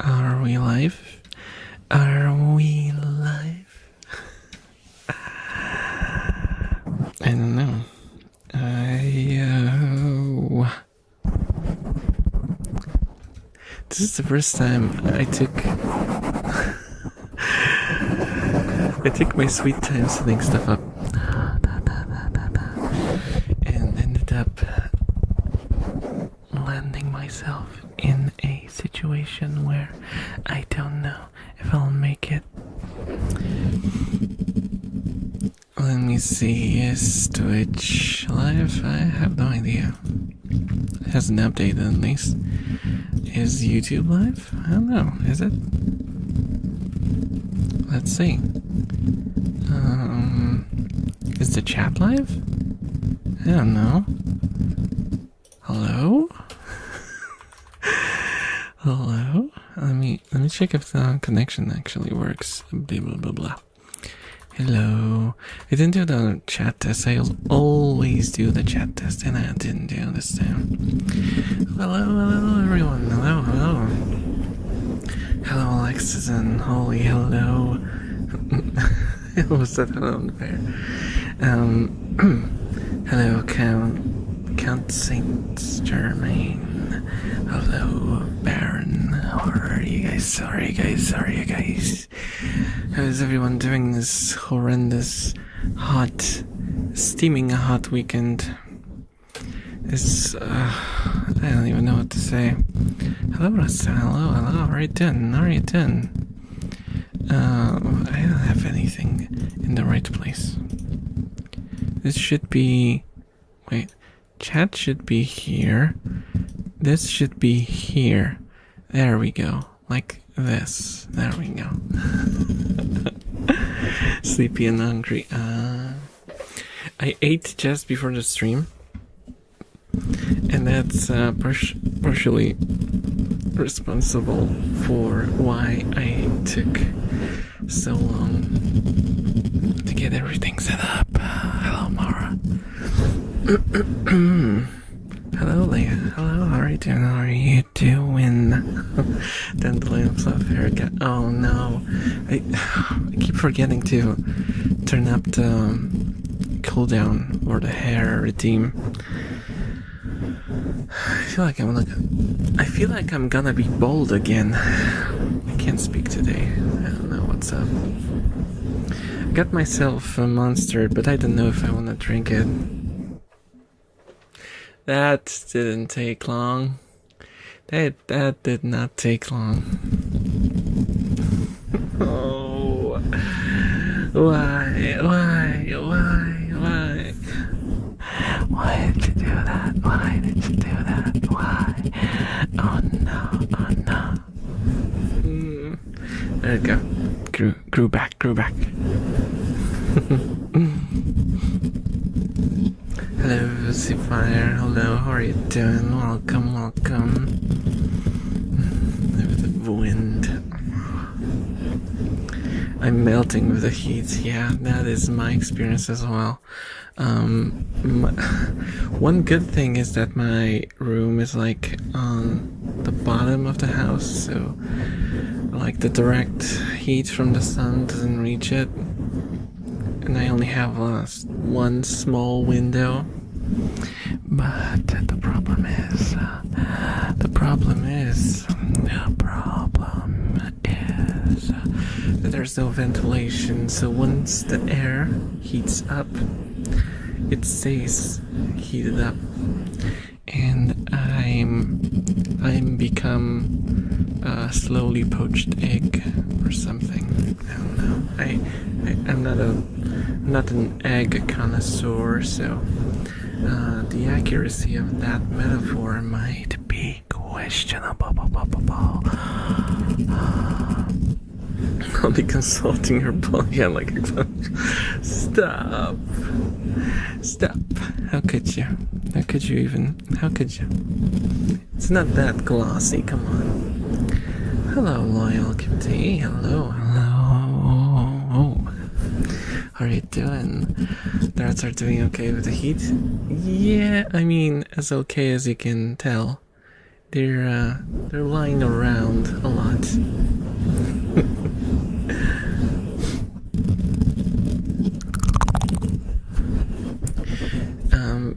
Are we live? Are we live? I don't know. This is the first time I took my sweet time setting stuff up and ended up landing myself in a situation where I don't know if I'll make it. Let me see. Is Twitch live? I have no idea. It hasn't updated at least. Is YouTube live? I don't know. Is it? Let's see. Is the chat live? I don't know. Hello? Hello? Let me check if the connection actually works. Blah blah blah blah. Hello. I didn't do the chat test. I always do the chat test, and I didn't do this time. Hello everyone. Hello. Hello Alexis and Holly. Hello. Was that unfair? Hello Count Saint Germain. Hello Baron. How are you guys? Sorry guys. How is everyone doing this horrendous, hot, steaming hot weekend? It's, I don't even know what to say. Hello Rasta, hello, how are you doing? I don't have anything in the right place. This should be, wait, chat should be here. This should be here. There we go. Like this. There we go. Sleepy and hungry. I ate just before the stream. And that's partially responsible for why I took so long to get everything set up. Hello, Mara. Hello, Leia. Hello, how are you doing? Dandelion fluff haircut. Oh no. I keep forgetting to turn up the cooldown or the hair redeem. I feel like I'm gonna be bold again. I can't speak today. I don't know what's up. I got myself a monster, but I don't know if I want to drink it. That didn't take long. That did not take long. Oh, why? Why did you do that? Why? Oh no. There it go. Grew back. Hello, Seafire. Hello, how are you doing? Welcome. With the wind. I'm melting with the heat. Yeah, that is my experience as well. One good thing is that my room is like on the bottom of the house, so like the direct heat from the sun doesn't reach it. And I only have one small window. But the problem is that there's no ventilation, so once the air heats up, it stays heated up. And I'm become a slowly poached egg or something. I don't know. I'm not an egg connoisseur, so the accuracy of that metaphor might be questionable. I'll be consulting her blog. Yeah, like stop. How could you? How could you? It's not that glossy, come on. Hello, Loyal Kitty. Hello. How are you doing? The rats are doing okay with the heat? Yeah, I mean, as okay as you can tell. they're lying around a lot.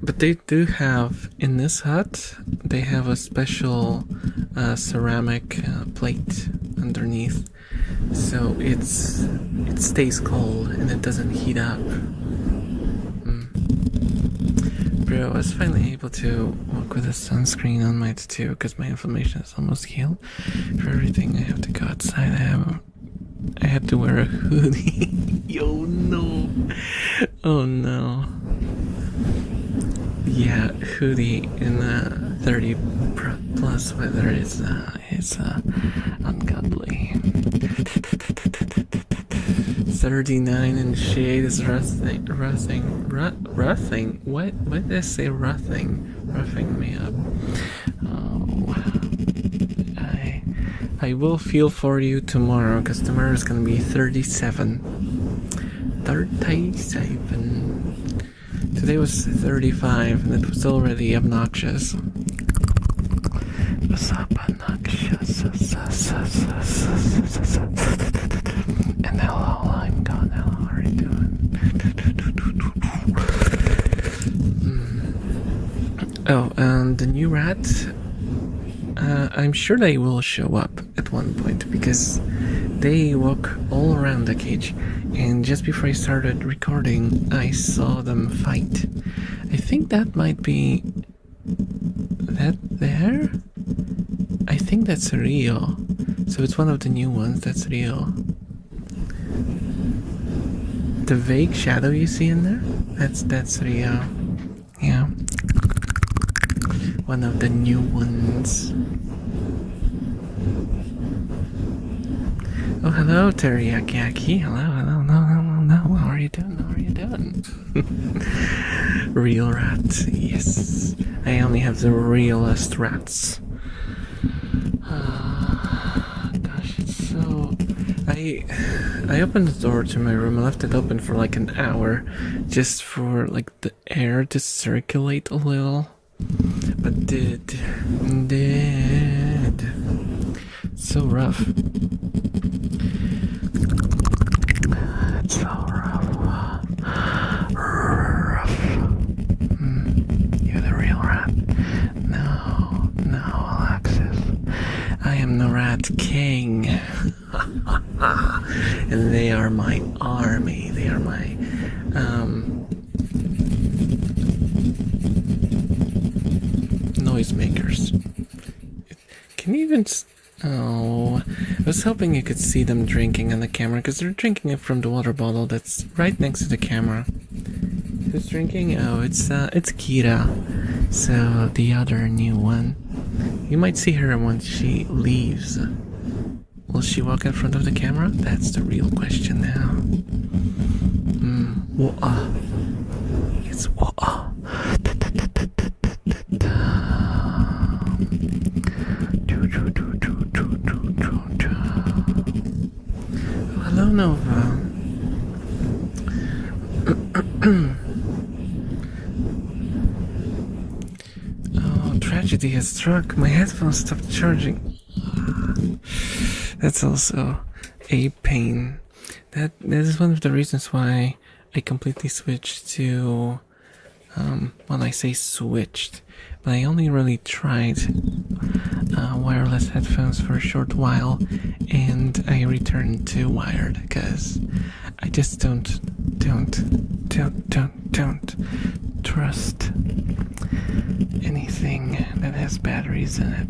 But they do have, in this hut, they have a special ceramic plate underneath, so it stays cold and it doesn't heat up. Bro, I was finally able to walk with a sunscreen on my tattoo because my inflammation is almost healed. For everything, I have to go outside. I had to wear a hoodie. Yo, no. Oh, no. Yeah, hoodie in 30 plus weather is ungodly. 39 in shade is roughing. What did I say? Roughing me up. Oh, I will feel for you tomorrow, because tomorrow is gonna be 37. 37. Today was 35, and it was already obnoxious. What's up, obnoxious? And hello, I'm gone. How are you doing? Oh, and the new rat, I'm sure they will show up at one point, because they walk all around the cage, and just before I started recording, I saw them fight. I think that might be that there? I think that's Rio. So it's one of the new ones. That's Rio. The vague shadow you see in there? That's Rio. Yeah. One of the new ones. Oh, hello, Teriyaki. Hello. How are you doing? Real rat, yes. I only have the realest rats. Gosh, it's so... I opened the door to my room. I left it open for like an hour, just for like the air to circulate a little. But did. So rough. It's so rough. You're the real rat. No, Alexis. I am the Rat King. And they are my army. They are my noisemakers. Can you even... Oh, I was hoping you could see them drinking on the camera, because they're drinking it from the water bottle that's right next to the camera. Who's drinking? Oh, it's Kira. So, the other new one. You might see her once she leaves. Will she walk in front of the camera? That's the real question now. It's hello, Nova. Oh, tragedy has struck. My headphones stopped charging. That's also a pain. That is one of the reasons why I completely switched to, when I say switched, but I only really tried wireless headphones for a short while, and I returned to wired, because I just don't trust anything that has batteries in it.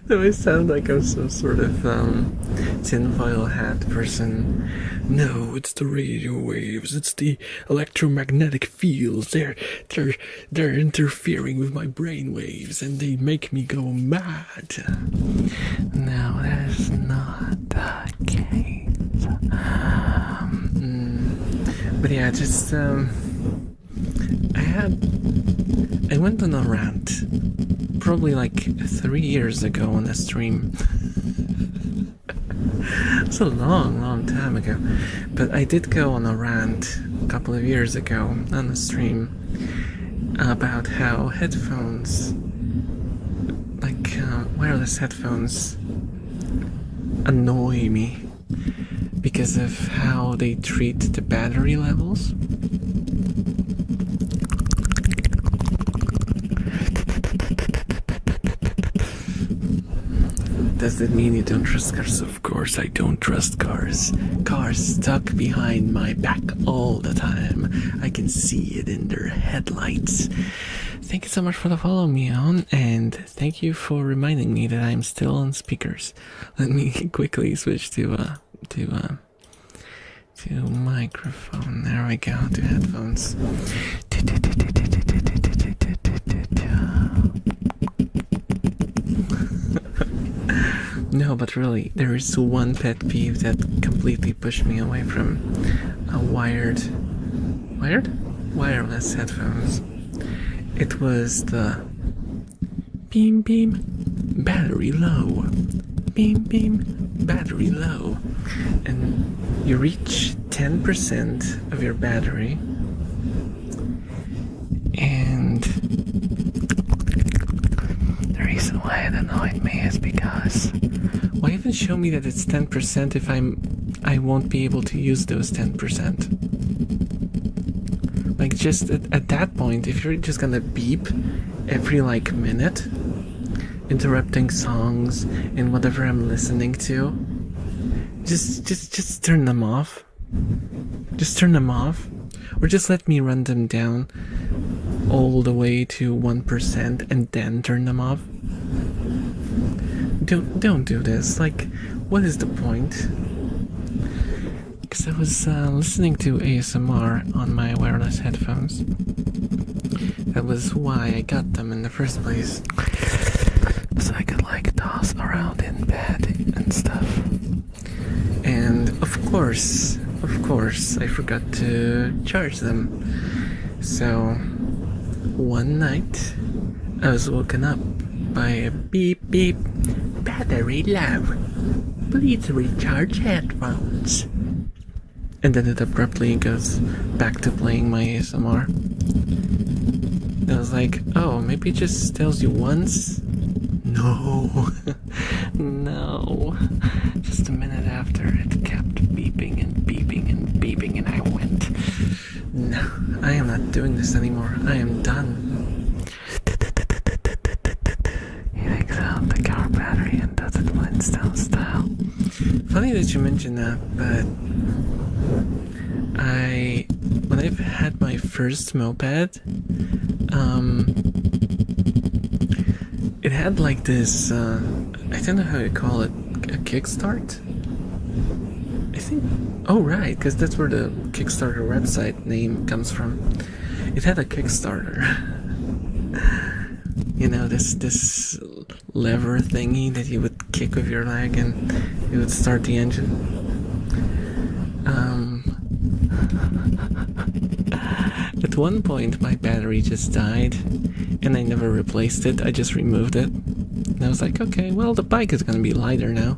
Do I sound like I'm some sort of tinfoil hat person? No, it's the radio waves. It's the electromagnetic fields. They're interfering with my brain waves, and they make me go mad. No, that is not the case. But yeah, just I went on a rant probably like 3 years ago on a stream. It's a long time ago, but I did go on a rant a couple of years ago on the stream. about how headphones, like wireless headphones, annoy me because of how they treat the battery levels. Does that mean you don't trust cars? Of course I don't trust cars. Cars stuck behind my back all the time. I can see it in their headlights. Thank you so much for the follow, Meon, and thank you for reminding me that I'm still on speakers. Let me quickly switch to microphone. There we go, to headphones. No, but really, there is one pet peeve that completely pushed me away from wireless headphones. It was the beam beam battery low, beam beam battery low, and you reach 10% of your battery, and the reason why it annoyed me is because why even show me that it's 10% if I won't be able to use those 10%? Like, just at that point, if you're just gonna beep every like minute, interrupting songs and whatever I'm listening to, just turn them off. Just turn them off, or just let me run them down all the way to 1% and then turn them off. Don't do this. Like, what is the point? Because I was listening to ASMR on my wireless headphones. That was why I got them in the first place. So I could like toss around in bed and stuff. And of course, I forgot to charge them. So one night, I was woken up by a beep beep, battery low, please recharge headphones. And then it abruptly goes back to playing my ASMR. And I was like, oh, maybe it just tells you once? No. No. Just a minute after, it kept beeping and beeping and beeping, and I went, no, I am not doing this anymore. I am done. He takes out the car battery and does it Flintstone style. Funny that you mentioned that, but when I've had my first moped, it had like this, I don't know how you call it, a kickstart? I think, oh right, because that's where the Kickstarter website name comes from. It had a Kickstarter. You know, this lever thingy that you would kick with your leg and it would start the engine. At one point my battery just died and I never replaced it. I just removed it. And I was like, okay, well, the bike is gonna be lighter now.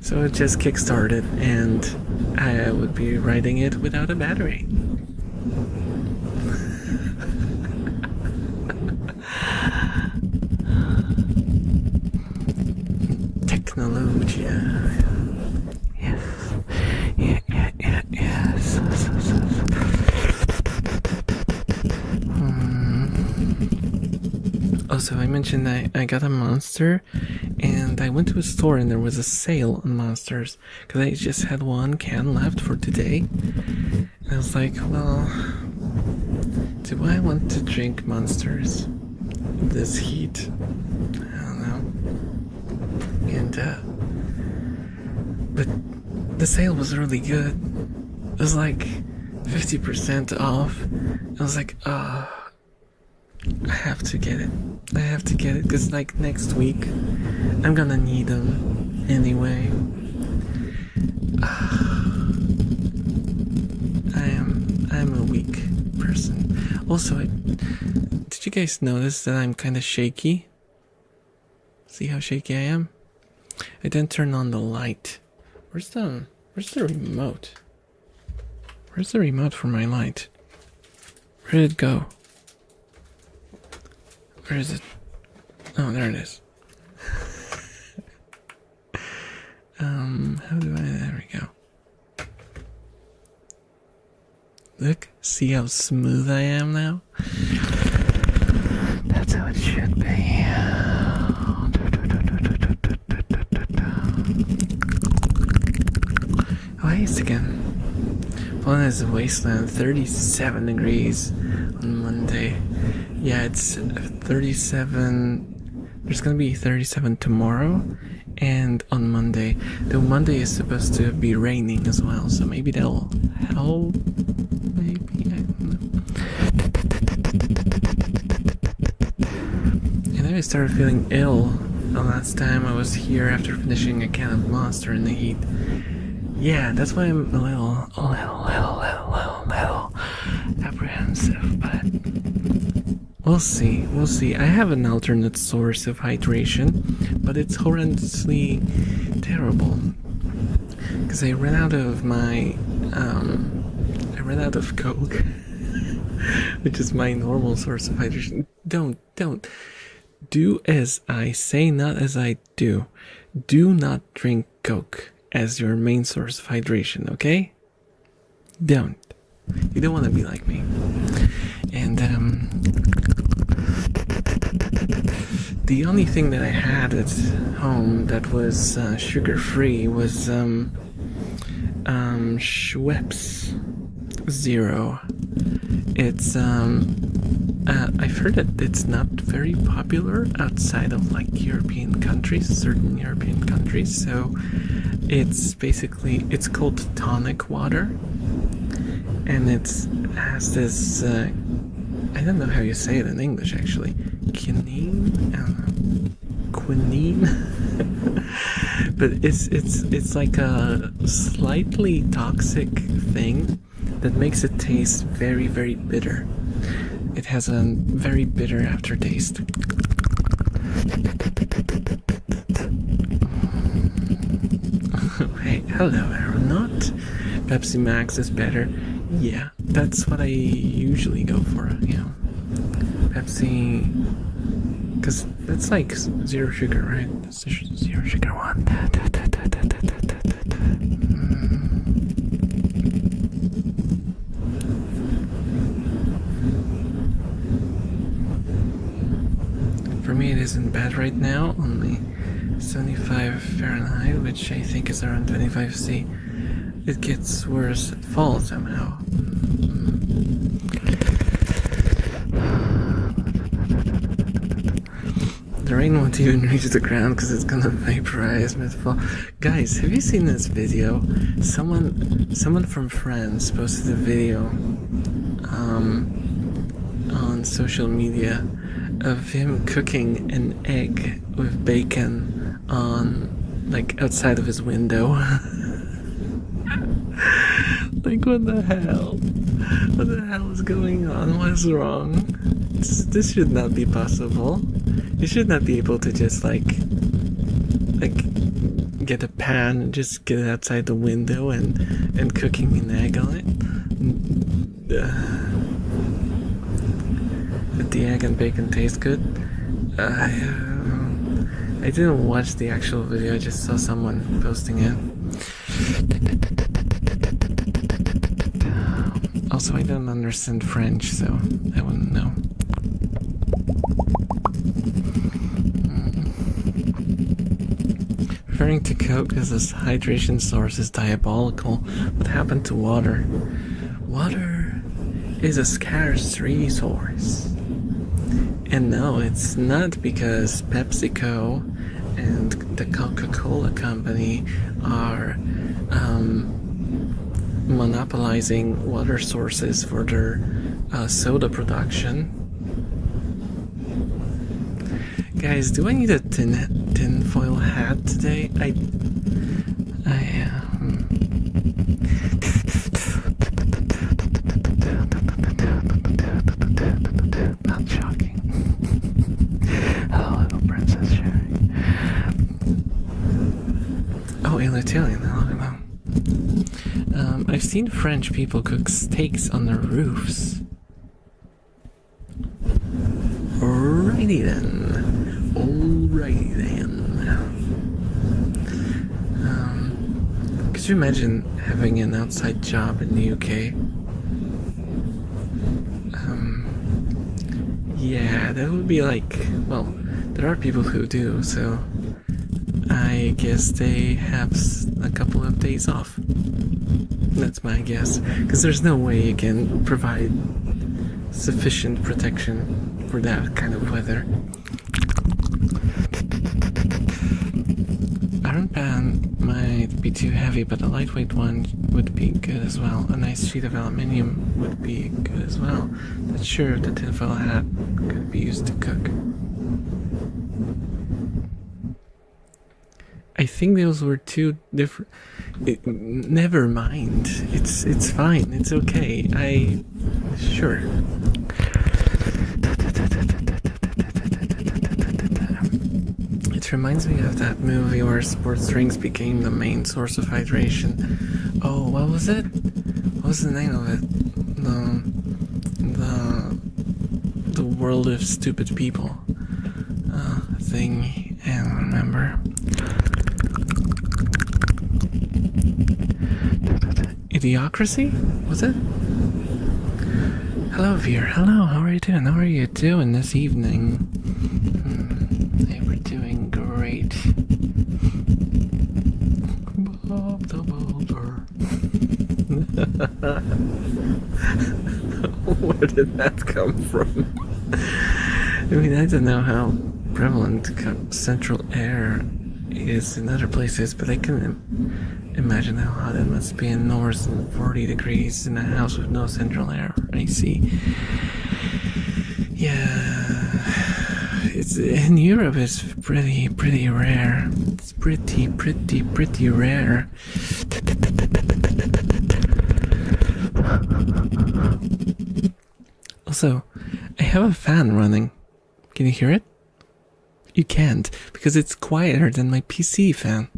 So it just kickstarted and I would be riding it without a battery. Technology. Yes. Also, I mentioned I got a monster, and I went to a store and there was a sale on monsters because I just had one can left for today. And I was like, well, do I want to drink monsters in this heat? I don't know. And but the sale was really good. It was like 50% off. I was like, I have to get it. I have to get it because like next week I'm gonna need them anyway. I'm a weak person. Also, did you guys notice that I'm kind of shaky? See how shaky I am? I didn't turn on the light. Where's the remote? Where's the remote for my light? Where did it go? Where is it? Oh, there it is. How do I... There we go. Look, see how smooth I am now? That's how it should be. Oh, hey, it's again. Poland is a wasteland, 37 degrees on Monday. Yeah, it's 37. There's gonna be 37 tomorrow and on Monday. Though Monday is supposed to be raining as well, so maybe that'll help. Maybe, I don't know. And then I started feeling ill the last time I was here after finishing a can of Monster in the heat. Yeah, that's why I'm a little apprehensive, but we'll see. I have an alternate source of hydration, but it's horrendously terrible. Because I ran out of Coke, which is my normal source of hydration. Don't. Do as I say, not as I do. Do not drink Coke as your main source of hydration, okay? Don't. You don't want to be like me. And the only thing that I had at home that was sugar-free was Schweppes Zero. It's I've heard that it's not very popular outside of like European countries, certain European countries. So it's called tonic water, and it has this I don't know how you say it in English actually, quinine, but it's like a slightly toxic thing that makes it taste very, very bitter. It has a very bitter aftertaste. Hey, hello, Aeronaut. Pepsi Max is better. Yeah, that's what I usually go for, you know. Pepsi, because that's like zero sugar, right? That's the zero sugar one. For me, it isn't bad right now, only 75 Fahrenheit, which I think is around 25 C. It gets worse at fall somehow. The rain won't even reach the ground because it's gonna vaporize mid-fall. Guys, have you seen this video? Someone from France posted a video on social media of him cooking an egg with bacon on, like, outside of his window. Like, what the hell? What the hell is going on? What's wrong? This should not be possible. You should not be able to just, like get a pan and just get it outside the window and cooking an egg on it. Did the egg and bacon taste good? I didn't watch the actual video, I just saw someone posting it. Also, I don't understand French, so I wouldn't know. Referring to Coke as a hydration source is diabolical. What happened to water? Water is a scarce resource. And no, it's not because PepsiCo and the Coca-Cola company are monopolizing water sources for their soda production. Guys, do I need a tinfoil hat today? Not shocking. Hello, little Princess Sherry. Oh, Italian. Hello. I I've seen French people cook steaks on their roofs. Alrighty then. Alrighty then. Could you imagine having an outside job in the UK? Yeah, that would be like, well, there are people who do, so I guess they have a couple of days off. That's my guess, because there's no way you can provide sufficient protection for that kind of weather. Iron pan might be too heavy, but a lightweight one would be good as well. A nice sheet of aluminium would be good as well. That's sure the tinfoil hat could be used to cook. I think those were two different. Never mind. It's fine. It's okay. Sure. It reminds me of that movie where sports drinks became the main source of hydration. Oh, what was it? What was the name of it? The World of Stupid People thing. I don't remember. Idiocracy? Was it? Hello, Veer. Hello, how are you doing? How are you doing this evening? Hey, we're doing great. Bob the Boulder. Where did that come from? I mean, I don't know how prevalent central air is in other places, but I can imagine how hot it must be in north and 40 degrees in a house with no central air or AC. Yeah, it's in Europe. It's pretty rare. It's pretty rare. Also, I have a fan running. Can you hear it? You can't, because it's quieter than my PC fan.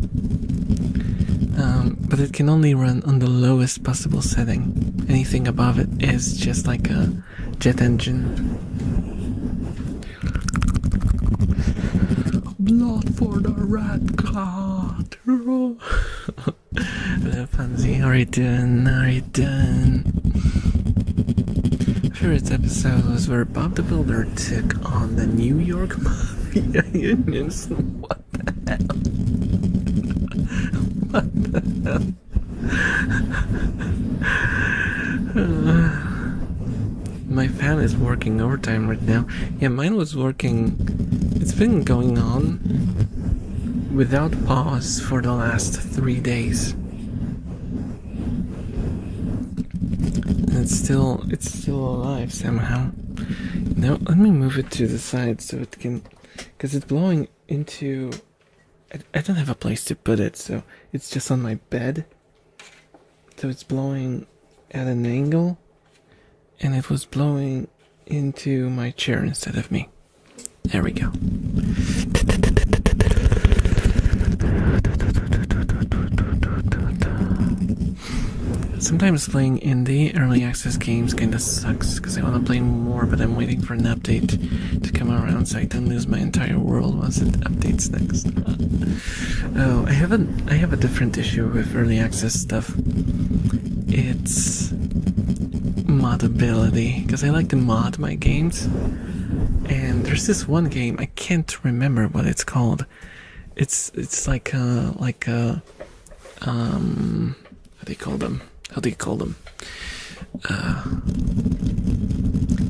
But it can only run on the lowest possible setting. Anything above it is just like a jet engine. Blood for the red card. Hello, Pansy. How are you doing? How are you doing? Favorite episode was where Bob the Builder took on the New York Mafia unions. What the hell? What the hell? My fan is working overtime right now. Yeah, mine was working. It's been going on without pause for the last 3 days. And it's still alive somehow. Now let me move it to the side so it can, because it's blowing into. I don't have a place to put it, so it's just on my bed. So it's blowing at an angle, and it was blowing into my chair instead of me. There we go. Sometimes playing indie early access games kinda sucks because I want to play more, but I'm waiting for an update to come around so I don't lose my entire world once it updates next. Oh, I have a different issue with early access stuff. It's modability, because I like to mod my games, and there's this one game I can't remember what it's called. It's like a how do you call them?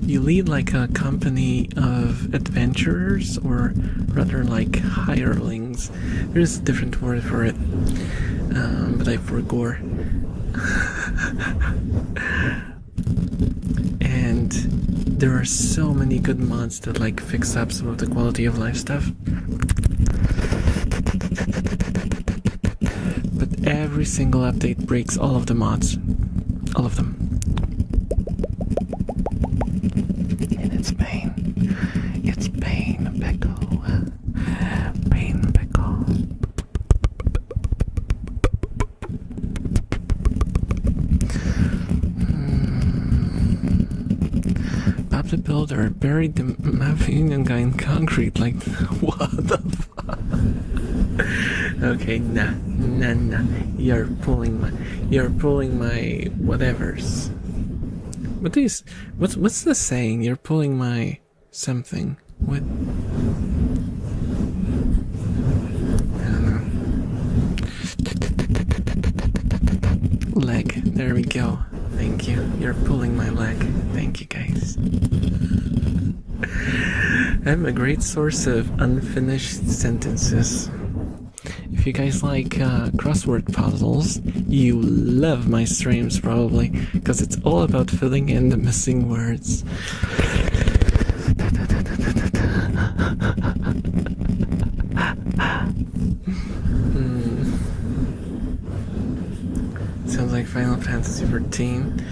You lead like a company of adventurers, or rather like hirelings. There's a different word for it, but I forgot. And there are so many good mods that like fix up some of the quality of life stuff. But every single update breaks all of the mods. All of them. And it's pain. It's pain, pickle. Pain, pickle. Bob the Builder buried the Mavinian guy in concrete. Like, what the fuck? Okay, nah. You're pulling my whatevers. What's the saying? You're pulling my something. What? I don't know. Leg. There we go. Thank you. You're pulling my leg. Thank you, guys. I'm a great source of unfinished sentences. If you guys like crossword puzzles, you love my streams probably, because it's all about filling in the missing words. Sounds like Final Fantasy XIV.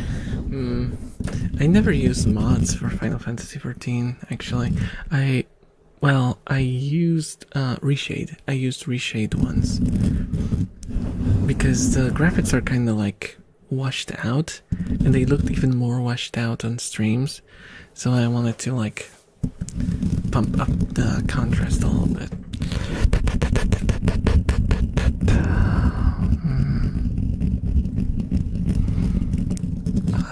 I never used mods for Final Fantasy XIV, actually. I used Reshade. I used Reshade once. Because the graphics are kind of like washed out, and they looked even more washed out on streams. So I wanted to like pump up the contrast a little bit.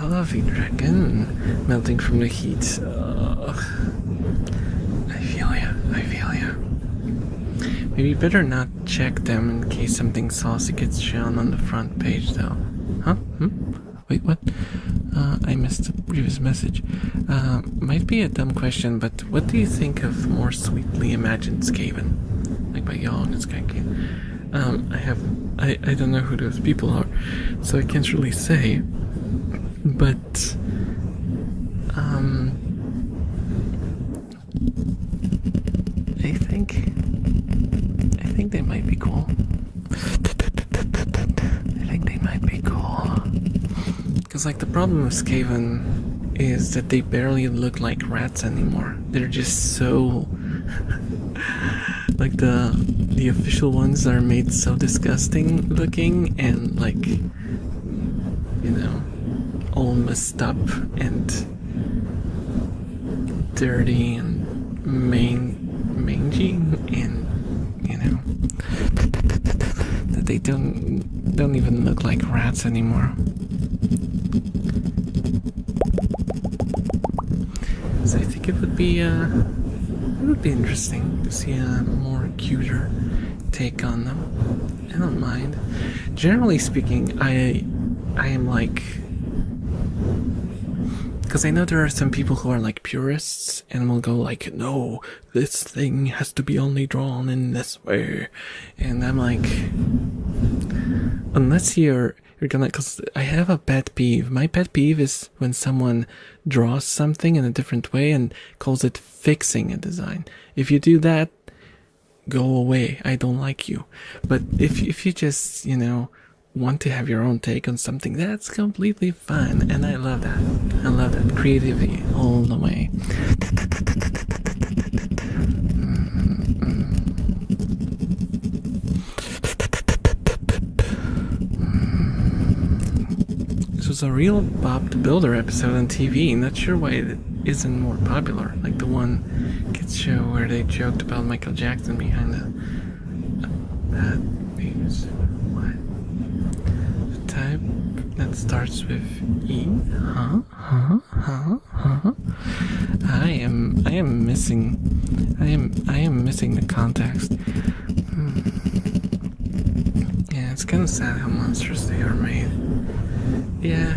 Lovely dragon, melting from the heat. I feel ya. Maybe better not check them in case something saucy gets shown on the front page, though. Huh? Wait, what? I missed the previous message. Might be a dumb question, but what do you think of More Sweetly Imagined Skaven? Like by Young and Skanky. I don't know who those people are, so I can't really say. But I think they might be cool. Because like the problem with Skaven is that they barely look like rats anymore. They're just so like the official ones are made so disgusting looking and like, you know, all messed up and dirty and mangy, and you know that they don't even look like rats anymore. So I think it would be interesting to see a more cuter take on them. I don't mind. Generally speaking, I am like, because I know there are some people who are like purists and will go like, no, this thing has to be only drawn in this way. And I'm like, unless you're gonna, because I have a pet peeve. My pet peeve is when someone draws something in a different way and calls it fixing a design. If you do that, go away. I don't like you. But if you just, you know, want to have your own take on something, that's completely fine, and I love that. I love that creativity all the way. This was a real Bob the Builder episode on TV. Not sure why it isn't more popular, like the one kids show where they joked about Michael Jackson behind the bad news. Type that starts with E. I am missing the context. Yeah, it's kind of sad how monstrous they are made. Yeah,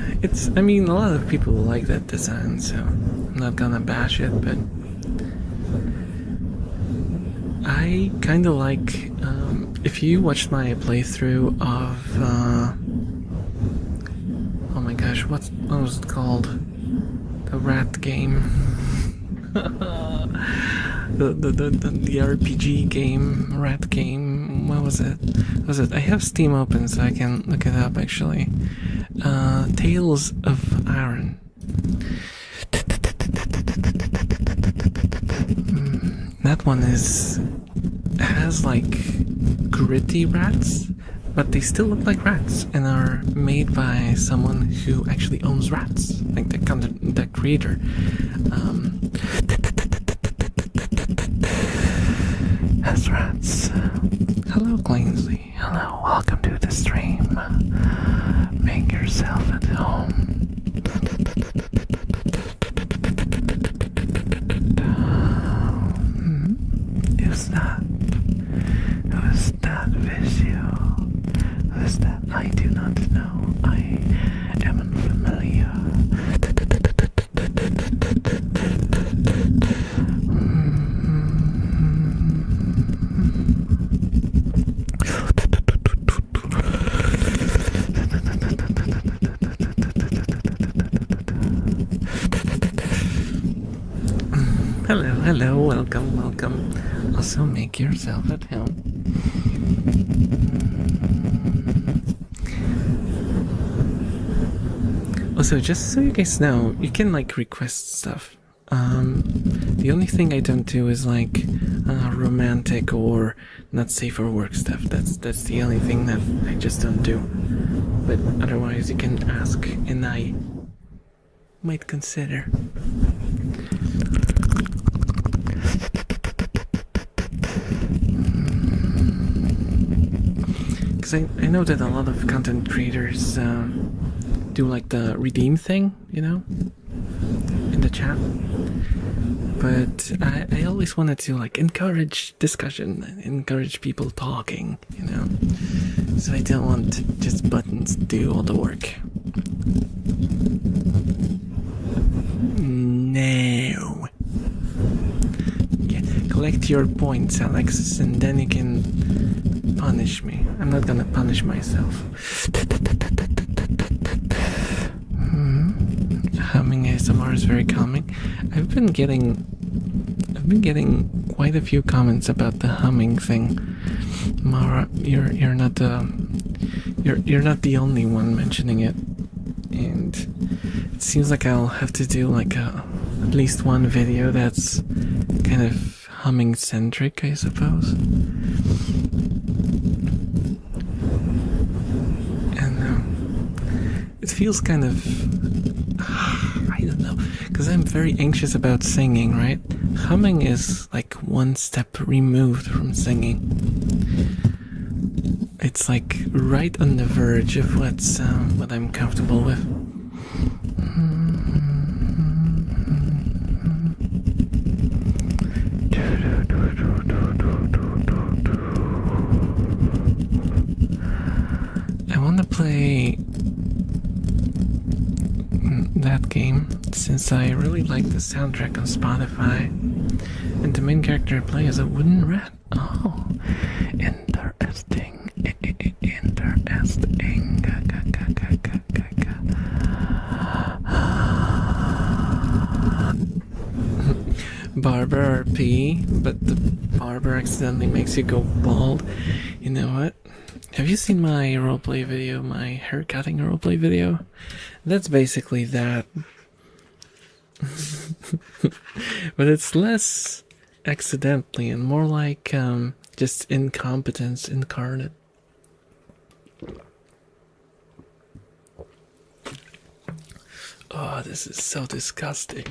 I mean, a lot of people like that design, so I'm not gonna bash it, but I kind of like, if you watched my playthrough of, oh my gosh, what was it called? The rat game. the RPG game, rat game. What was it? I have Steam open so I can look it up actually. Tales of Iron. That one has like gritty rats, but they still look like rats and are made by someone who actually owns rats, like the creator. Has rats. Hello, Clainsley. Hello, welcome to the stream. Make yourself at home. Who's that? Who's that visual? Who's that? I do not know. I am unfamiliar. Hello, welcome. Also make yourself at home. Also, just so you guys know, you can like request stuff. The only thing I don't do is like romantic or not safe for work stuff. That's the only thing that I just don't do. But otherwise, you can ask, and I might consider. Because I know that a lot of content creators do like the redeem thing, you know, in the chat. But I always wanted to like encourage discussion, encourage people talking, you know. So I don't want just buttons to do all the work. No. Yeah, collect your points, Alexis, and then you can punish me. I'm not gonna punish myself. Humming ASMR is very calming. I've been getting quite a few comments about the humming thing. Mara, you're not the only one mentioning it, and it seems like I'll have to do like at least one video that's kind of humming centric, I suppose. And it feels kind of, I don't know, because I'm very anxious about singing, right? Humming is like one step removed from singing. It's like right on the verge of what I'm comfortable with. I want to play that game since I really like the soundtrack on Spotify, and the main character I play is a wooden rat. Oh, interesting. Barber RP, but the barber accidentally makes you go bald. You know what? Have you seen my roleplay video, my haircutting roleplay video? That's basically that. But it's less accidentally and more like just incompetence incarnate. Oh, this is so disgusting.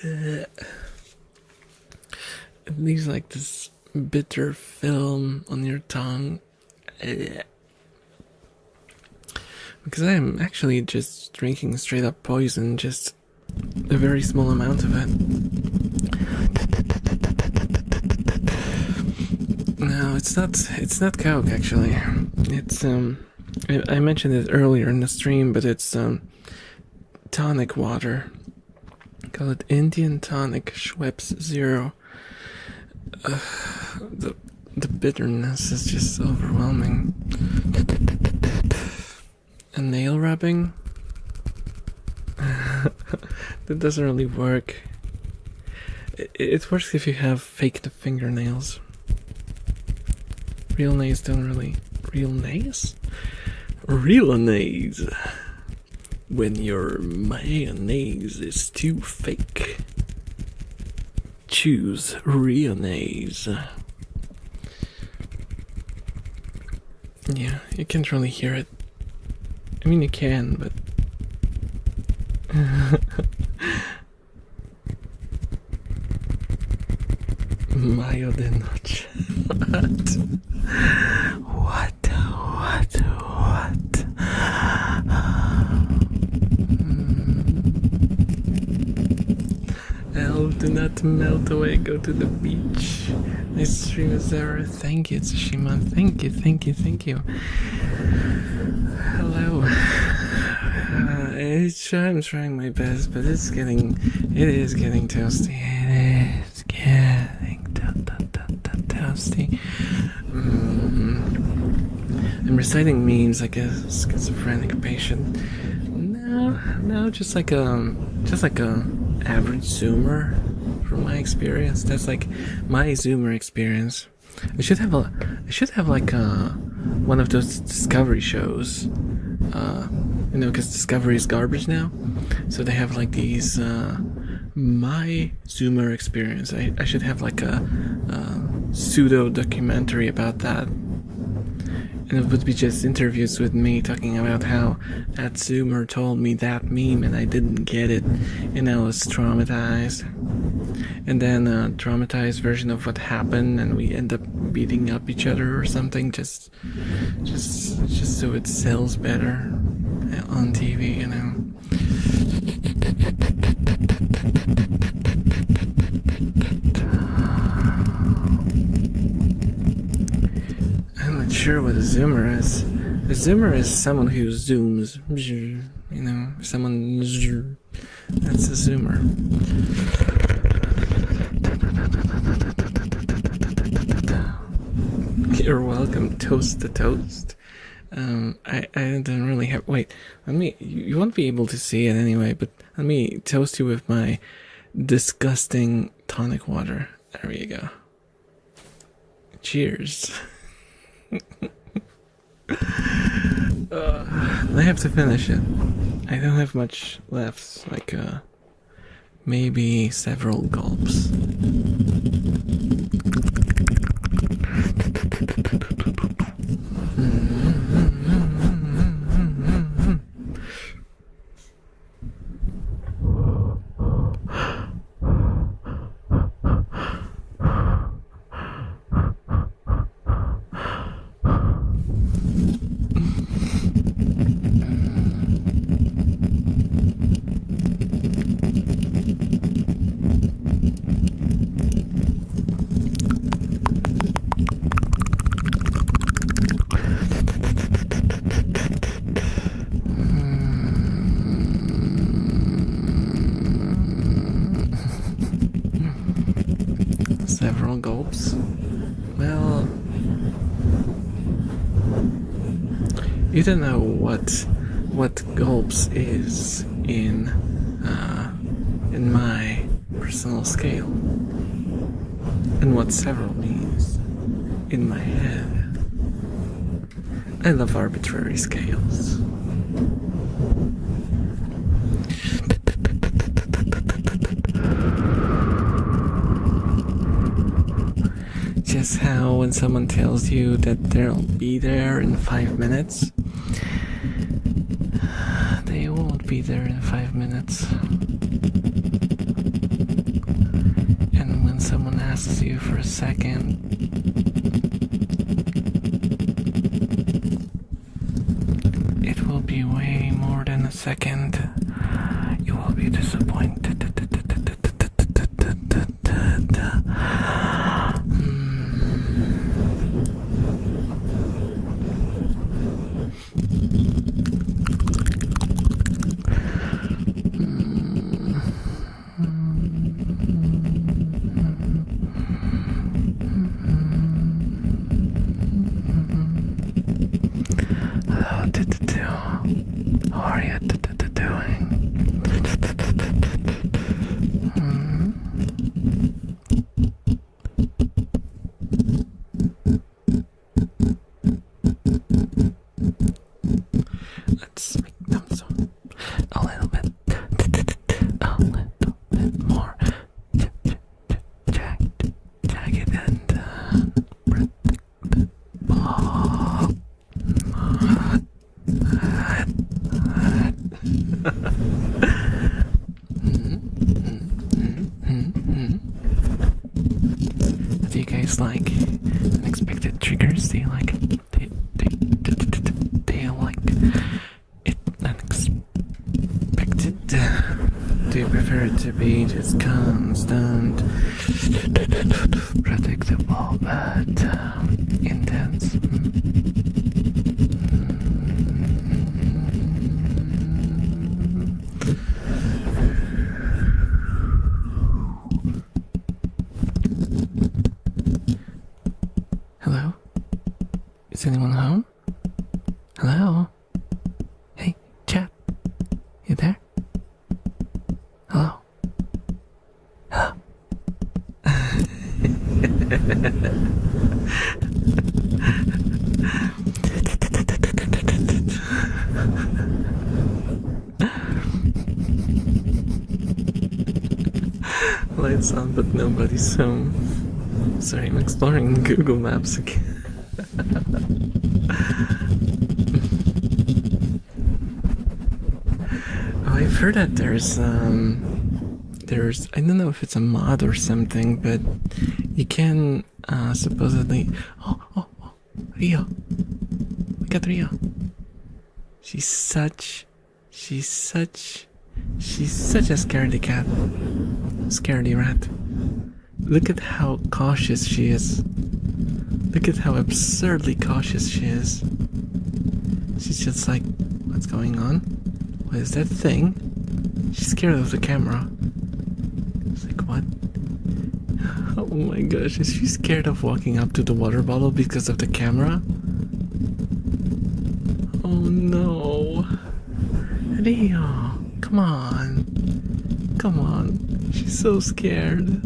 It leaves like this bitter film on your tongue. Because I am actually just drinking straight up poison, just a very small amount of it. No, it's not Coke actually. It's I mentioned it earlier in the stream, but it's tonic water. Call it Indian tonic Schweppes Zero. The bitterness is just overwhelming. And nail rubbing? That doesn't really work. It works if you have fake fingernails. Real nails don't really... Real nails? Real nails. When your mayonnaise is too fake, choose real nails. Yeah, you can't really hear it. I mean, you can, but... Mayo de noche. What? Elf, do not melt away, go to the beach. Nice stream, Zara. Thank you, Tsushima. Thank you. Hello. I'm trying my best, but it is getting toasty. It is getting toasty. I'm reciting memes like a schizophrenic patient. No, just like a average Zoomer from my experience. That's like my Zoomer experience. I should have like one of those Discovery shows. Because Discovery is garbage now, so they have like these my Zoomer experience. I should have like a pseudo documentary about that, and it would be just interviews with me talking about how that Zoomer told me that meme and I didn't get it, and I was traumatized. And then a traumatized version of what happened, and we end up beating up each other or something, just so it sells better on TV, you know. I'm not sure what a Zoomer is. A Zoomer is someone who zooms, you know, someone. That's a Zoomer. You're welcome, toast to toast. I don't really have. Wait, let me. You won't be able to see it anyway, but let me toast you with my disgusting tonic water. There you go. Cheers. I have to finish it. I don't have much left. Like maybe several gulps. Several gulps. Well, you don't know what gulps is in my personal scale, and what several means in my head. I love arbitrary scales. Just how when someone tells you that they'll be there in 5 minutes, they won't be there in 5 minutes. And when someone asks you for a second, it will be way more than a second. You will be disappointed. How are you doing? Let's make them so a little bit more jagged and predictable. Do you guys like unexpected triggers? Do you like do you like it unexpected? Do you prefer it to be just constant, predictable, but intense? Hello? Is anyone home? Hello? Hey, chat. You there? Hello? Hello? Lights on, but nobody's home. Sorry, I'm exploring Google Maps again. Oh, I've heard that there's I don't know if it's a mod or something, but you can supposedly. Oh, Rio. We got Rio. She's such a scaredy cat. Scaredy rat. Look at how cautious she is. Look at how absurdly cautious she is. She's just like, what's going on? What is that thing? She's scared of the camera. It's like, what? Oh my gosh, is she scared of walking up to the water bottle because of the camera? Oh no. Rio, come on. Come on. She's so scared.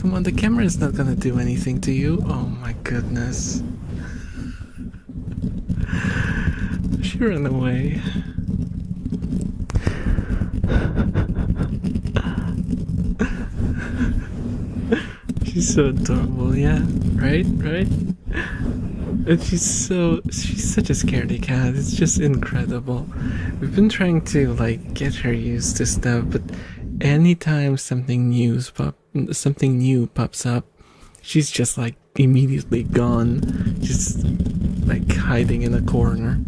Come on, the camera is not gonna do anything to you. Oh my goodness. She ran away. She's so adorable, yeah. Right? And she's such a scaredy cat. It's just incredible. We've been trying to like get her used to stuff, but anytime something new pops up, she's just like immediately gone, just like hiding in a corner.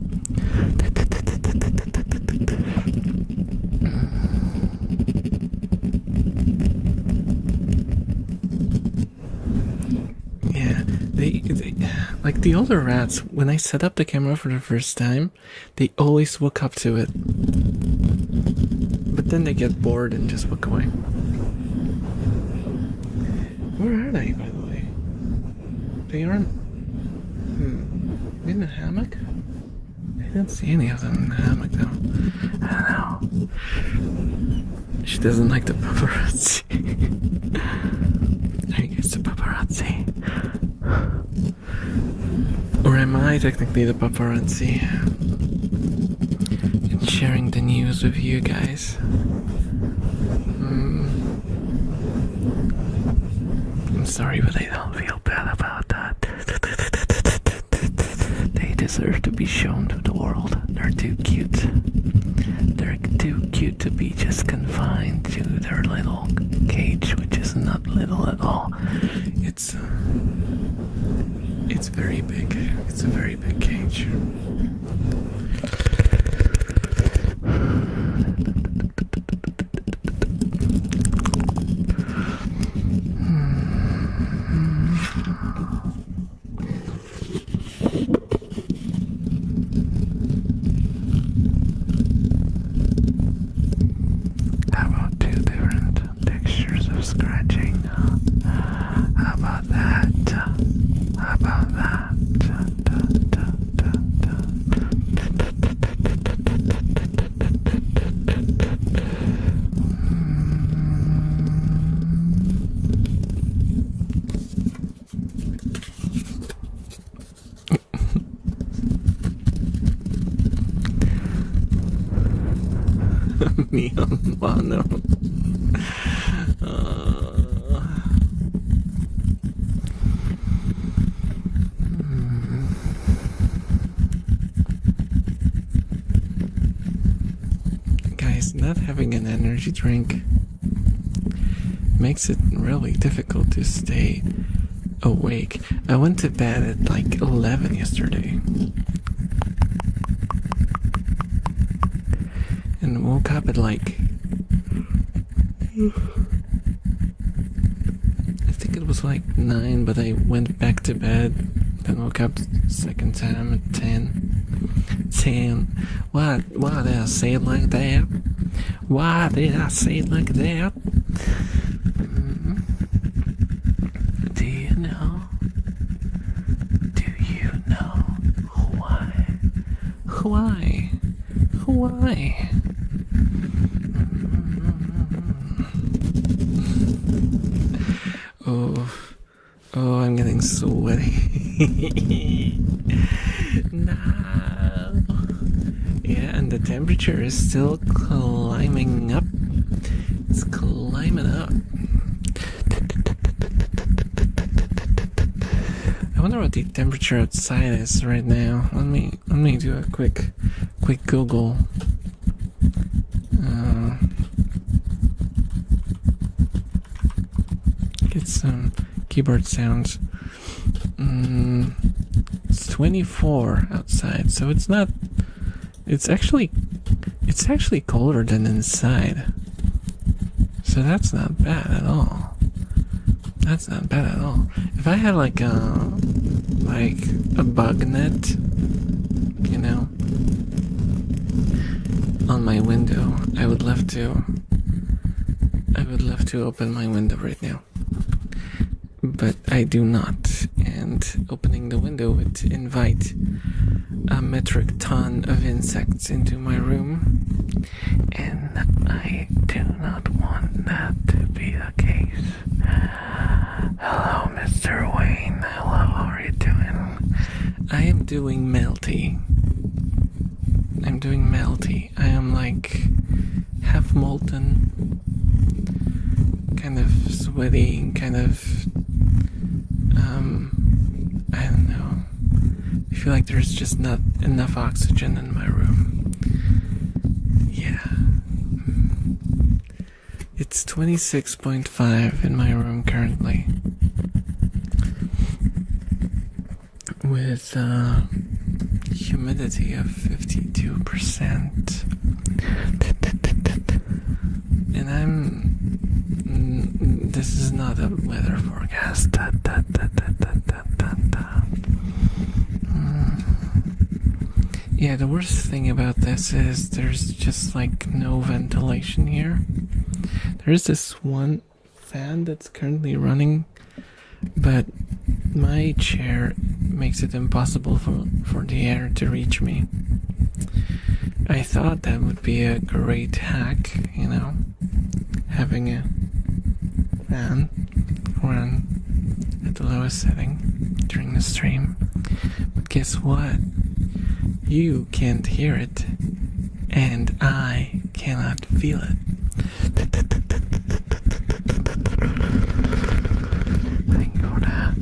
Yeah, they like the older rats. When I set up the camera for the first time, they always walk up to it, but then they get bored and just walk away. Where are they, by the way? They aren't in the hammock? I didn't see any of them in the hammock though. I don't know. She doesn't like the paparazzi. There goes the paparazzi. Or am I technically the paparazzi? And sharing the news with you guys. I'm sorry, but I don't feel bad about that. They deserve to be shown to the world. They're too cute. They're too cute to be just confined to their little cage, which is not little at all. It's very big. It's a very big cage. How about two different textures of scratching? How about that? How about that? Me on mono. not having an energy drink makes it really difficult to stay awake. I went to bed at like 11 yesterday and woke up at like I think it was like 9, but I went back to bed, then woke up second time at 10. 10. Why did I say it like that? Why did I say it like that? Do you know? Do you know why? Why? Why? Oh, I'm getting sweaty. No. Yeah, and the temperature is still climbing up. It's climbing up. I wonder what the temperature outside is right now. Let me do a quick Google. Get some keyboard sounds. It's 24 outside, so it's not. It's actually colder than inside. So that's not bad at all. That's not bad at all. If I had like a bug net, you know, on my window, I would love to open my window right now. But I do not, and opening the window would invite a metric ton of insects into my room, and I do not want that to be the case. Hello, Mr. Wayne. Hello, how are you doing? I am doing melty. I am like half molten, kind of sweaty, kind of I don't know. I feel like there's just not enough oxygen in my room. Yeah. It's 26.5 in my room currently. With humidity of 52%. And this is not a weather forecast. Yeah, the worst thing about this is there's just like no ventilation here. There's this one fan that's currently running, but my chair makes it impossible for the air to reach me. I thought that would be a great hack, you know, having a fan run at the lowest setting during the stream. But guess what? You can't hear it, and I cannot feel it. Thank you for that.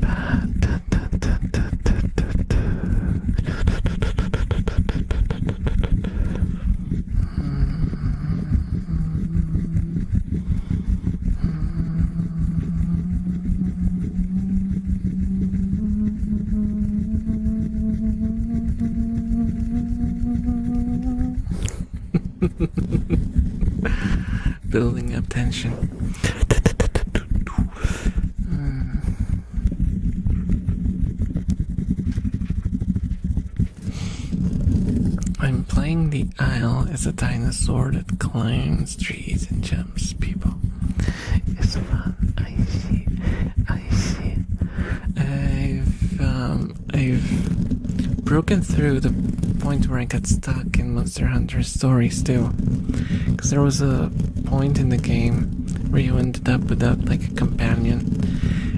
Building up tension. I'm playing the Isle as a dinosaur that climbs trees and jumps people. It's fun. I see. I've broken through the point where I got stuck in Monster Hunter Stories too. Because there was a point in the game where you ended up without like a companion.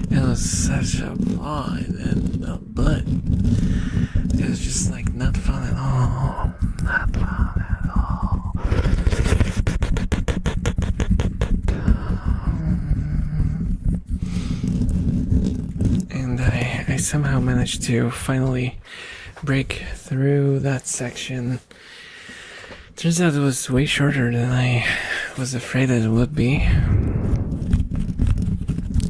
It was such a pain in the butt. It was just like not fun at all. Not fun at all. And I somehow managed to finally break through that section Turns out it was way shorter than I was afraid it would be.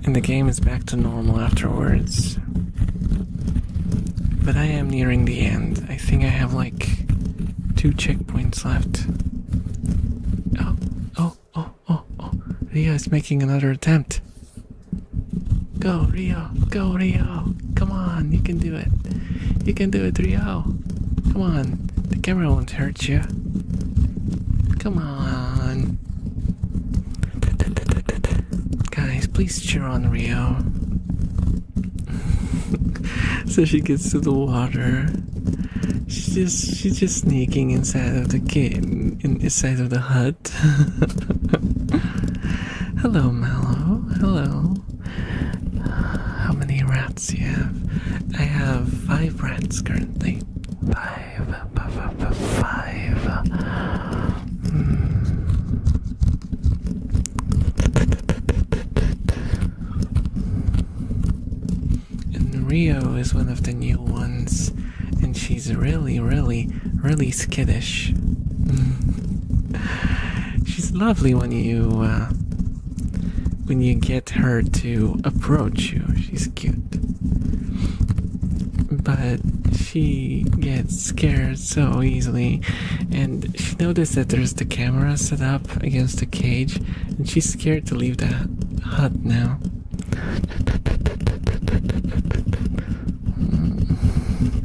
And the game is back to normal afterwards. But I am nearing the end. I think I have like 2 checkpoints left. Oh. Rio is making another attempt. Go, Rio. Go, Rio. Come on, you can do it. You can do it, Rio. Come on. The camera won't hurt you. Come on. Guys, please cheer on Rio. So she gets to the water. She's just sneaking inside of the inside of the hut. Hello, Mallow. Hello. How many rats do you have? I have 5 rats currently. 5. And Rio is one of the new ones, and she's really skittish. She's lovely when you get her to approach you. She's cute. But she gets scared so easily, and she noticed that there's the camera set up against the cage, and she's scared to leave the hut now.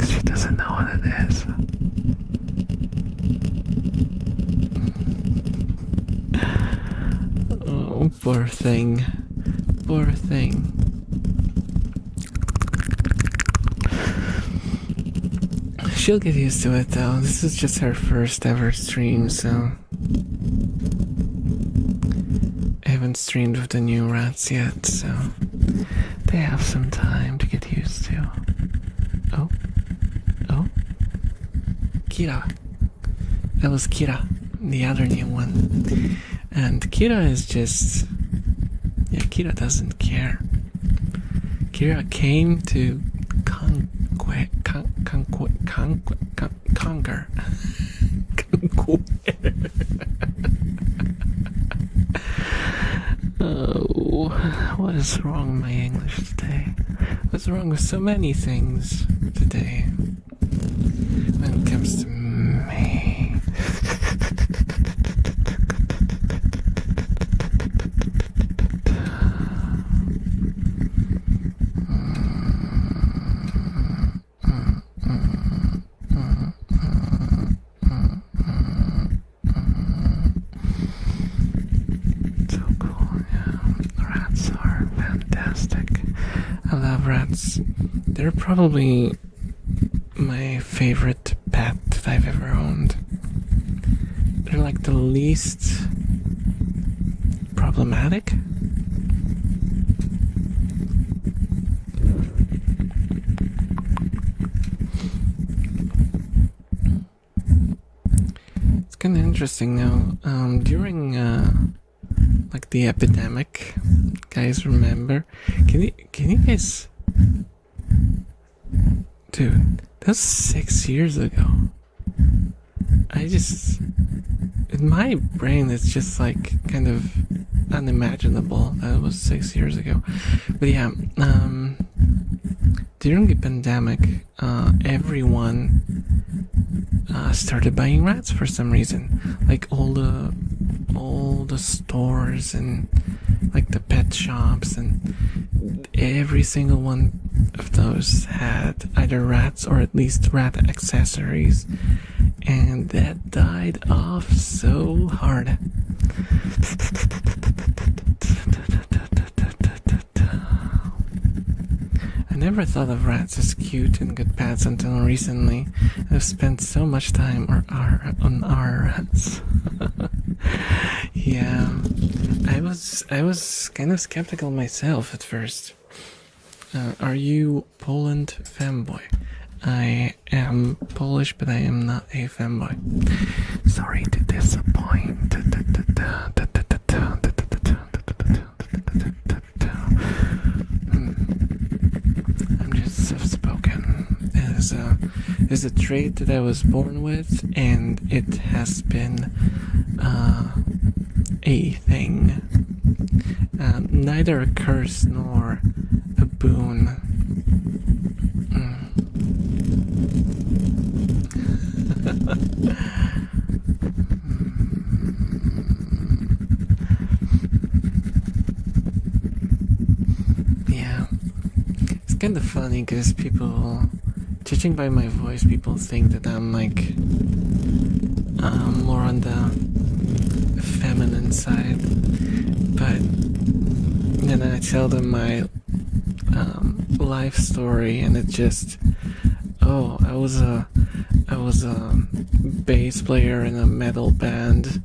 She doesn't know what it is. Oh, poor thing. Poor thing. She'll get used to it though. This is just her first ever stream, so I haven't streamed with the new rats yet, so they have some time to get used to. Oh. Kira. That was Kira, the other new one. And Kira is just... yeah, Kira doesn't care. Kira came to conquer. Oh, what is wrong with my English today? What's wrong with so many things today when it comes to me? They're probably my favorite pet that I've ever owned. They're like the least problematic. It's kind of interesting now. During like the epidemic, guys, remember? Can you guys? Dude, that was 6 years ago. In my brain, it's just like kind of unimaginable that it was 6 years ago. But yeah, during the pandemic, everyone started buying rats for some reason. Like all the stores and like the pet shops, and every single one of those had either rats or at least rat accessories, and that died off so hard. I never thought of rats as cute and good pets until recently. I've spent so much time on our rats. Yeah, I was kind of skeptical myself at first. Are you Poland femboy? I am Polish, but I am not a femboy. Sorry to disappoint. I'm just soft-spoken. It is is a trait that I was born with, and it has been a thing. Neither a curse nor a boon. Yeah, it's kind of funny because people, judging by my voice, people think that I'm like more on the feminine side, but then I tell them my life story, and it just, oh, I was a bass player in a metal band,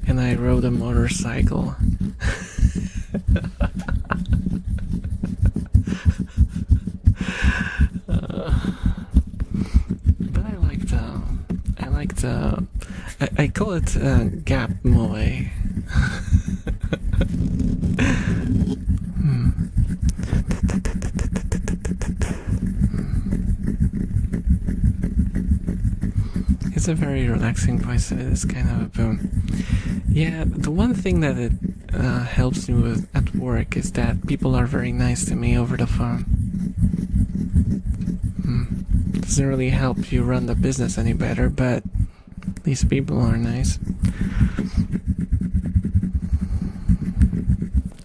and I rode a motorcycle. But I call it gap moe. It's a very relaxing voice, and it is kind of a boon. Yeah, the one thing that it helps me with at work is that people are very nice to me over the phone. Doesn't really help you run the business any better, but at least people are nice.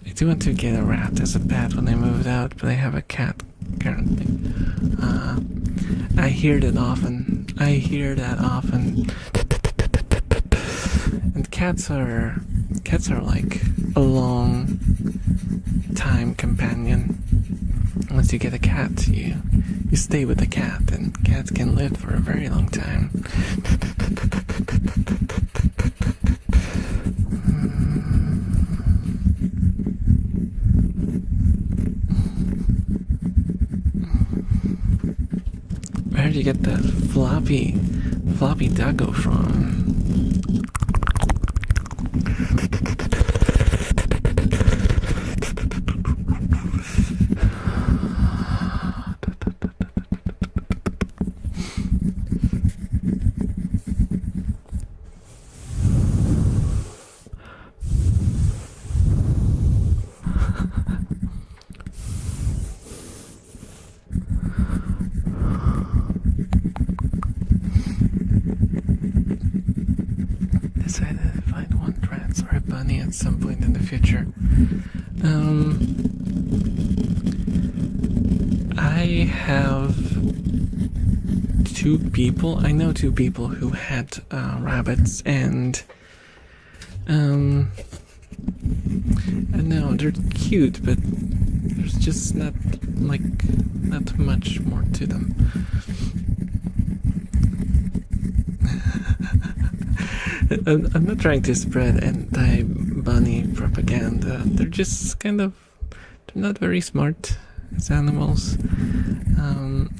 I do want to get a rat as a pet when I moved out, but I have a cat currently. I hear that often. And cats are like a long time companion. Once you get a cat, you stay with the cat, and cats can live for a very long time. Where did you get that floppy doggo from? Decided to find one rat or a bunny at some point in the future. I have I know two people who had rabbits, and I know they're cute, but there's just not much more to them. I'm not trying to spread anti-bunny propaganda. They're just they're not very smart as animals.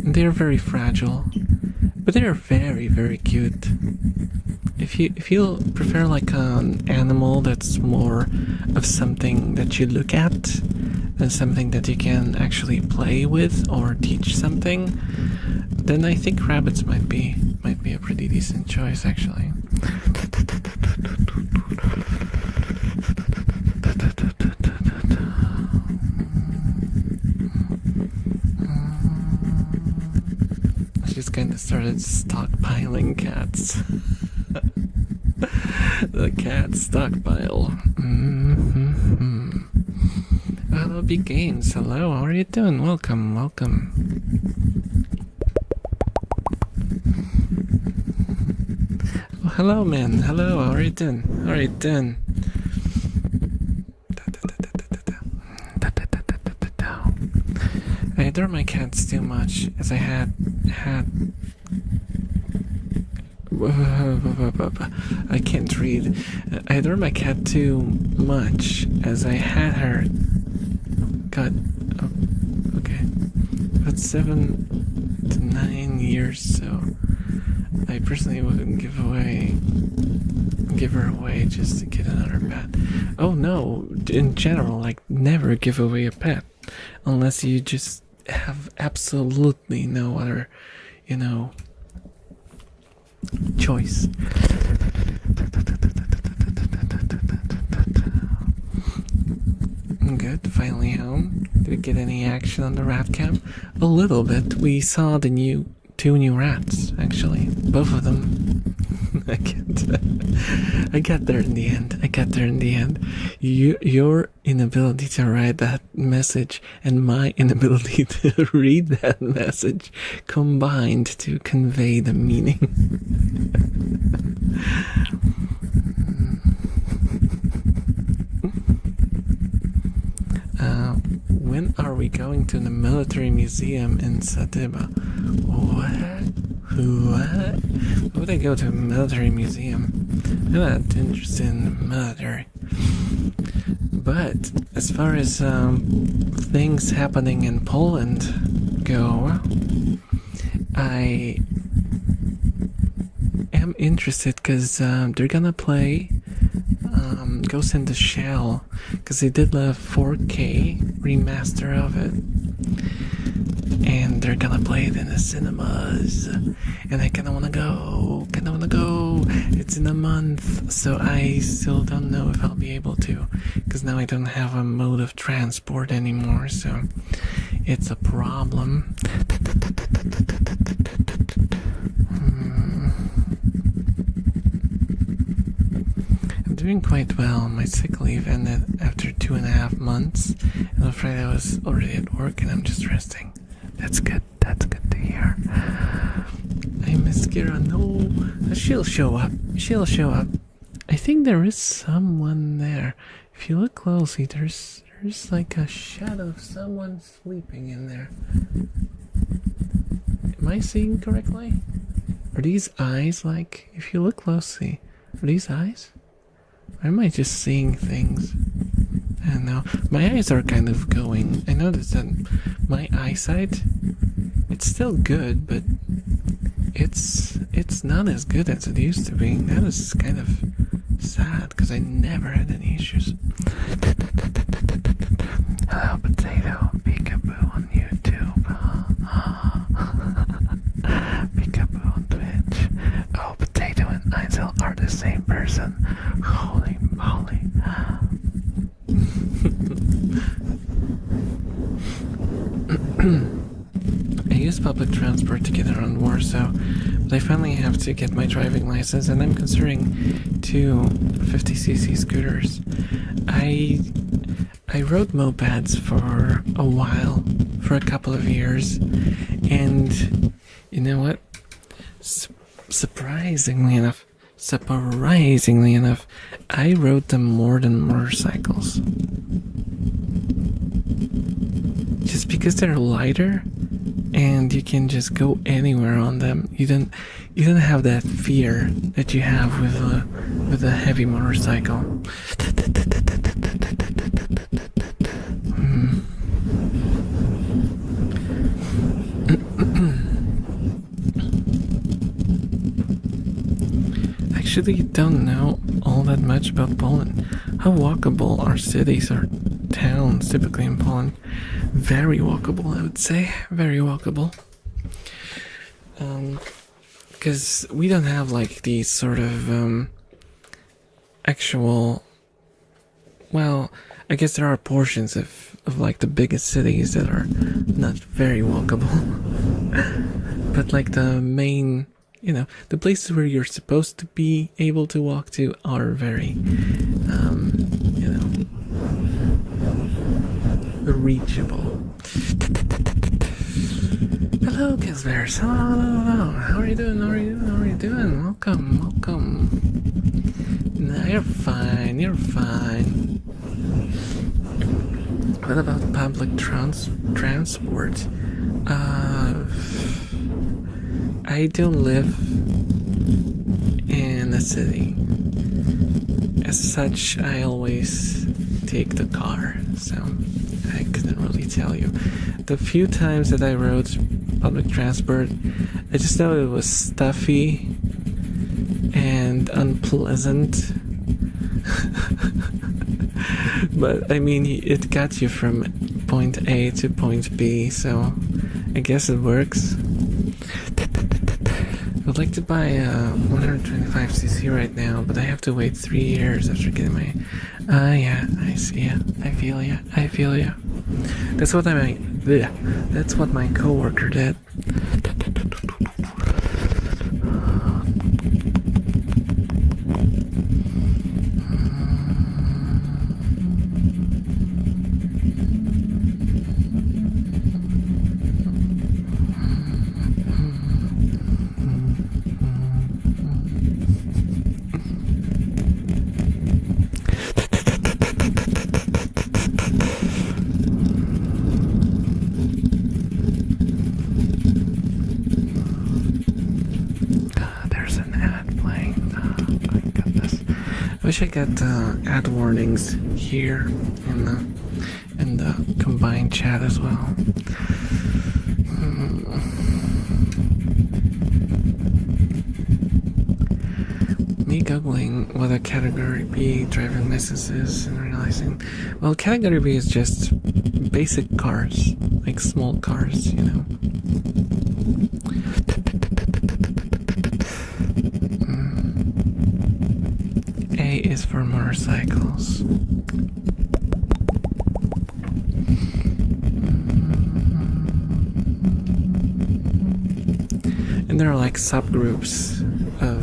They're very fragile, but they're very, very cute. If you prefer like an animal that's more of something that you look at than something that you can actually play with or teach something, then I think rabbits might be a pretty decent choice, actually. I just kind of started stockpiling cats. The cat stockpile. Hello, Big Games. Hello, how are you doing? Welcome. Oh, hello, man. Hello, how are you doing? I adore my cats too much, as I had I can't read. I adore my cat too much, as I had her. God, okay, about 7 to 9 years. So I personally wouldn't give her away just to get another pet. Oh no, in general, like never give away a pet unless you just have absolutely no other choice. Good, finally home. Did we get any action on the rat cam? A little bit. We saw the two new rats, actually. Both of them. I got there in the end. Your inability to write that message and my inability to read that message combined to convey the meaning. When are we going to the military museum in Satiba? What? Why would I go to a military museum? I'm not interested in the military. But as far as things happening in Poland go, I am interested because they're gonna play Ghost in the Shell, because they did the 4K remaster of it, and they're gonna play it in the cinemas, and I kinda wanna go. It's in a month, so I still don't know if I'll be able to, because now I don't have a mode of transport anymore, so it's a problem. Doing quite well. My sick leave ended after 2.5 months, and on Friday I was already at work and I'm just resting. That's good to hear. I miss Kira. No, she'll show up. I think there is someone there. If you look closely, there's like a shadow of someone sleeping in there. Am I seeing correctly? Are these eyes, like, if you look closely, are these eyes? Or am I just seeing things? I don't know. My eyes are kind of going. I noticed that my eyesight, it's still good, but it's not as good as it used to be. That is kind of sad, because I never had any issues. Hello, Potato. Peekaboo on YouTube. Peekaboo on Twitch. Oh, Potato and Isel are the same person. Holy moly. I use public transport to get around Warsaw, but I finally have to get my driving license, and I'm considering 2 50cc scooters. I rode mopeds for a while, for a couple of years, and you know what? Surprisingly enough, I rode them more than motorcycles. Just because they're lighter and you can just go anywhere on them. You don't have that fear that you have with a heavy motorcycle. Actually don't know all that much about Poland. How walkable are cities or towns typically in Poland? Very walkable, I would say. Very walkable. Because we don't have like these sort of actual, well, I guess there are portions of like the biggest cities that are not very walkable. But like the main, the places where you're supposed to be able to walk to are very, reachable. Hello, Kizbears. Hello. How are you doing? Welcome. No, you're fine. What about public transport? I don't live in a city. As such, I always take the car, so I couldn't really tell you. The few times that I rode public transport, I just know it was stuffy and unpleasant. But I mean, it got you from point A to point B, so I guess it works. like to buy a 125cc right now, but I have to wait 3 years after getting my... yeah, I see ya. I feel ya. I feel ya. That's what that's what my coworker did. I wish I got ad warnings here in the combined chat as well. Me googling what a category B driver misses is and realizing, well, category B is just basic cars, like small cars, you know. A is for motorcycles. And there are like subgroups of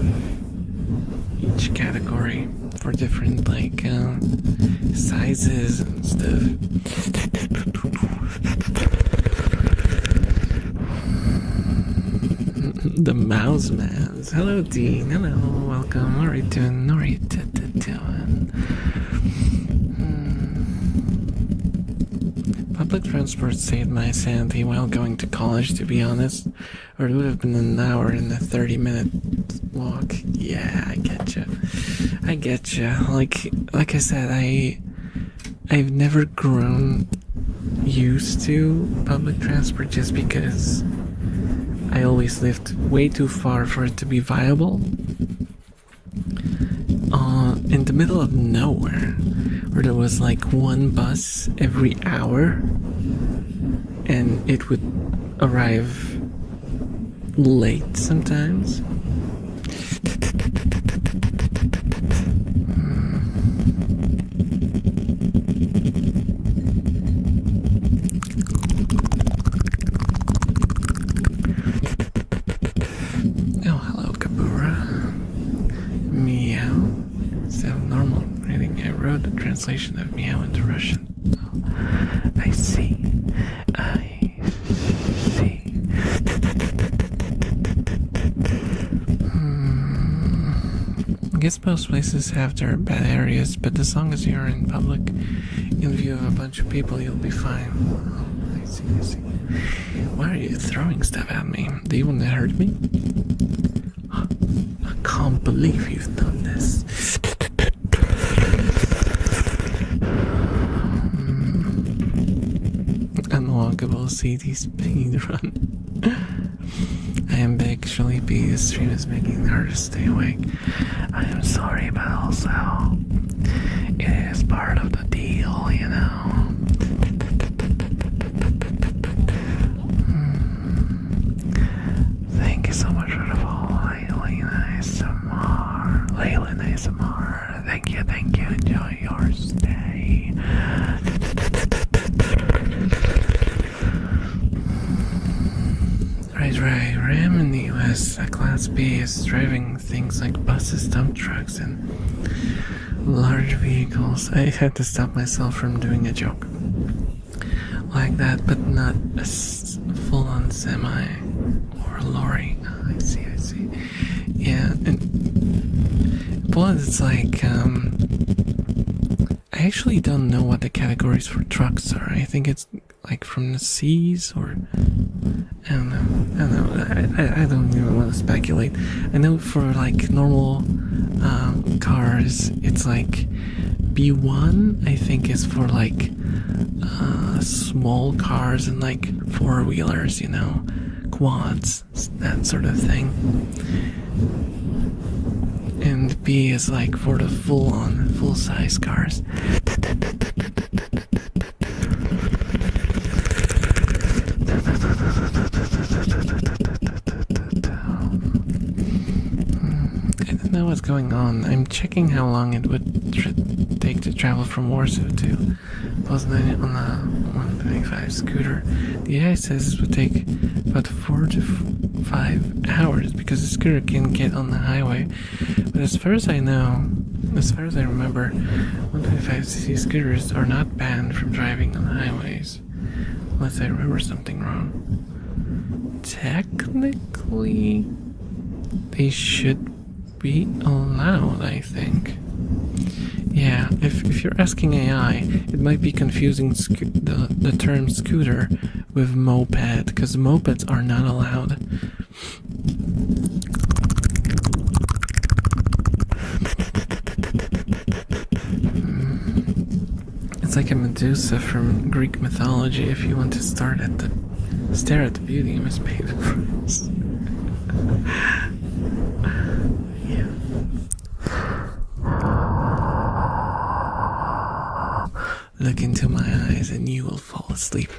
each category for different like sizes and stuff. The mouse mans. Hello Dean. Hello, welcome. How are you doing? How are you doing? Public transport saved my sanity while going to college, to be honest. Or it would have been an hour and a 30-minute walk. Yeah, I get you. I get you. Like I said, I've never grown used to public transport just because I always lived way too far for it to be viable. In the middle of nowhere, where there was like one bus every hour, and it would arrive late sometimes. Oh, hello, Kabura. Meow. So normal reading. I wrote a translation of meow into Russian. Oh, I see. I see. I guess most places have their bad areas, but as long as you're in public, in view of a bunch of people, you'll be fine. Oh, I see, I see. Why are you throwing stuff at me? Do you want to hurt me? I can't believe you've done this. Unwalkable CD speed run. I am big, sleepy. This stream is making it hard to stay awake. I am sorry, but also it is part of the deal, you know. Thank you so much for the follow, Layla ASMR. Thank you. Enjoy your stay. Right. Ram in the US, Class B is driving things like buses, dump trucks, and large vehicles. I had to stop myself from doing a joke like that, but not a full-on semi or lorry. Oh, I see. Yeah, and Poland, it's like, I actually don't know what the categories for trucks are. I think it's like from the C's or I don't know. I don't even want to speculate. I know for like normal cars, it's like B1. I think is for like small cars and like four-wheelers, you know, quads, that sort of thing. And B is like for the full-size cars. going on. I'm checking how long it would take to travel from Warsaw to Poznan on a 125 scooter. The AI says it would take about 4 to 5 hours because the scooter can get on the highway. But as far as I know, as far as I remember, 125cc scooters are not banned from driving on highways. Unless I remember something wrong. Technically, they should be allowed, I think. Yeah, if you're asking AI, it might be confusing the term scooter with moped, because mopeds are not allowed. It's like a Medusa from Greek mythology. If you want to stare at the beauty, you must pay the price. Yeah. Look into my eyes and you will fall asleep.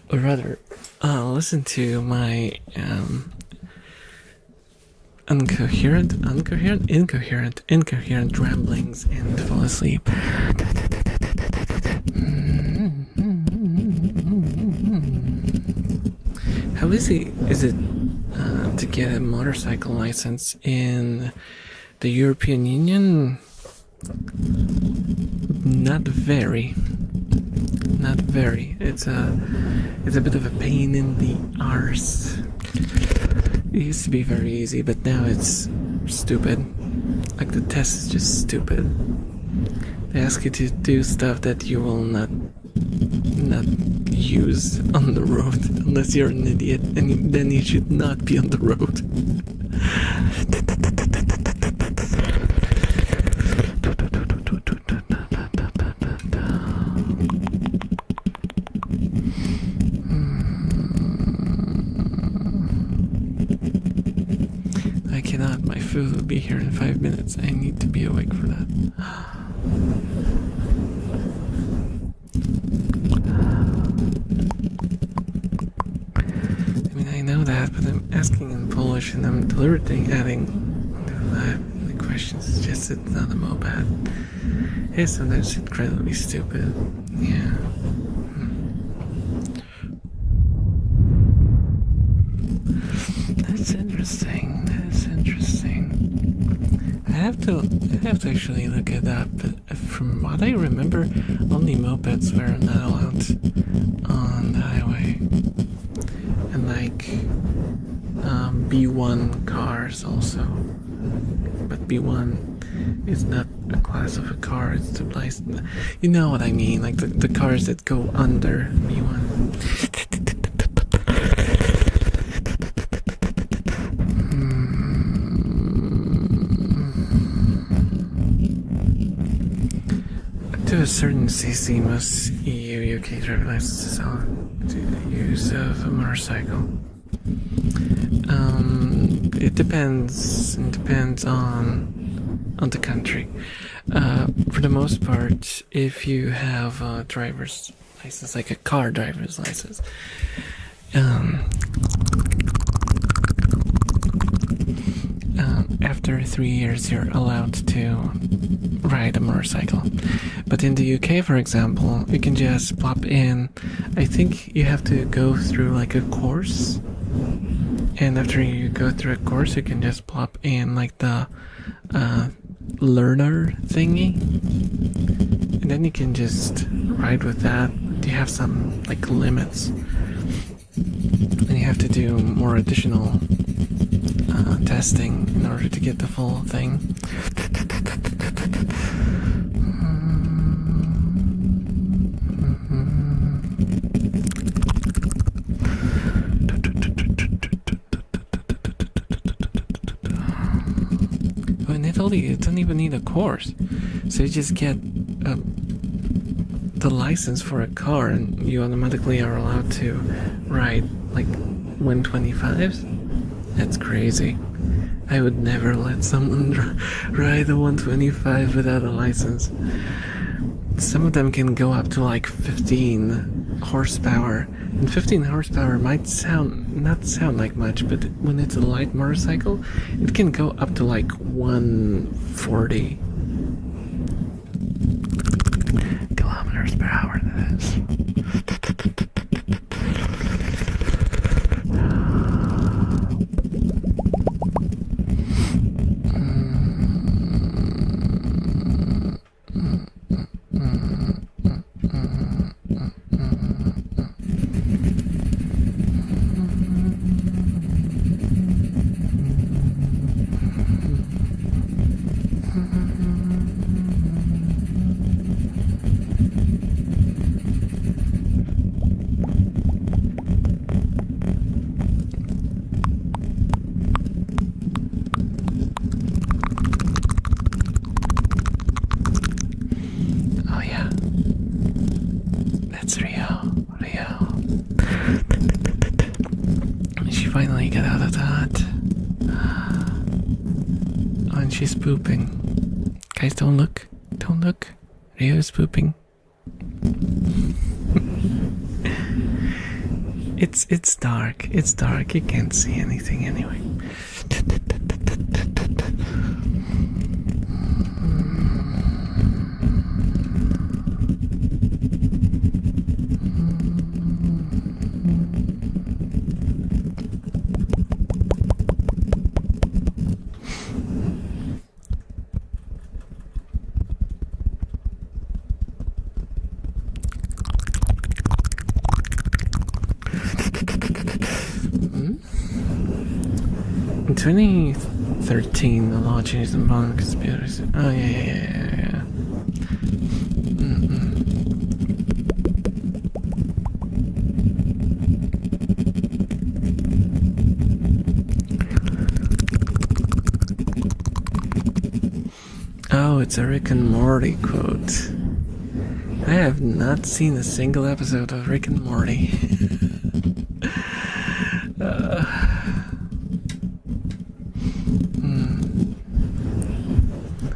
Or rather, listen to my incoherent ramblings and fall asleep. How easy is it to get a motorcycle license in the European Union? Not very. Not very. It's a bit of a pain in the arse. It used to be very easy, but now it's stupid. Like, the test is just stupid. They ask you to do stuff that you will not use on the road unless you're an idiot, and then you should not be on the road. I cannot. My food will be here in 5 minutes. I need to be awake for that. I mean, I know that, but I'm asking in Polish and I'm deliberately adding the question suggests it's not a moped. It's sometimes incredibly stupid. Yeah. That's interesting. That's interesting. I have to actually look it up, but from what I remember, only mopeds were not allowed on the highway. And like B1 cars also. But B1 is not a class of a car, it's a license. You know what I mean, like the cars that go under B1. To a certain CC, most EU UK driver licenses allow the use of a motorcycle. It depends on the country. For the most part, if you have a driver's license, like a car driver's license, after 3 years you're allowed to ride a motorcycle. But in the UK, for example, you can just plop in. I think you have to go through like a course, and after you go through a course you can just plop in like the learner thingy, and then you can just ride with that. You have some like limits, and you have to do more additional testing in order to get the full thing. In Italy, you don't even need a course, so you just get the license for a car, and you automatically are allowed to ride like 125s. That's crazy. I would never let someone ride a 125 without a license. Some of them can go up to like 15. horsepower. And 15 horsepower might not sound like much, but when it's a light motorcycle, it can go up to like 140 kilometers per hour. That is. Finally get out of that. Oh, and she's pooping. Guys, don't look. Don't look. Rio's pooping. It's dark. It's dark. You can't see anything anyway. In 2013, the law changed the modern conspiracy. Oh, yeah. Oh, it's a Rick and Morty quote. I have not seen a single episode of Rick and Morty.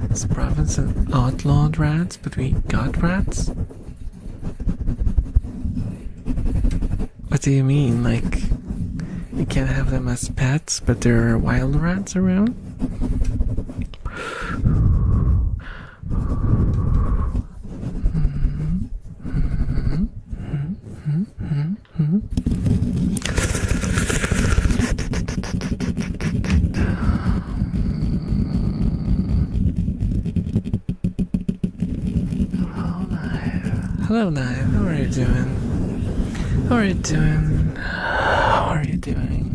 This province and outlawed rats, but we got rats? What do you mean? Like, you can't have them as pets, but there are wild rats around? Hello, Knife. How are you doing? How are you doing? How are you doing?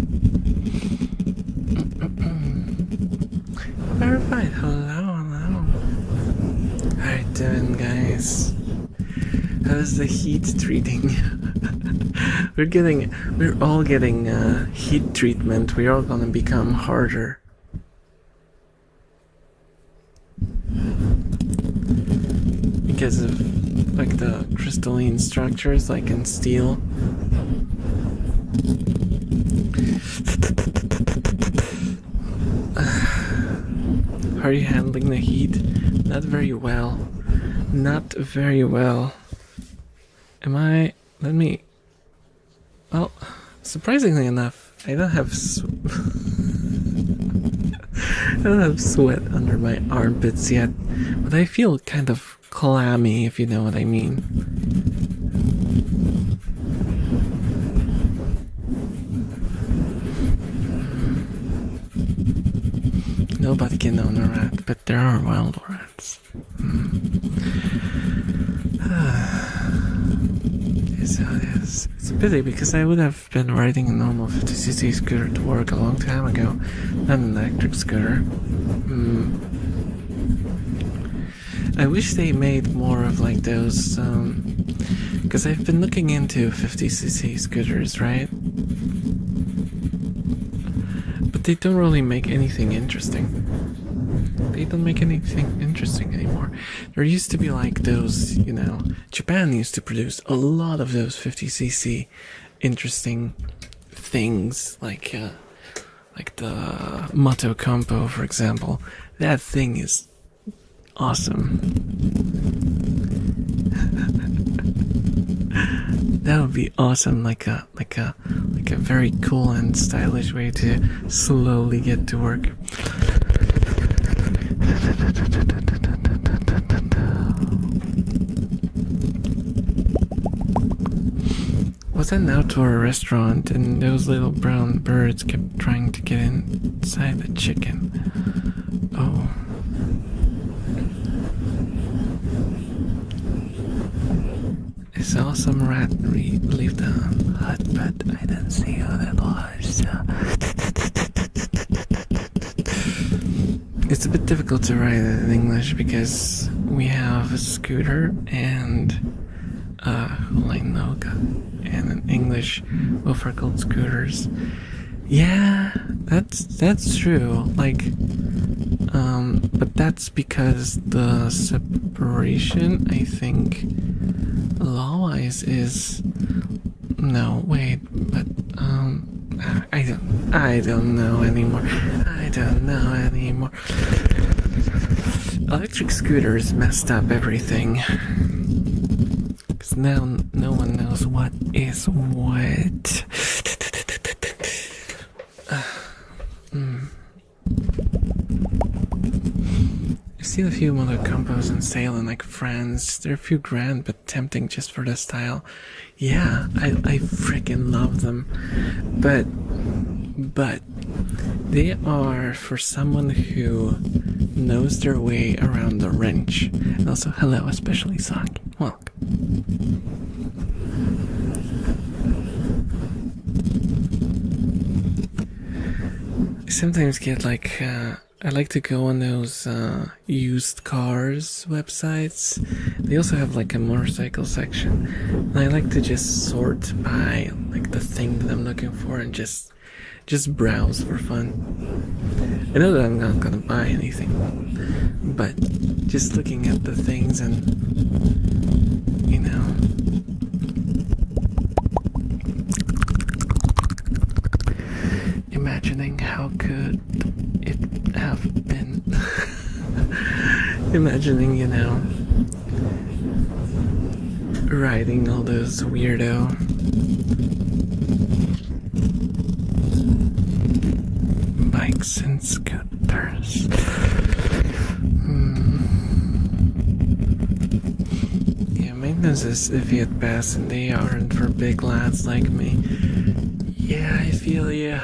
Verified. Hello. How are you doing, guys? How's the heat treating? We're all getting heat treatment. We're all gonna become harder. Because of like the crystalline structures, like in steel. How are you handling the heat? Not very well. Not very well. Well, surprisingly enough, I don't have I don't have sweat under my armpits yet, but I feel kind of clammy, if you know what I mean. Nobody can own a rat, but there are wild rats. It's how it is. It's a pity because I would have been riding a normal 50cc scooter to work a long time ago, not an electric scooter. I wish they made more of like those, because I've been looking into 50cc scooters, right? But they don't really make anything interesting. They don't make anything interesting anymore. There used to be like those, you know, Japan used to produce a lot of those 50cc interesting things, like the Moto Compo, for example. That thing is awesome. That would be awesome, like a very cool and stylish way to slowly get to work. Was an outdoor restaurant and those little brown birds kept trying to get inside the chicken. Oh. I saw some rat leave the hut, but I didn't see who that was. It's a bit difficult to write it in English because we have a scooter and Hulanoga and an English both are called scooters. Yeah, that's true. Like, but that's because the separation, I think, law-wise is no wait, but I don't know anymore. I don't know anymore. Electric scooters messed up everything. Because now no one knows what is what. I've seen a few motor combos on sale in like France. They're a few grand, but tempting just for the style. Yeah, I freaking love them. But they are for someone who knows their way around the wrench. And also, hello, especially Saki. Welcome. I sometimes get like, I like to go on those used cars websites. They also have like a motorcycle section. And I like to just sort by like the thing that I'm looking for and just browse for fun. I know that I'm not gonna buy anything, but just looking at the things and, you know, imagining how could it have been. Imagining, you know, riding all those weirdo bikes and scooters. Yeah, maintenance is iffy at best, and they aren't for big lads like me. Yeah, I feel ya.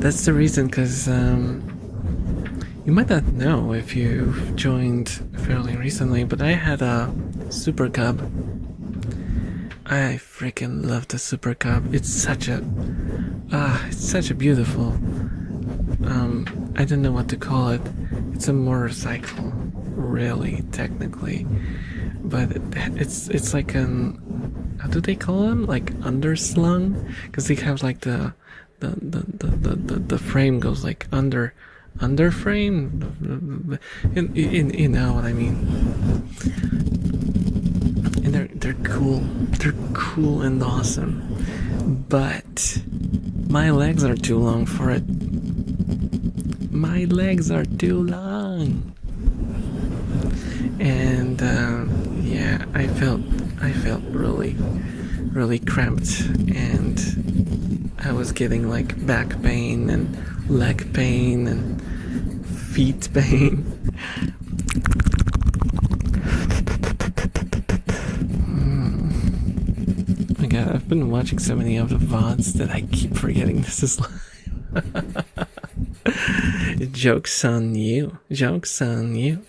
That's the reason, because you might not know if you've joined fairly recently, but I had a Super Cub. I freaking love the Super Cub. It's such a beautiful, I don't know what to call it. It's a motorcycle, really, technically, but it's like an, how do they call them? Like underslung, because they have like the frame goes like under frame. You know what I mean? And they're cool. They're cool and awesome. But my legs are too long for it. My legs are too long. And yeah, I felt really cramped, and I was getting like back pain and leg pain and feet pain. Oh my god, I've been watching so many of the VODs that I keep forgetting this is live. Joke's on you. Joke's on you.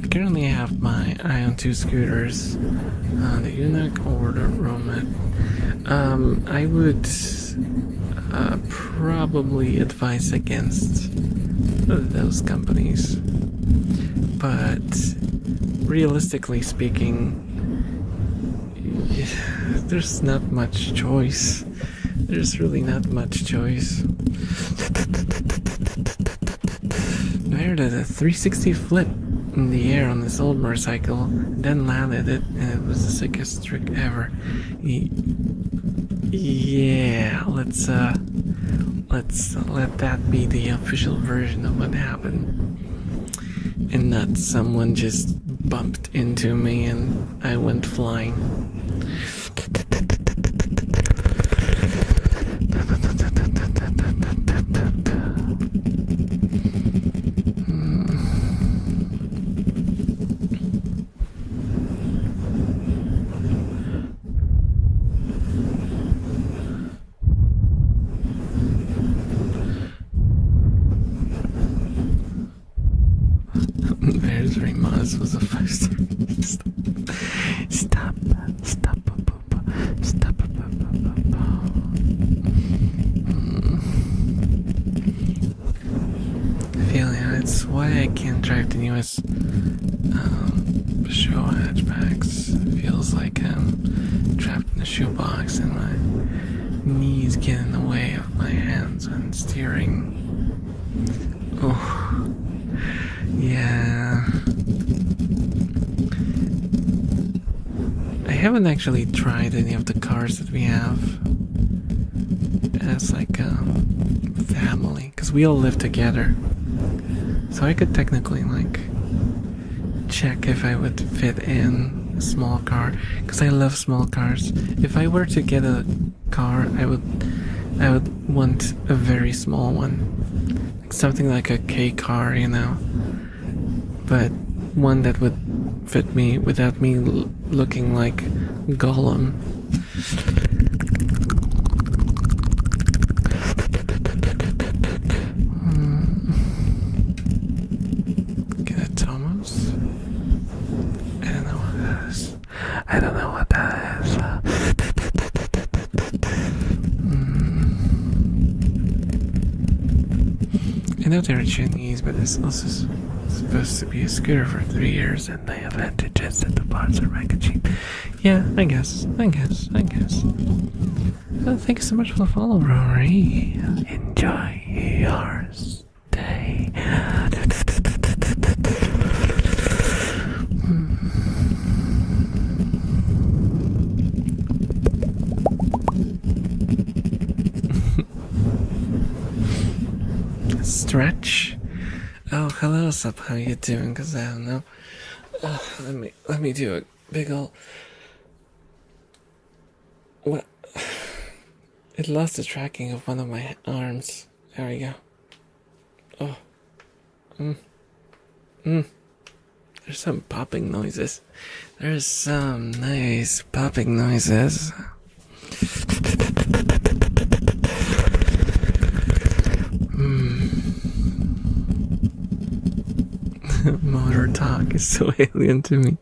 I currently have my eye on two scooters, the Eunuch or the Roman. I would probably advise against those companies, but realistically speaking, there's not much choice. There's really not much choice. I did a 360 flip in the air on this old motorcycle, then landed it, and it was the sickest trick ever. Yeah, let's let that be the official version of what happened. and not someone just bumped into me and I went flying. There's Rimas was the first. Stop. Feeling it's why I can't drive the newest show hatchbacks. It feels like I'm trapped in a shoebox and my knees get in the way of my hands when steering. Oh. Yeah. I haven't actually tried any of the cars that we have as like a family, because we all live together. So I could technically like check if I would fit in a small car, because I love small cars. If I were to get a car, I would want a very small one, like something like a K car, you know. But one that would fit me without me looking like Gollum. Get a Thomas? I don't know what that is. I don't know what that is. I know they're Chinese, but it's also supposed to be a scooter for 3 years, and the advantage is that the parts are mega cheap. Yeah, I guess. Thank you so much for the follow, Rory. Enjoy your stay. Stretch. Oh, hello, sup? How you doing? Cause I don't know. Let me do a big ol'. What? It lost the tracking of one of my arms. There we go. Oh. There's some popping noises. There's some nice popping noises. Motor talk is so alien to me.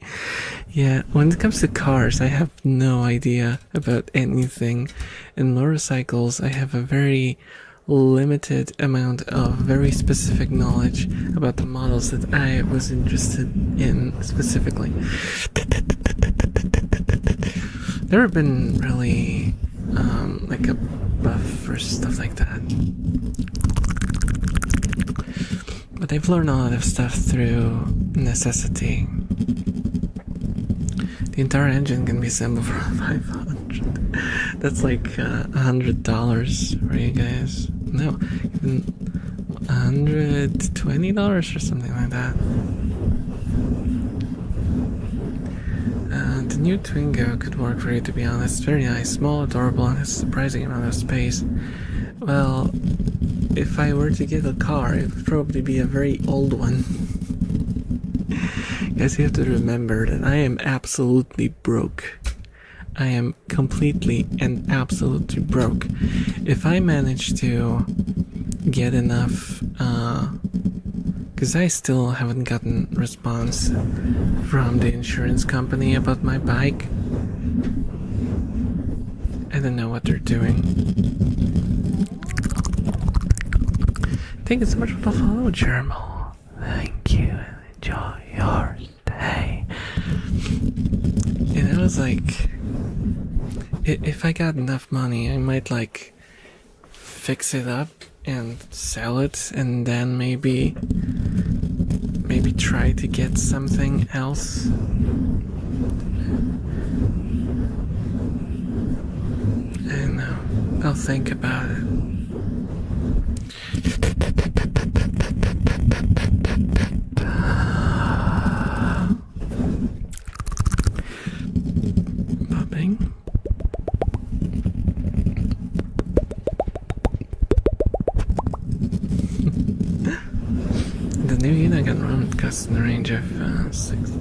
Yeah, when it comes to cars, I have no idea about anything. In motorcycles, I have a very limited amount of very specific knowledge about the models that I was interested in specifically. Never been really like a buff for stuff like that. But I've learned a lot of stuff through necessity. The entire engine can be assembled for $500. That's like $100 for you guys. No, even $120 or something like that. The new Twingo could work for you, to be honest. Very nice, small, adorable, and has a surprising amount of space. Well, if I were to get a car, it would probably be a very old one. Guys, you have to remember that I am absolutely broke. I am completely and absolutely broke. If I manage to get enough, because I still haven't gotten response from the insurance company about my bike. I don't know what they're doing. Thank you so much for the follow, Jermo. Thank you, and enjoy your stay. And I was like, if I got enough money, I might like fix it up and sell it, and then maybe try to get something else. I don't know. I'll think about it. cast in the range of 6.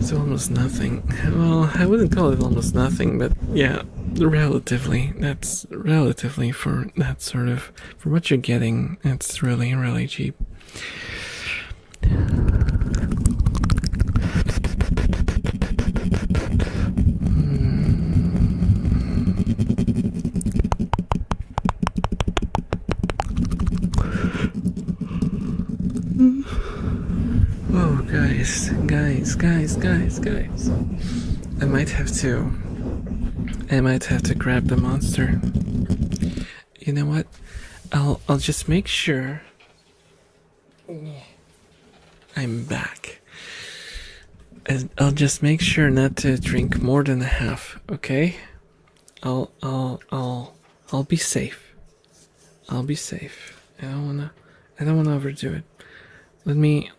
So almost nothing. Well, I wouldn't call it almost nothing, but yeah, relatively. That's relatively for that sort of, for what you're getting, it's really, really cheap. Oh, guys. I might have to grab the monster. You know what? I'll just make sure I'm back. I'll just make sure not to drink more than a half, okay? I'll be safe. I'll be safe. I don't wanna overdo it. Let me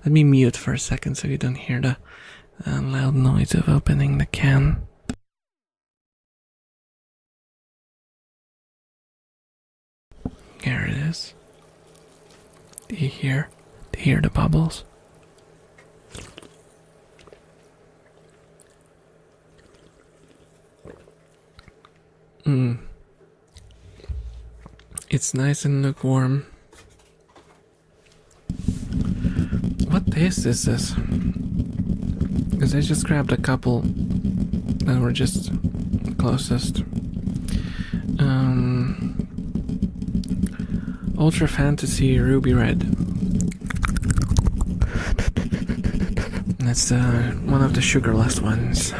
mute for a second so you don't hear the loud noise of opening the can. Here it is. Do you hear the bubbles? It's nice and lukewarm. What taste is this? Because I just grabbed a couple that were just closest. Ultra Fantasy Ruby Red. That's one of the sugarless ones.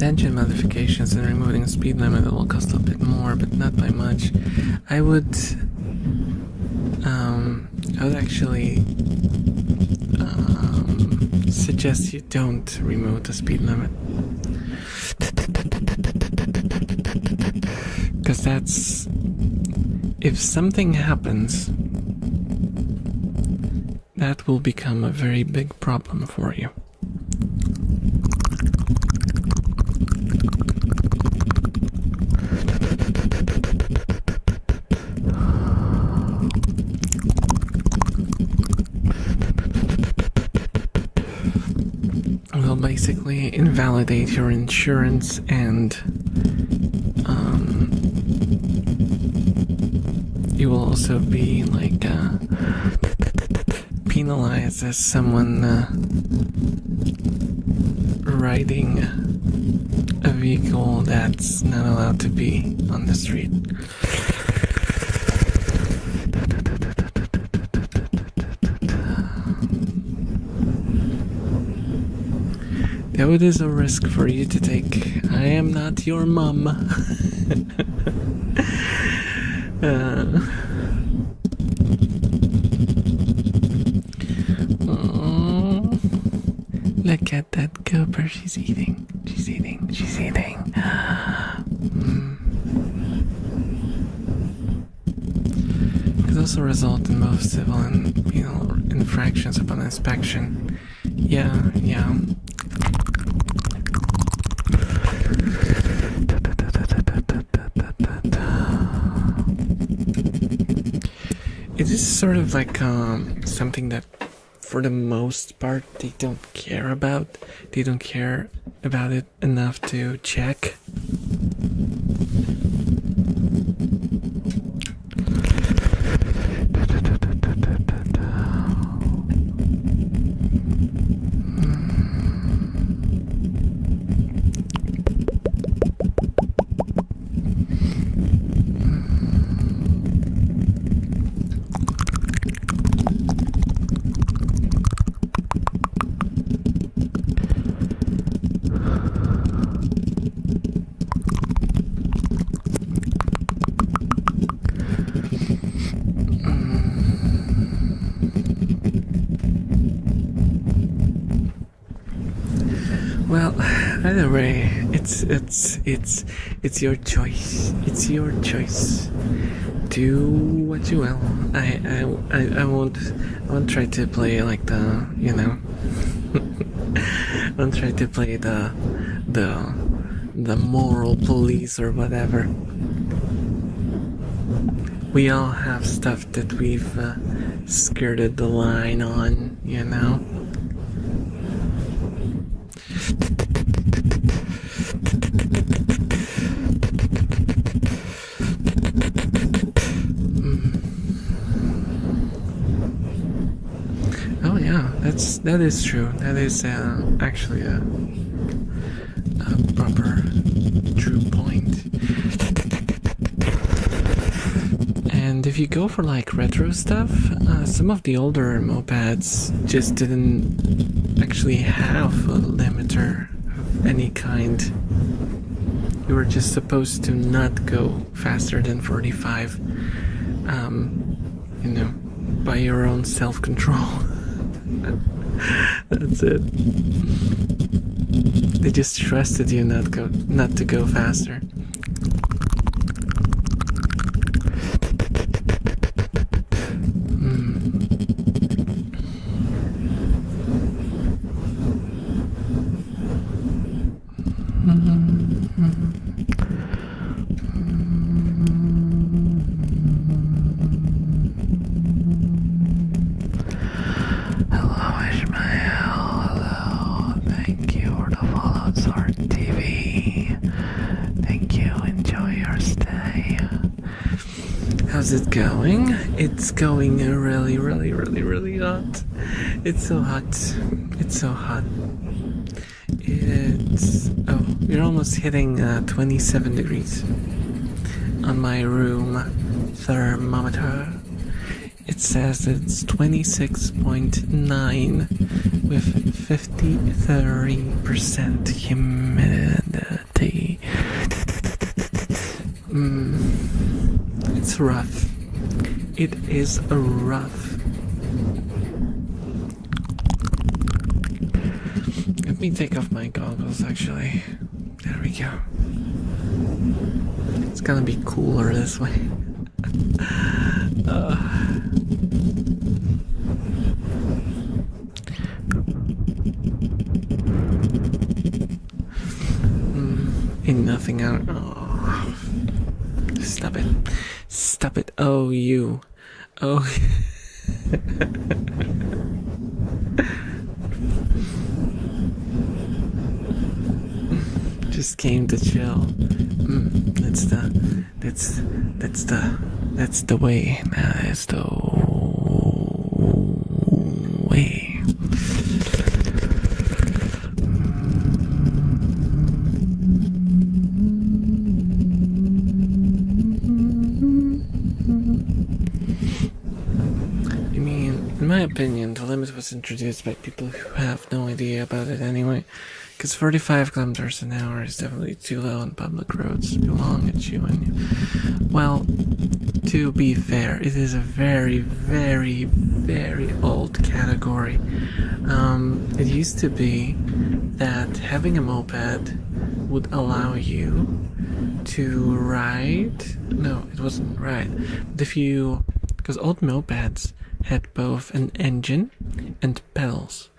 Engine modifications and removing the speed limit will cost a bit more, but not by much. I would actually suggest you don't remove the speed limit, because that's, if something happens, that will become a very big problem for you. Will basically invalidate your insurance and you will also be like penalized as someone riding a vehicle that's not allowed to be on the street. Though it is a risk for you to take. I am not your mum. Look at that gopher. She's eating. It also results in most civil and penal infractions upon inspection. Yeah. It is sort of like something that, for the most part, they don't care about. They don't care about it enough to check. Well, either way, it's your choice. It's your choice. Do what you will. I won't try to play like the, you know. I won't try to play the moral police or whatever. We all have stuff that we've skirted the line on, you know? Oh yeah, that is true. That is actually a proper true point. And if you go for like retro stuff, some of the older mopeds just didn't actually have a limiter of any kind. You were just supposed to not go faster than 45, you know, by your own self-control. That's it. They just trusted you not to go faster. How's it going? It's going really, really, really, really hot. It's so hot. It's so hot. We're almost hitting 27 degrees on my room thermometer. It says it's 26.9 with 53% humidity. It's rough. It is rough. Let me take off my goggles actually. There we go. It's gonna be cooler this way. Ain't nothing out. Oh. Stop it. Stop it. Oh, you. Oh. Just came to chill. That's the way. That is the way. In my opinion, the limit was introduced by people who have no idea about it anyway, because 45 kilometers an hour is definitely too low on public roads, long at you. And well, to be fair, it is a very, very, very old category. It used to be that having a moped would allow you to ride. No, it wasn't ride. But because old mopeds had both an engine and pedals.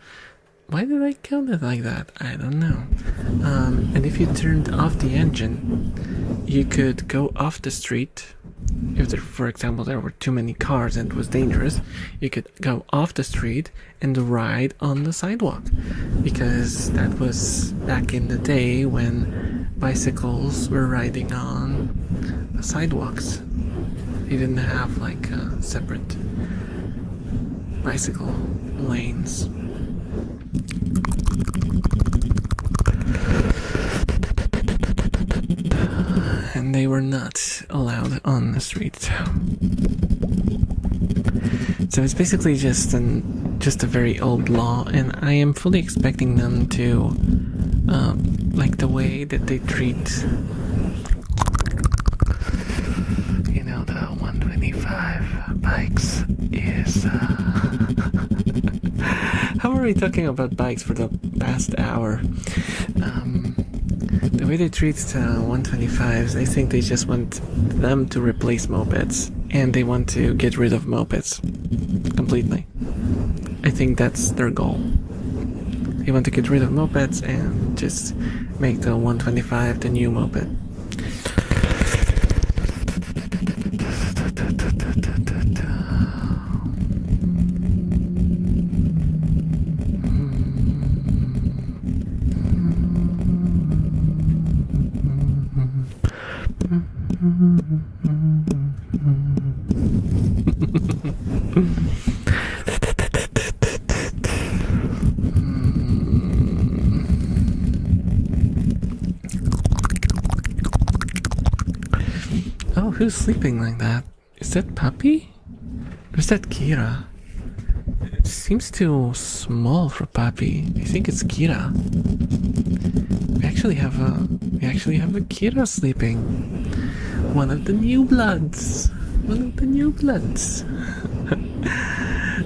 Why did I count it like that? I don't know. And if you turned off the engine, you could go off the street. If there, for example, there were too many cars and it was dangerous, you could go off the street and ride on the sidewalk. Because that was back in the day when bicycles were riding on the sidewalks. You didn't have like separate bicycle lanes. And they were not allowed on the street. So it's basically just a very old law, and I am fully expecting them to like the way that they treat, you know, the 125 bikes is how are we talking about bikes for the past hour? The way they treat 125s, I think they just want them to replace mopeds, and they want to get rid of mopeds completely. I think that's their goal. They want to get rid of mopeds and just make the 125 the new moped. who's sleeping like that? Is that Puppy? Or is that Kira? It seems too small for Puppy. I think it's Kira. We actually have a Kira sleeping. One of the new bloods.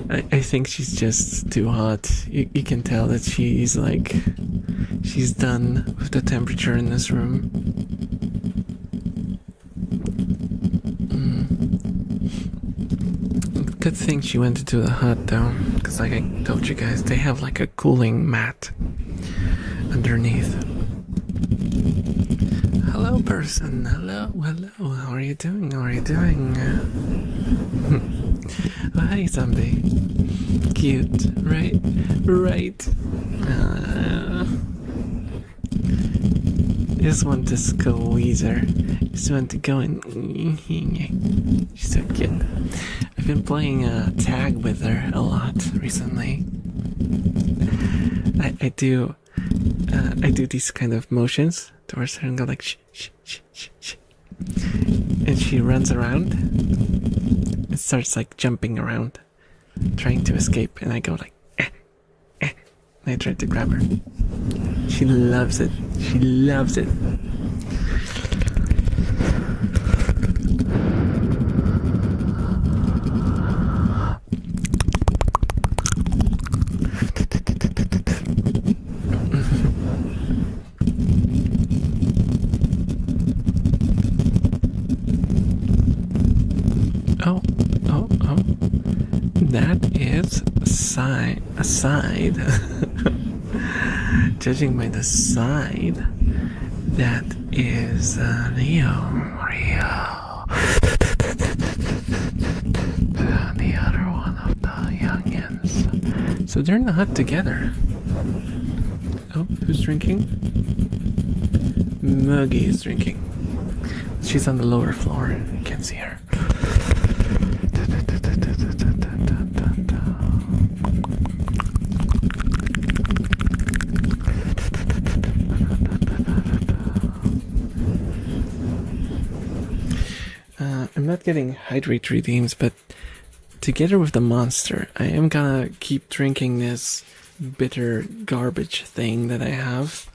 I think she's just too hot. You can tell that she's done with the temperature in this room. Good thing she went into the hut though, because like I told you guys, they have like a cooling mat underneath. Hello person, hello, how are you doing? Oh, hi zombie. Cute, right? Just want to squeeze her. Just want to go and she's so cute. I've been playing tag with her a lot recently. I do these kind of motions towards her and go like shh. And she runs around and starts like jumping around, trying to escape, and I go like and I try to grab her. She loves it. Oh. That is a side. Judging by the side, that is Leo. The other one of the youngins. So they're in the hut together. Oh, who's drinking? Muggy is drinking. She's on the lower floor. You can't see her. I'm not getting hydrate redeems, but together with the monster, I am gonna keep drinking this bitter garbage thing that I have.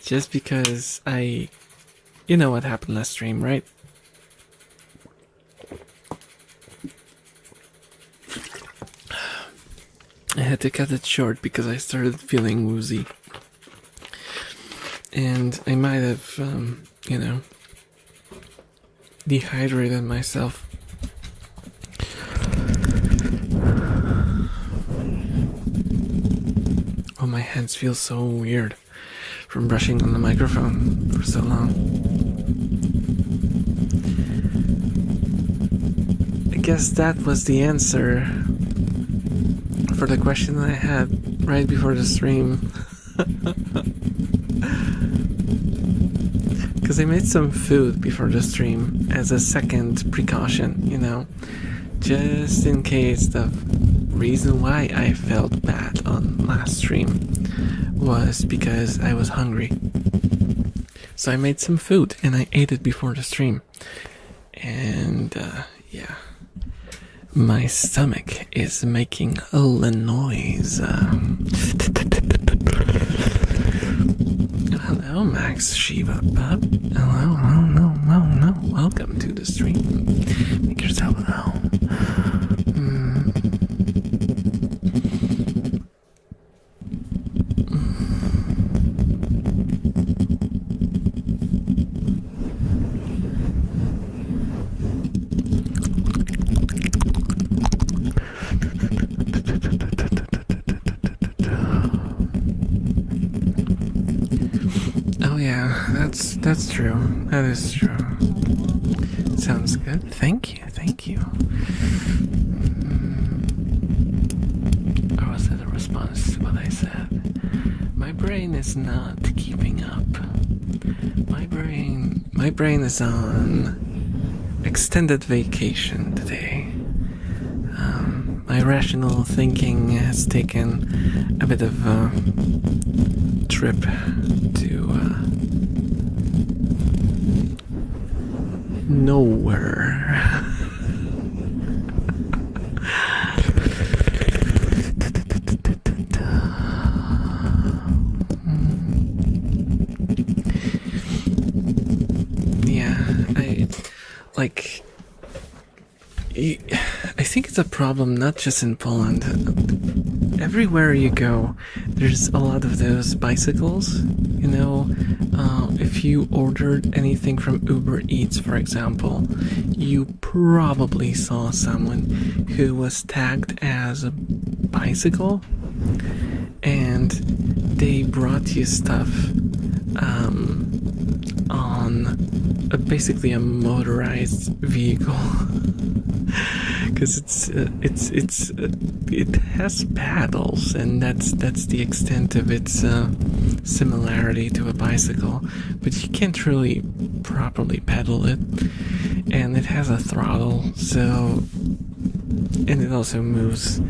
Just because you know what happened last stream, right? I had to cut it short because I started feeling woozy. And I might have, dehydrated myself. Oh, my hands feel so weird from brushing on the microphone for so long. I guess that was the answer for the question that I had right before the stream. Because I made some food before the stream as a second precaution, just in case. The reason why I felt bad on last stream was because I was hungry. So I made some food and I ate it before the stream. And yeah, my stomach is making a little noise. Hello, Max Shiva Bub. Hello. Welcome to the stream. Make yourself at home. That's true. That is true. Sounds good. Thank you. Or was that a response to what I said? My brain is not keeping up. My brain is on extended vacation today. My rational thinking has taken a bit of a trip to nowhere. I think it's a problem not just in Poland. Everywhere you go, there's a lot of those bicycles. You know, if you ordered anything from Uber Eats, for example, you probably saw someone who was tagged as a bicycle, and they brought you stuff on basically a motorized vehicle. Because it has paddles, and that's the extent of its similarity to a bicycle, but you can't really properly pedal it, and it has a throttle, so, and it also moves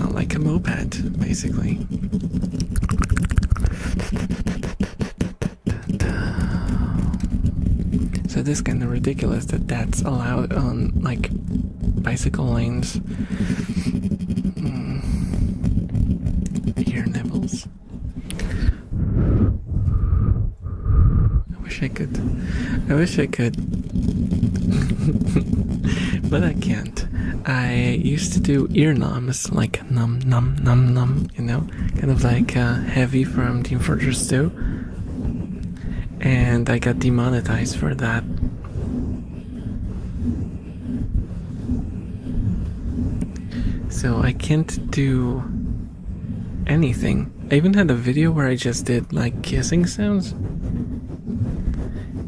like a moped, basically. So this is kind of ridiculous that that's allowed on like bicycle lanes. Ear nibbles. I wish I could. But I can't. I used to do ear noms, like num num num num, you know, kind of like Heavy from Team Fortress 2. And I got demonetized for that. So I can't do anything. I even had a video where I just did like kissing sounds.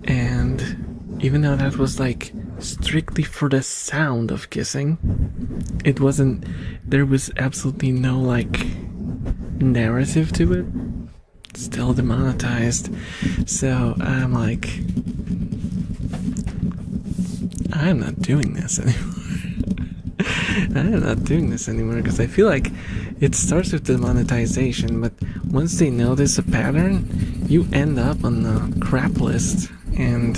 And even though that was like strictly for the sound of kissing, it wasn't, there was absolutely no like narrative to it. Still demonetized. So I'm like, I'm not doing this anymore. I'm not doing this anymore because I feel like it starts with demonetization, but once they notice a pattern, you end up on the crap list. And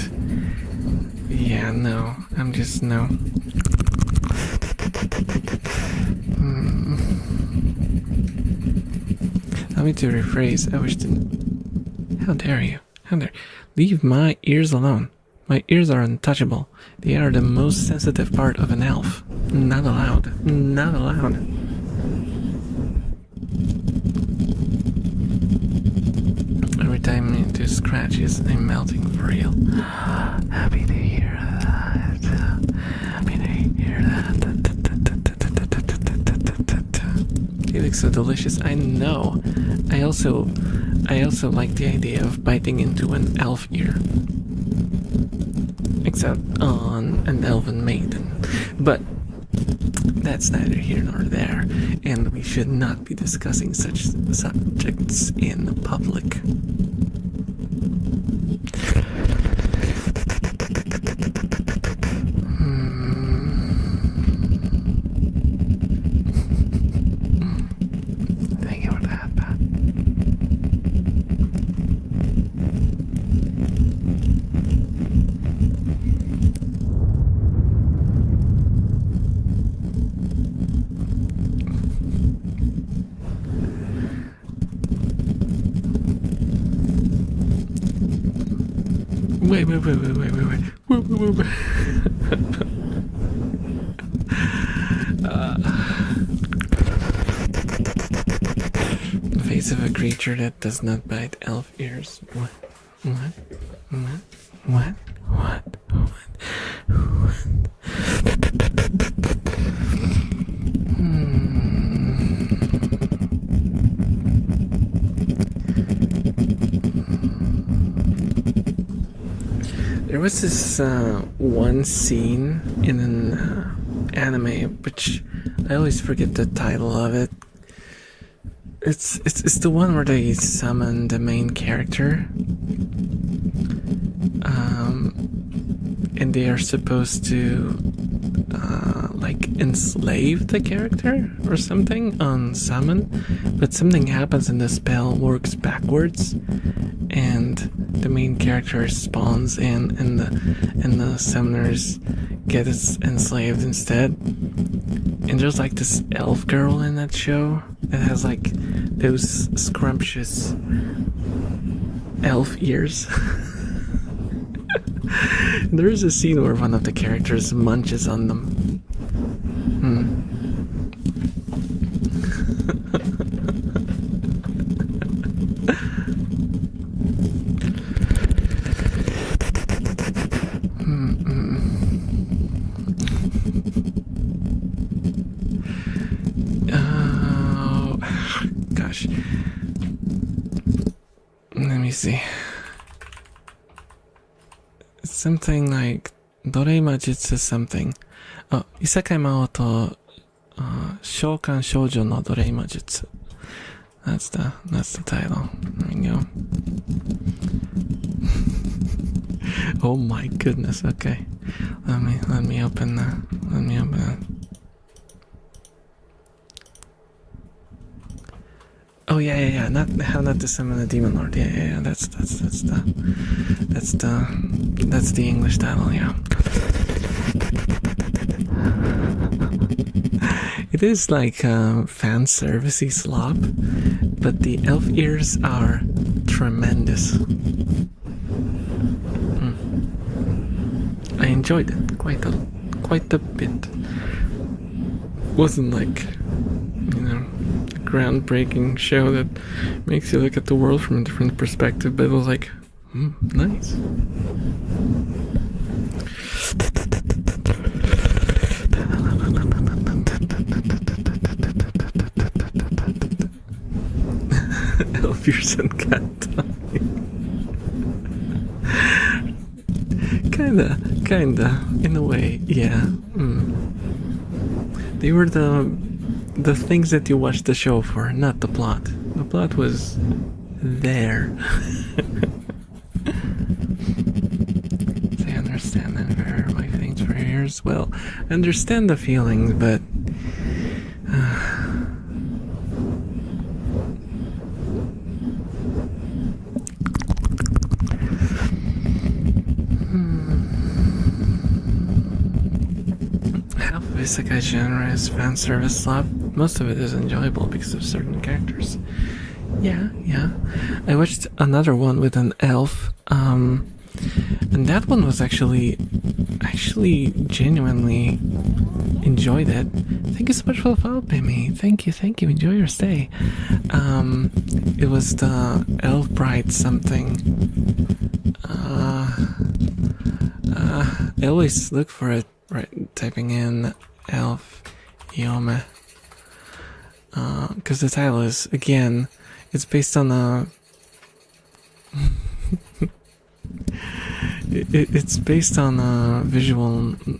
yeah, no, I'm just no. Allow me to rephrase. I wish to. How dare you? How dare you? Leave my ears alone. My ears are untouchable. They are the most sensitive part of an elf. Not allowed. Not allowed. Every time it do scratches, I'm melting for real. Happy to hear that. Happy to hear that. It looks so delicious. I know. I also like the idea of biting into an elf ear. Except on an elven maiden. But that's neither here nor there, and we should not be discussing such subjects in public. Thank you for that, Pat. Wait. The face of a creature that does not bite elf ears. What? There was this one scene in an anime, which I always forget the title of it. It's the one where they summon the main character, and they are supposed to like enslave the character or something on summon, but something happens and the spell works backwards, and the main character spawns in, and the summoners get enslaved instead. And there's like this elf girl in that show that has like those scrumptious elf ears. There is a scene where one of the characters munches on them. Oh, gosh. Let me see. Something like 奴隷魔術 something. Oh, 異世界魔王と召喚少女の奴隷魔術. That's the title. There we go. Oh my goodness. Okay. Let me open that. Let me open that. Oh yeah. Not how not to summon a demon lord. Yeah. That's the English title. Yeah. It is like fan servicey slop, but the elf ears are tremendous. I enjoyed it quite a bit. Wasn't like, you know, a groundbreaking show that makes you look at the world from a different perspective, but it was like, nice. Elf ears and cat tongue. Kinda, in a way, yeah. They were the things that you watched the show for, not the plot. The plot was there. I understand that for my feelings for years. Well, I understand the feelings, but isekai genre is fan service slop. Most of it is enjoyable because of certain characters. Yeah. I watched another one with an elf, and that one was actually genuinely enjoyed it. Thank you so much for the follow, Bimmy. Thank you. Enjoy your stay. It was the ElfRave something. I always look for it, right, typing in Elf Yome, because the title is, again, it's based on a it's based on a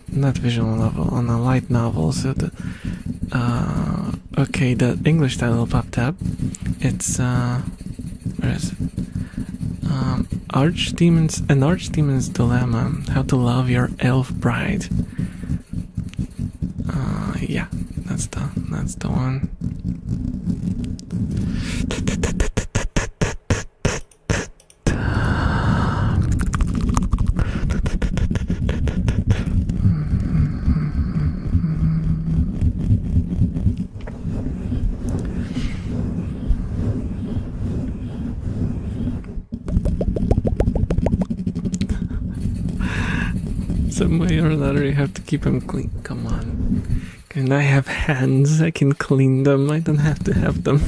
not visual novel, on a light novel. So the okay, the English title popped up. It's where is it? An Archdemon's Dilemma: How to Love Your Elf Bride. Yeah, that's the one. Some way or another, you have to keep them clean. Come on. And I have hands, I can clean them. I don't have to have them.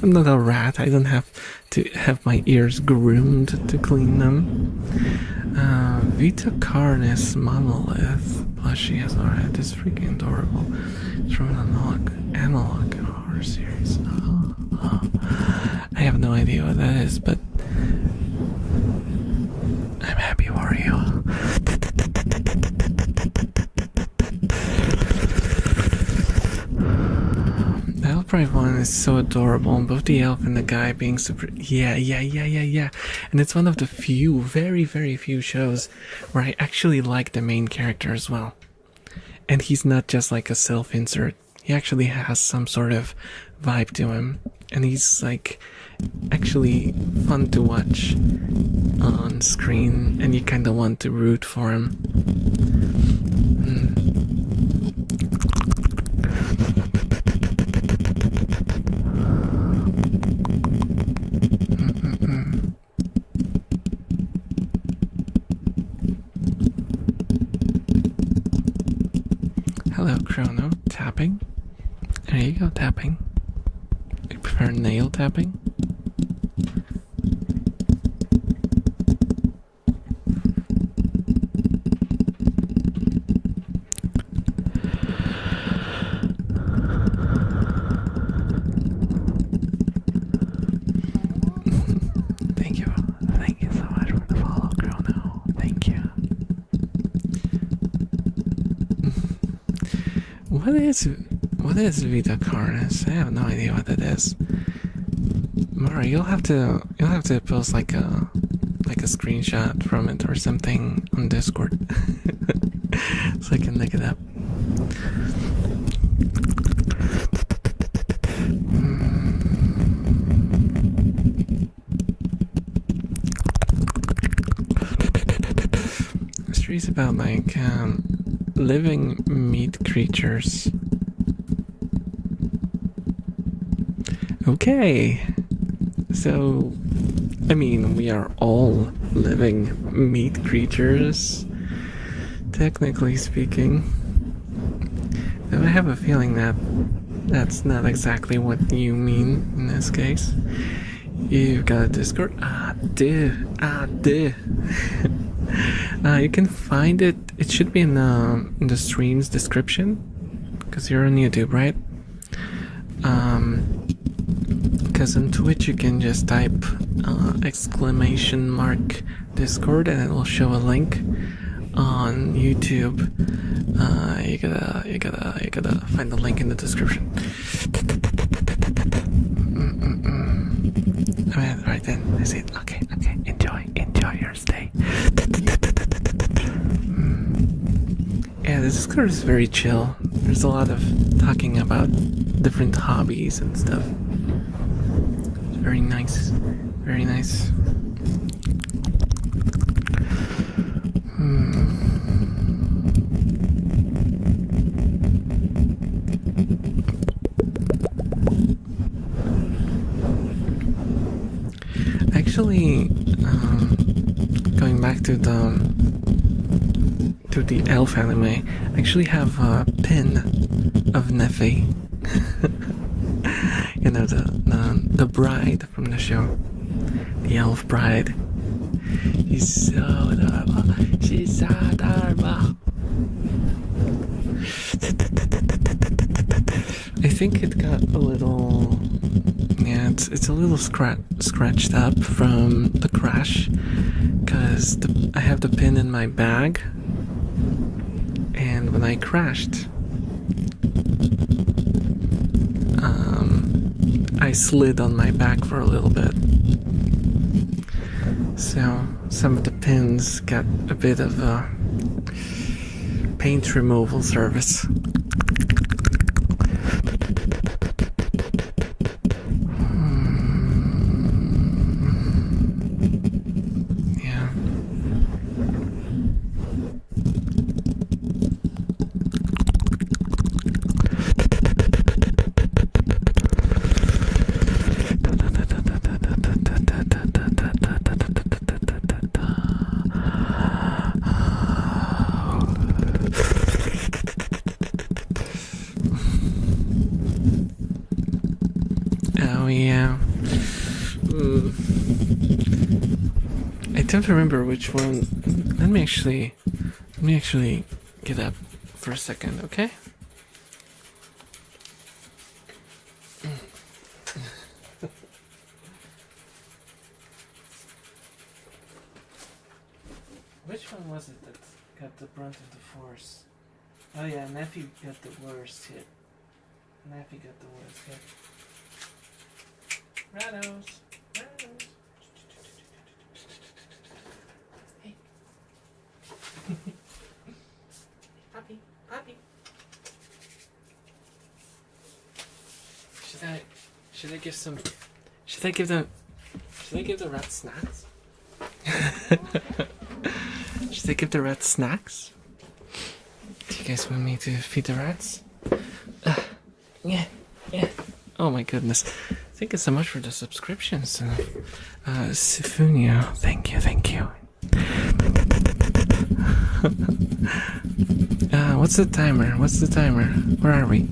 I'm not a rat. I don't have to have my ears groomed to clean them. Vita Carnis Monolith plushie as alright. It's freaking adorable. It's from an analog horror series. I have no idea what that is, but I'm happy for you. The ElfRave one is so adorable, both the elf and the guy being super. Yeah. And it's one of the few, very, very few shows where I actually like the main character as well. And he's not just like a self-insert. He actually has some sort of vibe to him. And he's like actually fun to watch on screen, and you kind of want to root for him. Hello, Chrono. Tapping. There you go, tapping. You prefer nail tapping? Thank you so much for the follow, Chrono. Thank you. What is Vita Carnus? I have no idea what that is. Mara, you'll have to post like a screenshot from it or something on Discord so I can look it up. Mysteries about like living meat creatures. Okay, so I mean, we are all living meat creatures, technically speaking. Though I have a feeling that that's not exactly what you mean in this case. You've got a Discord? You can find it. It should be in the stream's description, because you're on YouTube, right? Because on Twitch you can just type !Discord and it will show a link. On YouTube, you gotta find the link in the description. Right then, I see it. Okay. Enjoy your stay. Yeah, this Discord is very chill. There's a lot of talking about different hobbies and stuff. It's very nice. Very nice. Actually, going back to the elf anime, I actually have a pin of Neffy. You know, the bride from the show, the elf bride. She's so adorable. She's so adorable. I think it got a little, yeah, it's a little scratched up from the crash, because I have the pin in my bag, and when I crashed, I slid on my back for a little bit. So some of the pins got a bit of a paint removal service. Yeah. Oh yeah. I don't remember which one. Let me actually get up for a second, okay? Which one was it that got the brunt of the force? Oh yeah, Neffy got the worst hit. Neffy got the worst hit. Ranos. Hey. Puppy. Should I give some? Should I give them? Should I give the rats snacks? Should I give the rats snacks? Do you guys want me to feed the rats? Yeah. Oh my goodness. Thank you so much for the subscriptions. Sifunio, thank you. What's the timer? Where are we?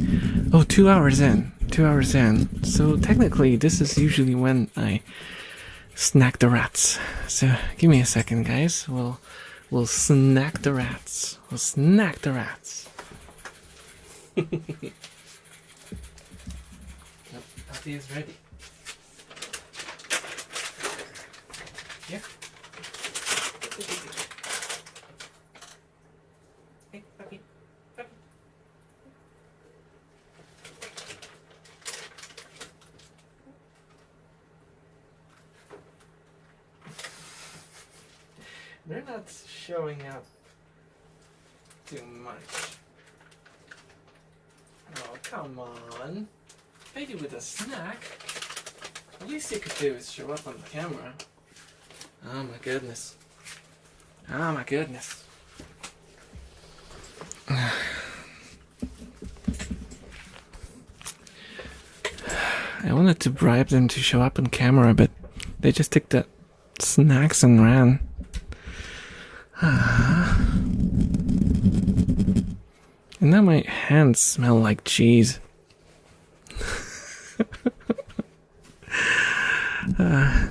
Oh, 2 hours in. 2 hours in. So technically, this is usually when I snack the rats. So give me a second, guys. We'll snack the rats. Puppy is ready. Yeah. Hey, puppy. They're not showing up too much. Oh, come on. Maybe with a snack. At least you could do is show up on the camera. Oh my goodness. I wanted to bribe them to show up on camera, but they just took the snacks and ran. And now my hands smell like cheese.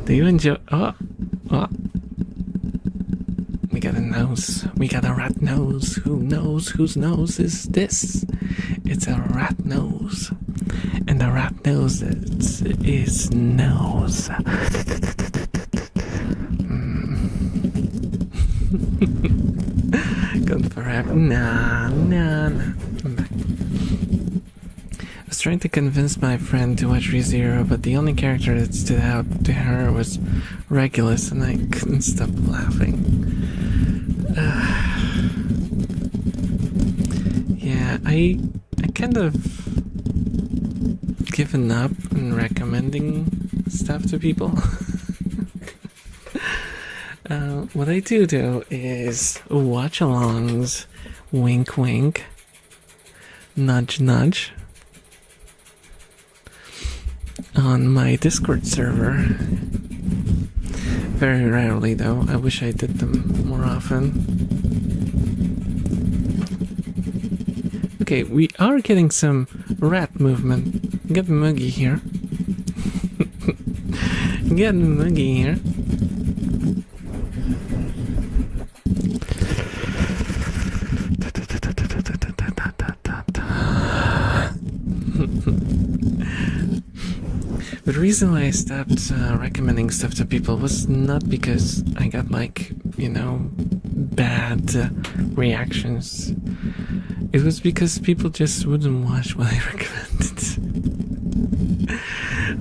Do you enjoy? Oh. We got a nose. We got a rat nose. Who knows whose nose is this? It's a rat nose. And the rat nose is nose. Gone forever. Nah. I'm back. I was trying to convince my friend to watch ReZero, but the only character that stood out to her was Regulus, and I couldn't stop laughing. Yeah, I kind of given up on recommending stuff to people. What I do though is watch-alongs, wink wink, nudge nudge, on my Discord server. Very rarely though, I wish I did them more often. Okay, we are getting some rat movement. Get Muggy here. Get Muggy here. The reason why I stopped recommending stuff to people was not because I got bad reactions. It was because people just wouldn't watch what I recommended.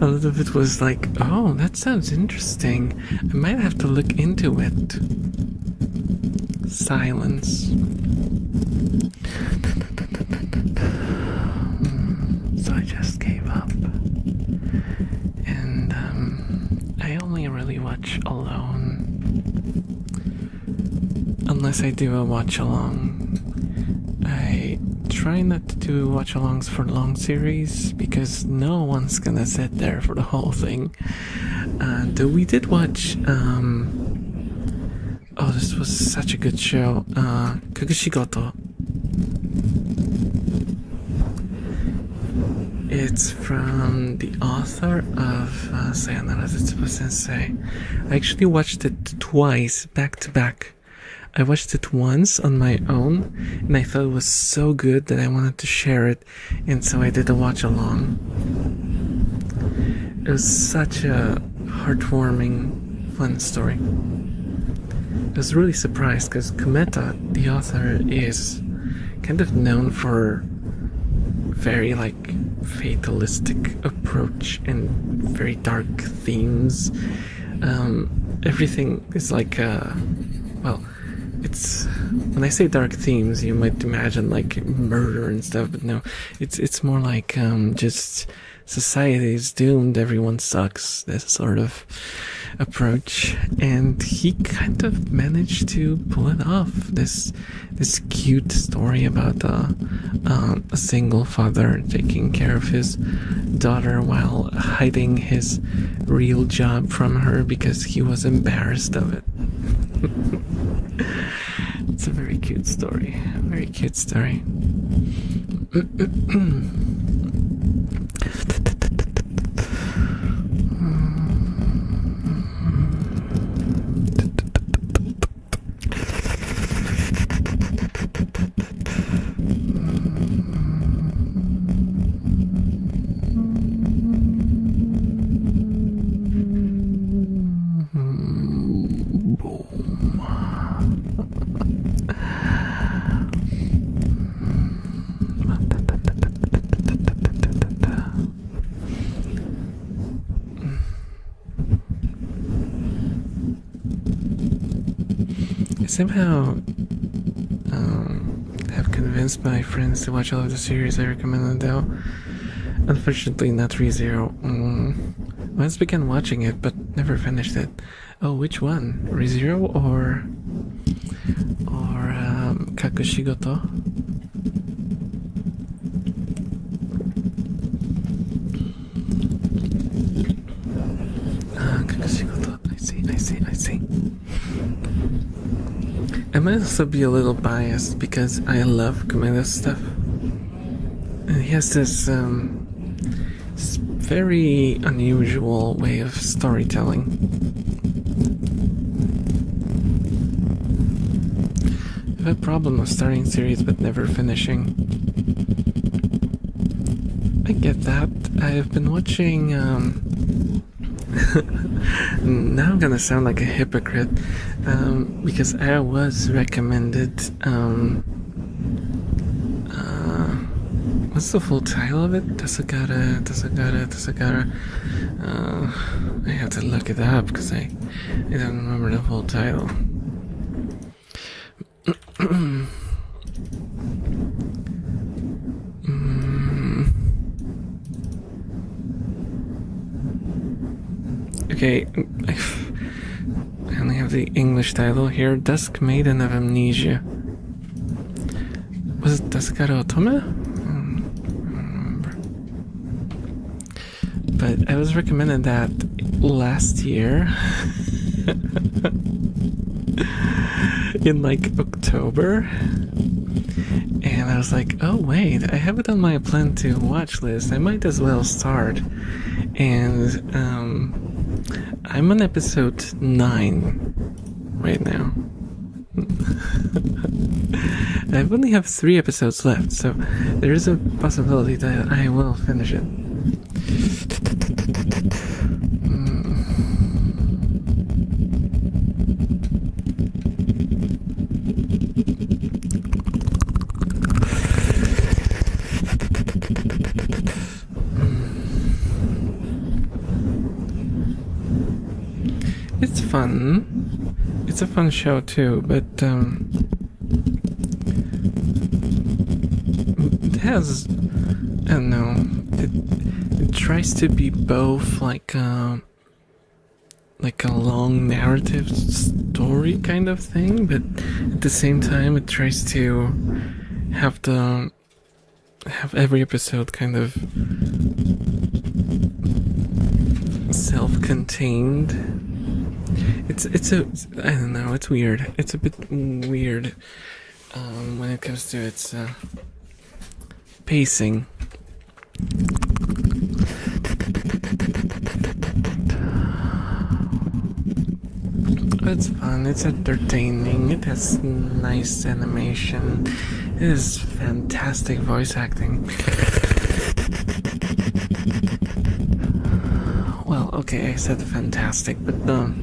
A lot of it was like, oh, that sounds interesting. I might have to look into it. Silence. So I just gave up. And I only really watch alone. Unless I do a watch along. I try not to do watch alongs for long series because no one's gonna sit there for the whole thing. Though we did watch oh, this was such a good show. Kakushigoto. It's from the author of Sayonara Zetsubo Sensei. I actually watched it twice, back to back. I watched it once on my own, and I thought it was so good that I wanted to share it, and so I did a watch along. It was such a heartwarming, fun story. I was really surprised because Kumeta, the author, is kind of known for very fatalistic approach and very dark themes. Everything is it's when I say dark themes, you might imagine murder and stuff, but no, it's more like just society is doomed, everyone sucks, this sort of approach, and he kind of managed to pull it off. This cute story about a single father taking care of his daughter while hiding his real job from her because he was embarrassed of it. It's a very cute story. A very cute story. Somehow have convinced my friends to watch all of the series I recommended, though unfortunately not ReZero. Once began watching it but never finished it. Oh, which one? ReZero or Kakushigoto? Kakushigoto. I see. I might also be a little biased because I love Kumeda's stuff. And he has this very unusual way of storytelling. I have a problem of starting series but never finishing. I get that. I've been watching now I'm gonna sound like a hypocrite because I was recommended what's the full title of it? Tasagara. I have to look it up because I don't remember the full title. Okay, I only have the English title here. Dusk Maiden of Amnesia. Was it Tasagara Otome? I don't remember. But I was recommended that last year. In like October. And I was like, oh wait, I have it on my plan to watch list. I might as well start. And I'm on episode 9 right now. I only have 3 episodes left, so there is a possibility that I will finish it. It's fun. It's a fun show too, but it has, I don't know, it tries to be both like a long narrative story kind of thing, but at the same time it tries to have every episode kind of self-contained. I don't know, it's weird. It's a bit weird when it comes to its pacing. It's fun, it's entertaining, it has nice animation, it is fantastic voice acting. Well, okay, I said fantastic, but the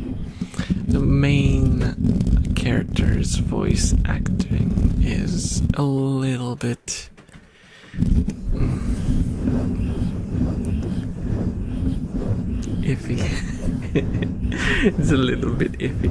main character's voice acting is a little bit iffy. It's a little bit iffy.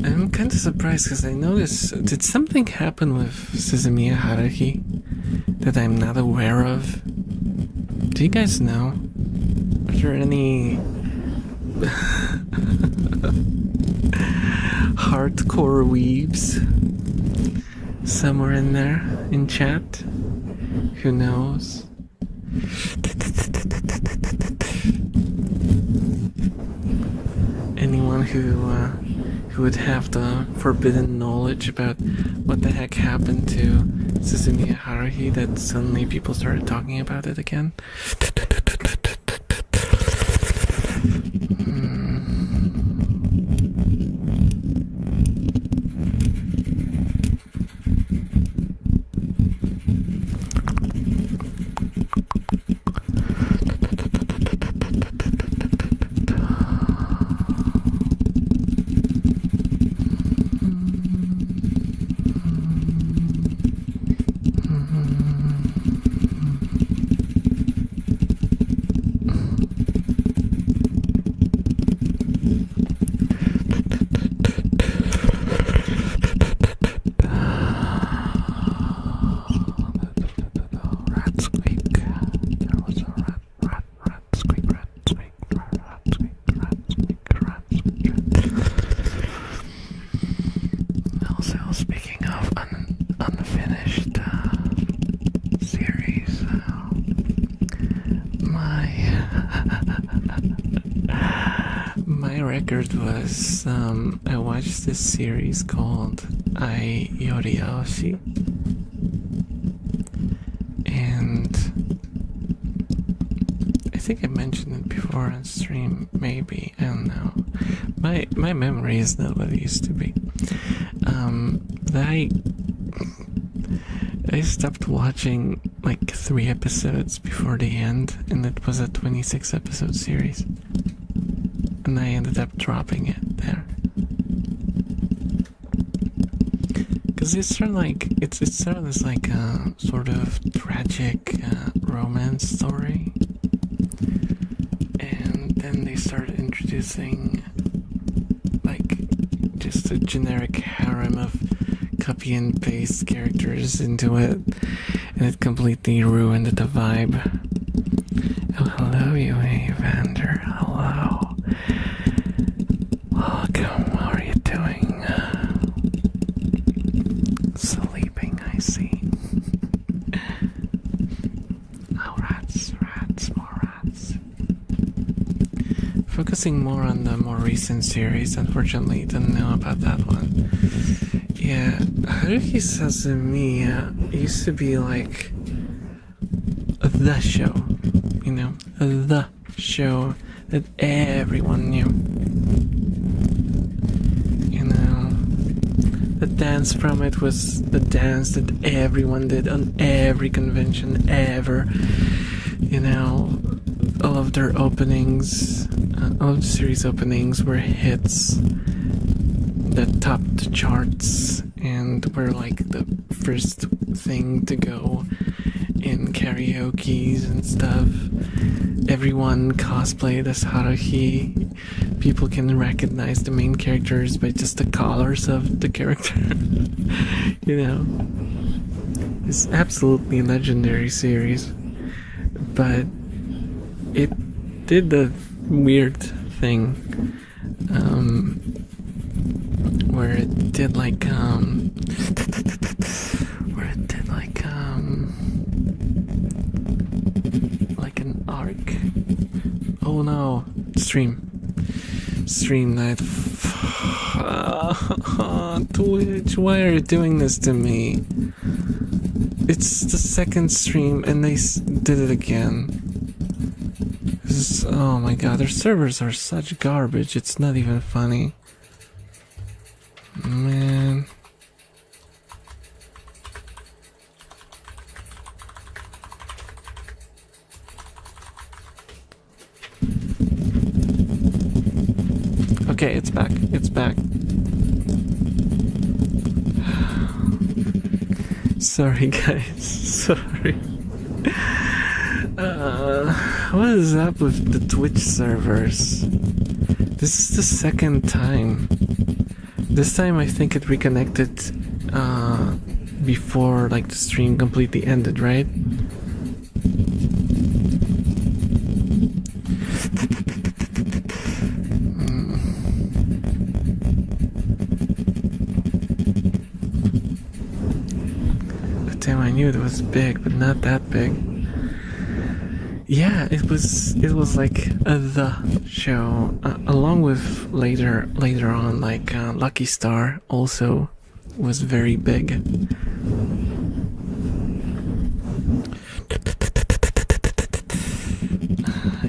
I'm kind of surprised because I noticed, did something happen with Suzumiya Haruhi that I'm not aware of? Do you guys know? Are there any hardcore weebs somewhere in there in chat? Who knows? Anyone who would have the forbidden knowledge about what the heck happened to Suzumiya Haruhi that suddenly people started talking about it again? Was I watched this series called Ai Yori Aoshi, and I think I mentioned it before on stream, maybe, I don't know. My memory is not what it used to be. I stopped watching like 3 episodes before the end, and it was a 26 episode series. And I ended up dropping it there. Because it's sort of like, it's sort of this like sort of tragic romance story. And then they started introducing like just a generic harem of copy and paste characters into it. And it completely ruined the vibe. Oh, hello, you Evander. Hello. Welcome, how are you doing? Sleeping, I see. Oh, rats, more rats. Focusing more on the more recent series, unfortunately, didn't know about that one. Yeah, Haruhi Suzumiya used to be like the show, you know, the show that everyone knew. The dance from it was the dance that everyone did on every convention ever. You know, all of their openings, all of the series openings were hits that topped the charts and were like the first thing to go in karaoke's and stuff. Everyone cosplayed as Haruhi. People can recognize the main characters by just the colors of the character. You know, it's absolutely legendary series, but it did the weird thing where it did like an arc. Oh no, stream night. Twitch, why are you doing this to me? It's the second stream and they did it again. Oh my god, their servers are such garbage, it's not even funny. Man. Okay, it's back. Sorry guys, sorry. What is up with the Twitch servers? This is the second time This time I think it reconnected before like the stream completely ended, right? That time I knew it was big, but not that big. Yeah, it was like the show, along with later on, like Lucky Star also was very big.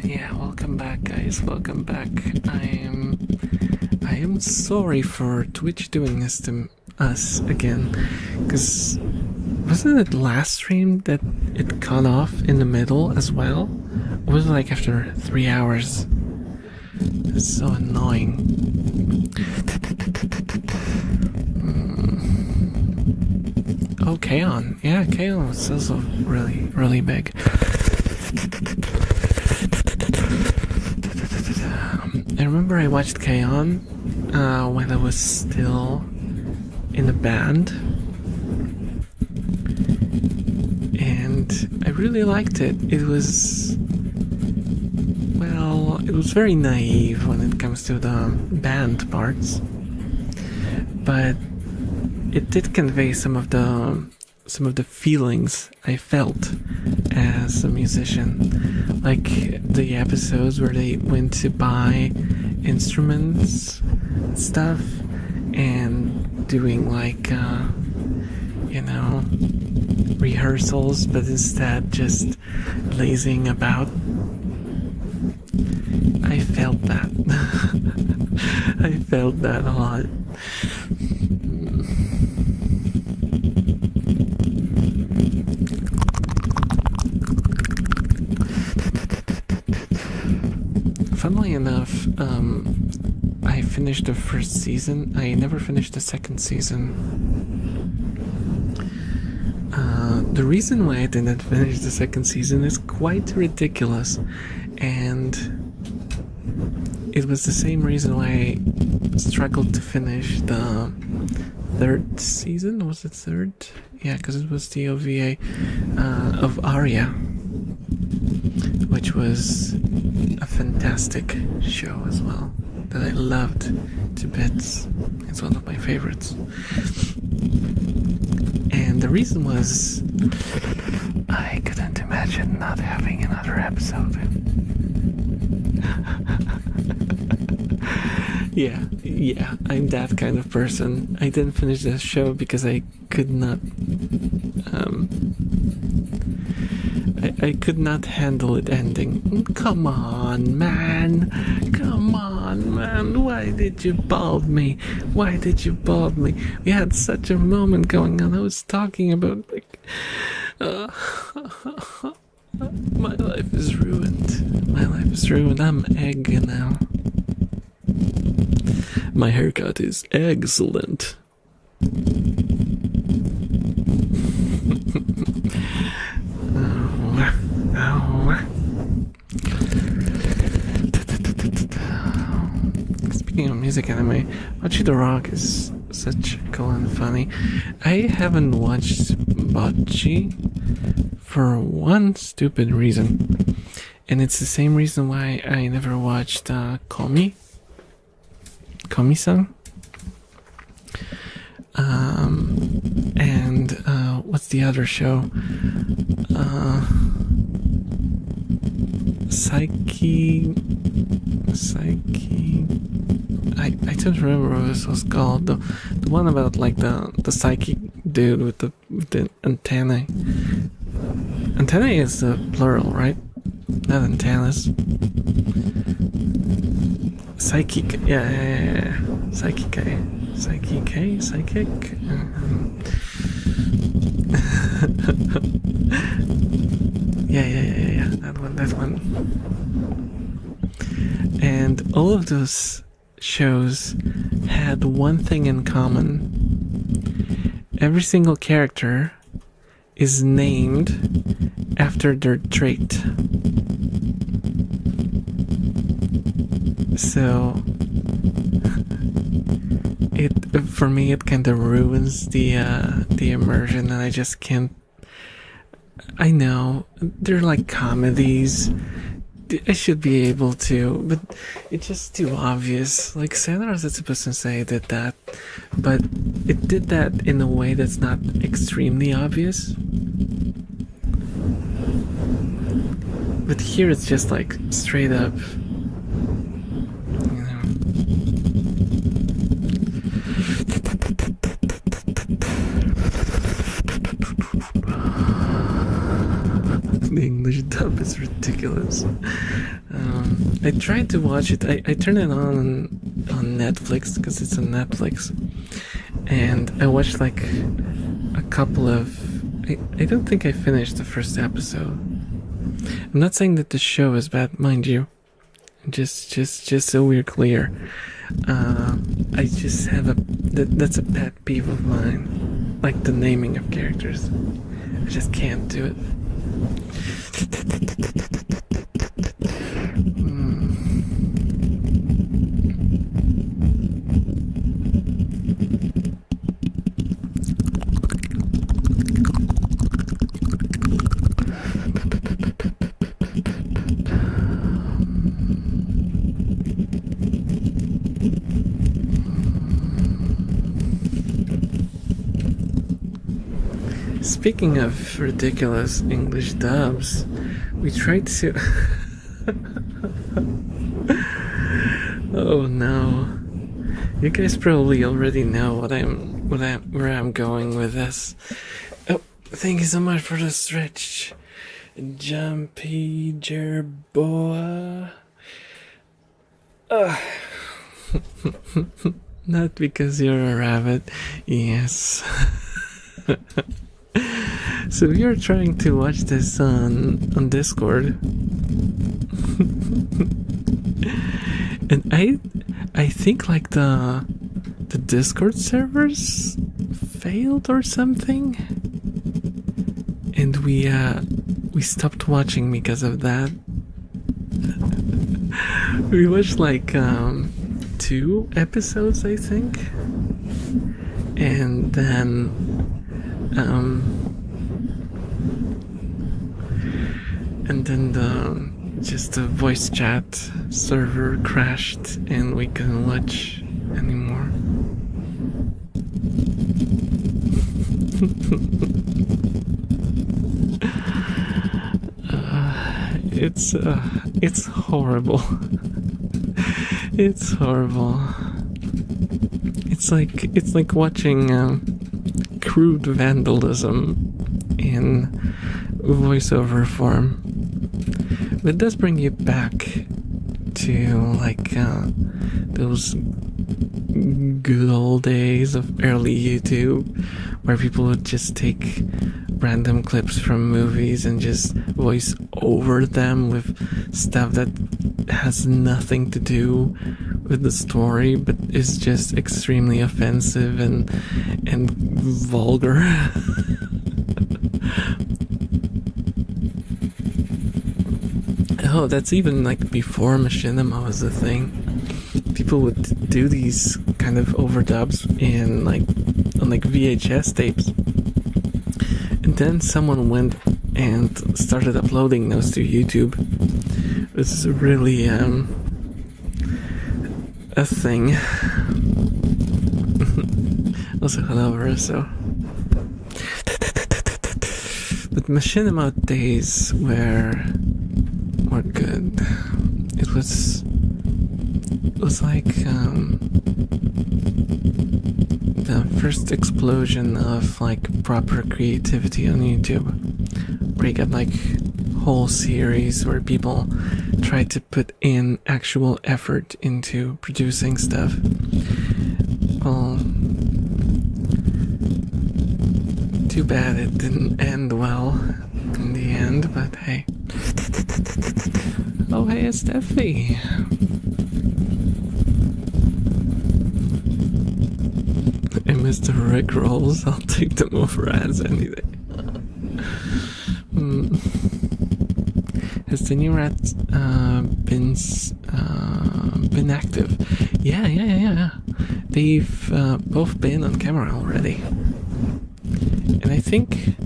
Yeah, welcome back, guys. Welcome back. I am sorry for Twitch doing this to us again, because wasn't it last stream that it cut off in the middle as well? Or was it like after 3 hours? It's so annoying. Oh, Kaon. Yeah, Kaon was also really, really big. I remember I watched Kaon when I was still in a band. And I really liked it. It was, well, it was very naive when it comes to the band parts, but it did convey some of the feelings I felt as a musician, like the episodes where they went to buy instruments, stuff, and doing like rehearsals, but instead just lazing about. I felt that. I felt that a lot. Funnily enough, I finished the first season. I never finished the second season. The reason why I didn't finish the second season is quite ridiculous, and it was the same reason why I struggled to finish the third season. Was it third? Yeah, because it was the OVA of Aria, which was a fantastic show as well, that I loved to bits. It's one of my favorites. And the reason was I couldn't imagine not having another episode. Yeah, I'm that kind of person. I didn't finish the show because I could not I could not handle it ending. Come on, man. Why did you bald me? We had such a moment going on. I was talking about, like, my life is ruined. I'm egg now. My haircut is excellent. Speaking of music anime, Bocce the Rock is such cool and funny. I haven't watched Bocce for one stupid reason, and it's the same reason why I never watched Komi-san. And what's the other show? Psyche. I don't remember what this was called. The one about like the psychic dude with the antennae. Antennae is the plural, right? Not antennas. Psychic. Yeah. Psychic. Yeah. That one. And all of those shows had one thing in common. Every single character is named after their trait. So it for me it kind of ruins the immersion, and I just can't. I know they're like comedies. I should be able to, but it's just too obvious. Like Sandra is supposed to say did that, but it did that in a way that's not extremely obvious. But here it's just like straight up, you know. The English dub is ridiculous. I tried to watch it. I turned it on Netflix because it's on Netflix, and I watched like a couple of. I don't think I finished the first episode. I'm not saying that the show is bad, mind you. Just so we're clear. I just have that's a pet peeve of mine, like the naming of characters. I just can't do it. Speaking of ridiculous English dubs, we tried to. Oh no! You guys probably already know where I'm going with this. Oh, thank you so much for the stretch, Jumpy Jerboa. Not because you're a rabbit, yes. So you're trying to watch this on Discord, and I think like the Discord servers failed or something, and we stopped watching because of that. We watched like 2 episodes, I think, and then the voice chat server crashed and we couldn't watch anymore. It's horrible. It's horrible. It's like watching crude vandalism in voiceover form. But it does bring you back to like those good old days of early YouTube where people would just take random clips from movies and just voice over them with stuff that has nothing to do with the story but is just extremely offensive and vulgar. Oh, that's even like before machinima was a thing. People would do these kind of overdubs on VHS tapes, and then someone went and started uploading those to YouTube. This is really a thing. Also, hello, Russo. But machinima days were good. It was like the first explosion of like proper creativity on YouTube, where you got like whole series where people try to put in actual effort into producing stuff. Well, too bad it didn't end well in the end, but hey. Oh, hey, it's Steffi. And Mr. Rick Rolls, I'll take them over as any day. Has the new rat been active? Yeah. they've both been on camera already. And I think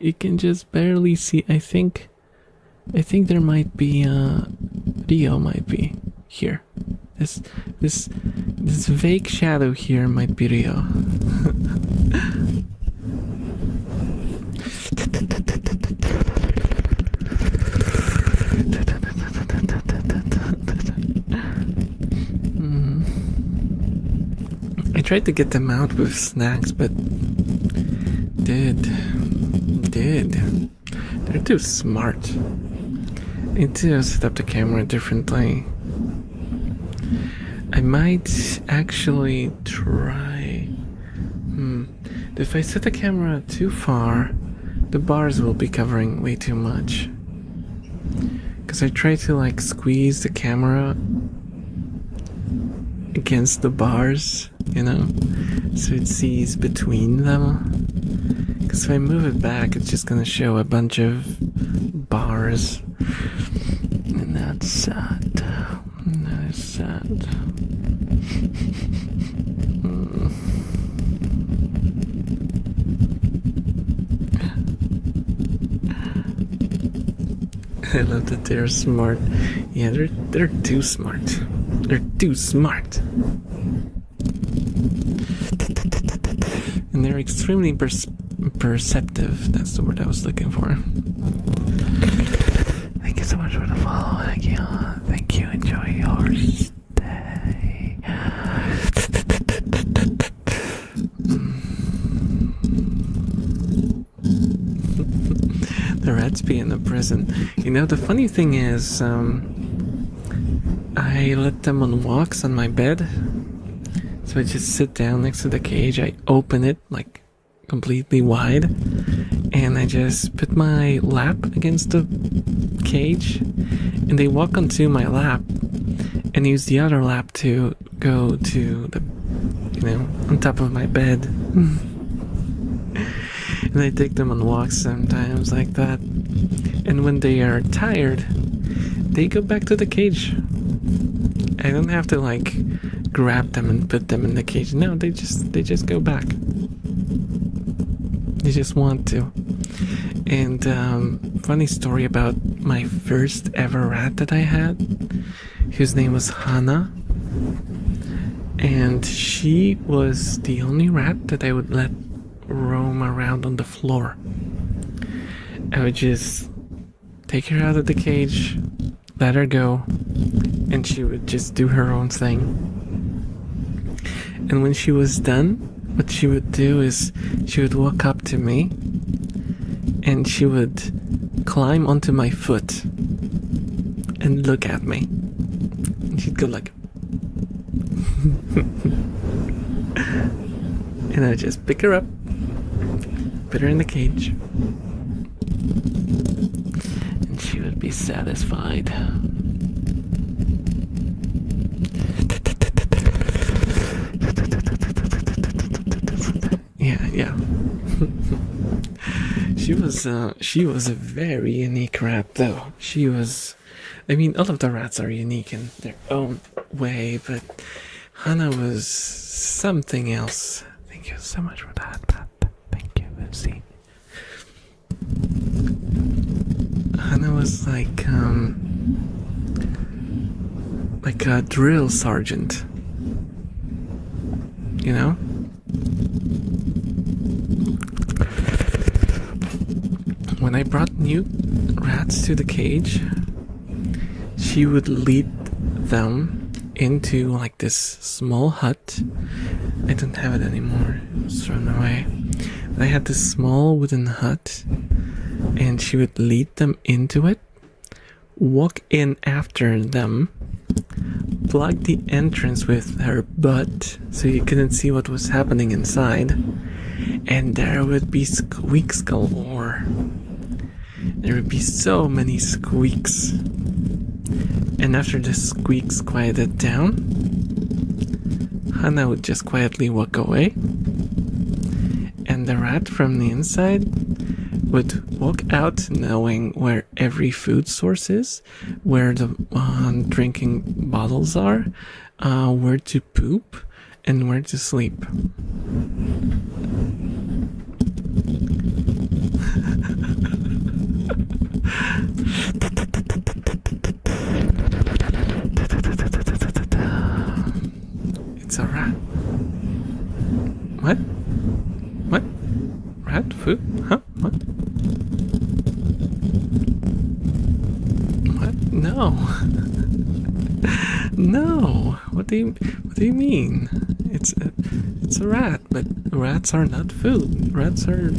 you can just barely see. I think there might be Rio might be here. This vague shadow here might be Rio. I tried to get them out with snacks, but dude, they're too smart. I need to set up the camera differently. I might actually try. If I set the camera too far, the bars will be covering way too much. Because I try to like squeeze the camera against the bars, you know, so it sees between them. Because if I move it back, it's just gonna show a bunch of bars. And that's sad. That is sad. I love that they're smart. Yeah, they're too smart. They're too smart. And they're extremely perceptive. That's the word I was looking for. Thank you so much for the follow. Thank you. Enjoy your stay. The rats be in the prison. You know, the funny thing is, I let them on walks on my bed. So I just sit down next to the cage. I open it like completely wide, and I just put my lap against the cage, and they walk onto my lap and use the other lap to go to the, you know, on top of my bed. And I take them on walks sometimes like that. And when they are tired, they go back to the cage. I don't have to like grab them and put them in the cage. No, they just go back. They just want to. And funny story about my first ever rat that I had, whose name was Hannah. And she was the only rat that I would let roam around on the floor. I would just take her out of the cage, let her go, and she would just do her own thing. And when she was done, what she would do is she would walk up to me and she would climb onto my foot and look at me. And she'd go like and I'd just pick her up, put her in the cage, and she would be satisfied. Yeah. She was a very unique rat, though. I mean, all of the rats are unique in their own way, but Hannah was something else. Thank you so much for that, Pat. Thank you, Lucy. Hannah was like a drill sergeant. You know? When I brought new rats to the cage, she would lead them into like this small hut. I don't have it anymore, it was thrown away. But I had this small wooden hut, and she would lead them into it, walk in after them, plug the entrance with her butt so you couldn't see what was happening inside, and there would be squeaks galore. There would be so many squeaks. And after the squeaks quieted down, Hannah would just quietly walk away, and the rat from the inside would walk out knowing where every food source is, where the drinking bottles are, where to poop, and where to sleep. It's a rat. What? What? Rat food? Huh? What? What? No. No. What do you mean? It's a rat, but rats are not food. Rats are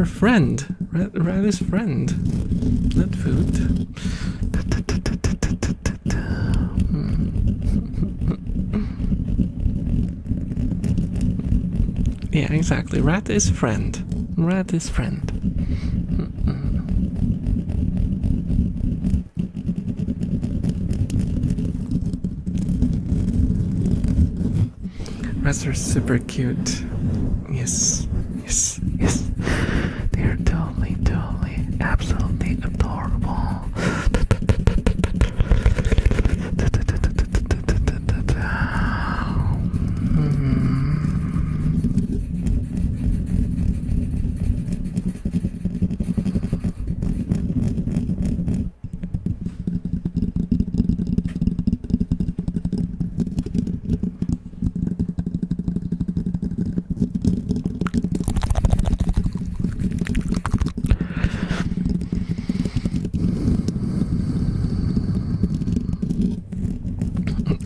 friend. Rat is friend, not food. Yeah, exactly. Rat is friend. Rat is friend. Rats are super cute. Yes, yes, yes. They are totally, absolutely adorable.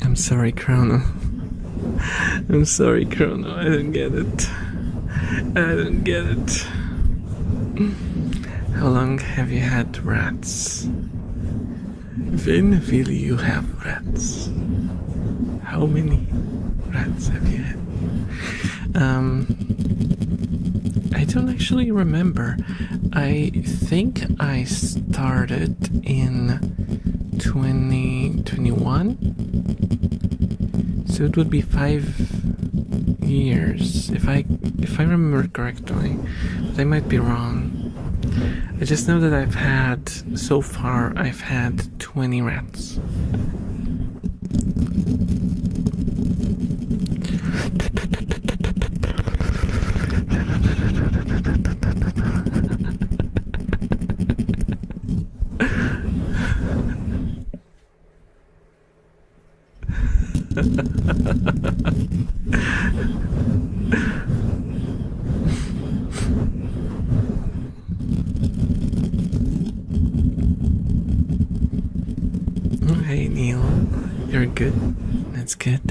I'm sorry, Chrono. I'm sorry, Chrono. I don't get it. I don't get it. How long have you had rats? When will you have rats? How many rats have you had? I don't actually remember. I think I started in 2021. So it would be 5 years, if I remember correctly, but I might be wrong. I just know that so far I've had 20 rats. Hey Neil, you're good. That's good.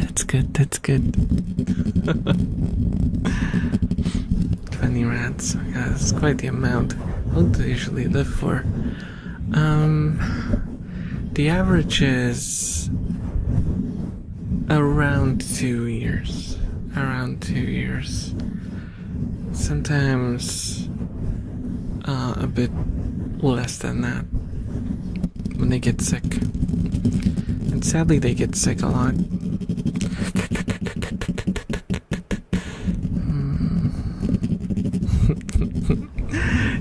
20 rats. Oh, yeah, that's quite the amount. How long do they usually live for? The average is around 2 years. Sometimes a bit less than that when they get sick. And sadly they get sick a lot.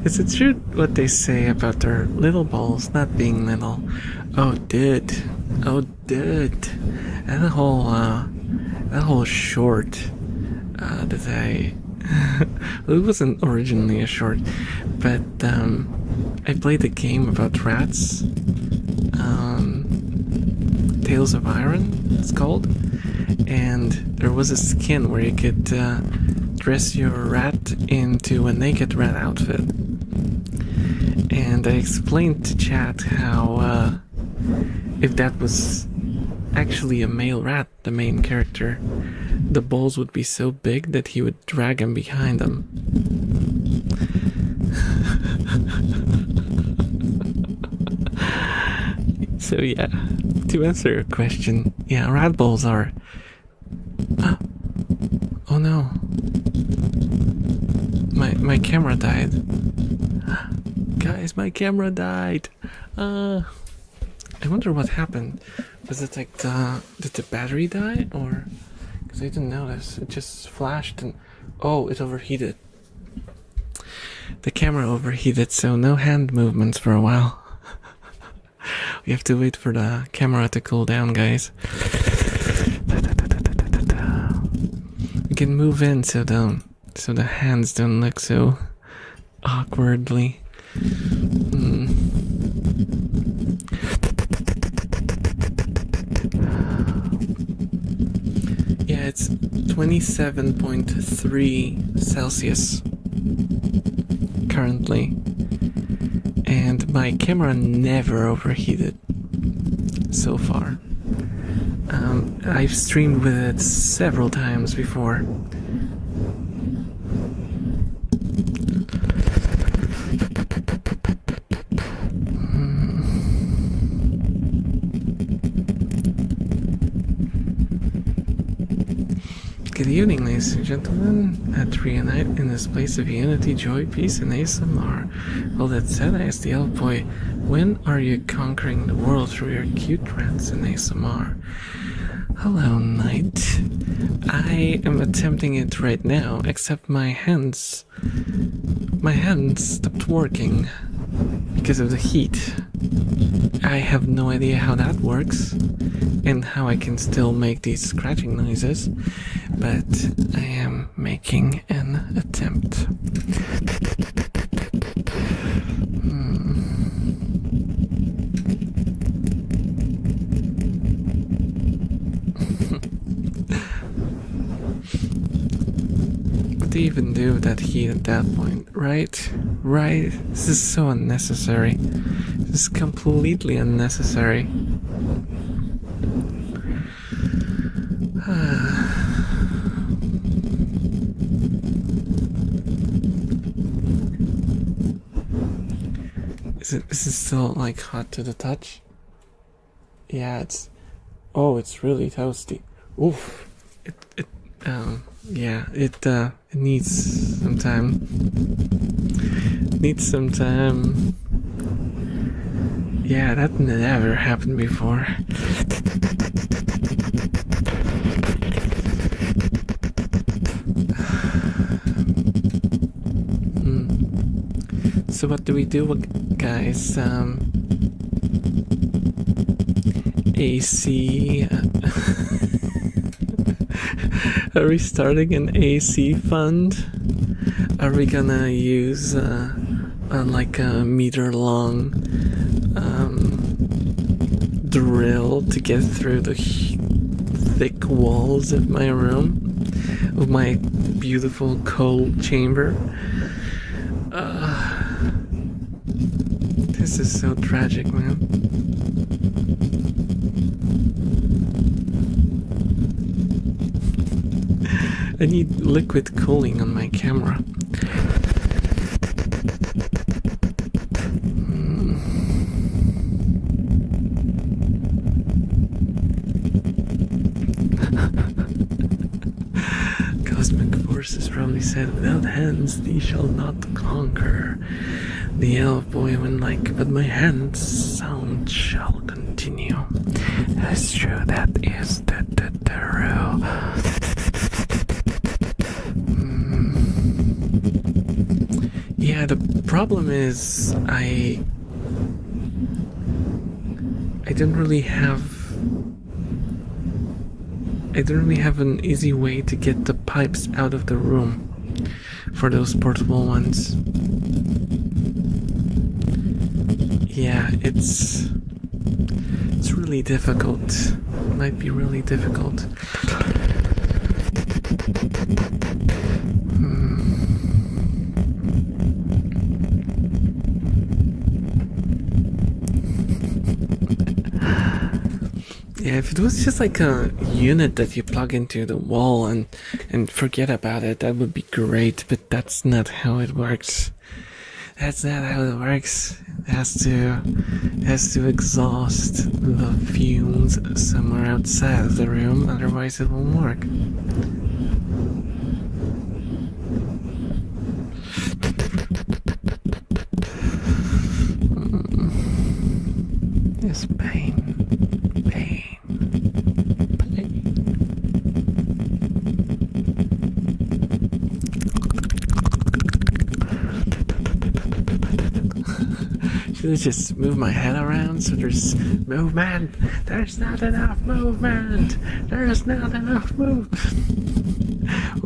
Is it true what they say about their little balls not being little? Oh dude. That whole short that I well, it wasn't originally a short, but I played a game about rats. Tales of Iron, it's called, and there was a skin where you could dress your rat into a naked rat outfit. And I explained to chat how if that was actually a male rat, the main character, the balls would be so big that he would drag him behind him. So yeah, to answer your question, yeah, rat balls are... Oh no. My camera died. Guys, my camera died. I wonder what happened. Was it like did the battery die, or... Because I didn't notice. It just flashed and... Oh, it overheated. The camera overheated, so no hand movements for a while. We have to wait for the camera to cool down, guys. can move in so the hands don't look so awkwardly. Yeah, it's 27.3 Celsius currently, and my camera never overheated so far. I've streamed with it several times before. Good evening, ladies and gentlemen. At 3 a night in this place of unity, joy, peace, and ASMR. Well, that said, I asked the elf boy, when are you conquering the world through your cute rants and ASMR? Hello, night. I am attempting it right now, except my hands stopped working because of the heat. I have no idea how that works and how I can still make these scratching noises, but I am making an attempt. What do you even do with that heat at that point, right? Right? This is so unnecessary. This is completely unnecessary. Is it still like hot to the touch? Yeah, it's really toasty. Oof. Yeah, it needs some time. Yeah, that never happened before. So what do we do, guys? AC. Are we starting an AC fund? Are we gonna use like a meter-long drill to get through the thick walls of my room, of my beautiful cold chamber? This is so tragic, man. I need liquid cooling on my camera. Cosmic forces probably said, without hands thee shall not conquer. The elf boy went like, but my hands sound shall continue. That's true, that is the rule. Yeah, the problem is I don't really have an easy way to get the pipes out of the room for those portable ones. Yeah, it's really difficult. It might be really difficult. Yeah, if it was just like a unit that you plug into the wall and forget about it, that would be great, but that's not how it works. That's not how it works. It has to exhaust the fumes somewhere outside of the room, otherwise it won't work. Yes, pain. Should I just move my head around so there's movement? There's not enough movement. There's not enough movement.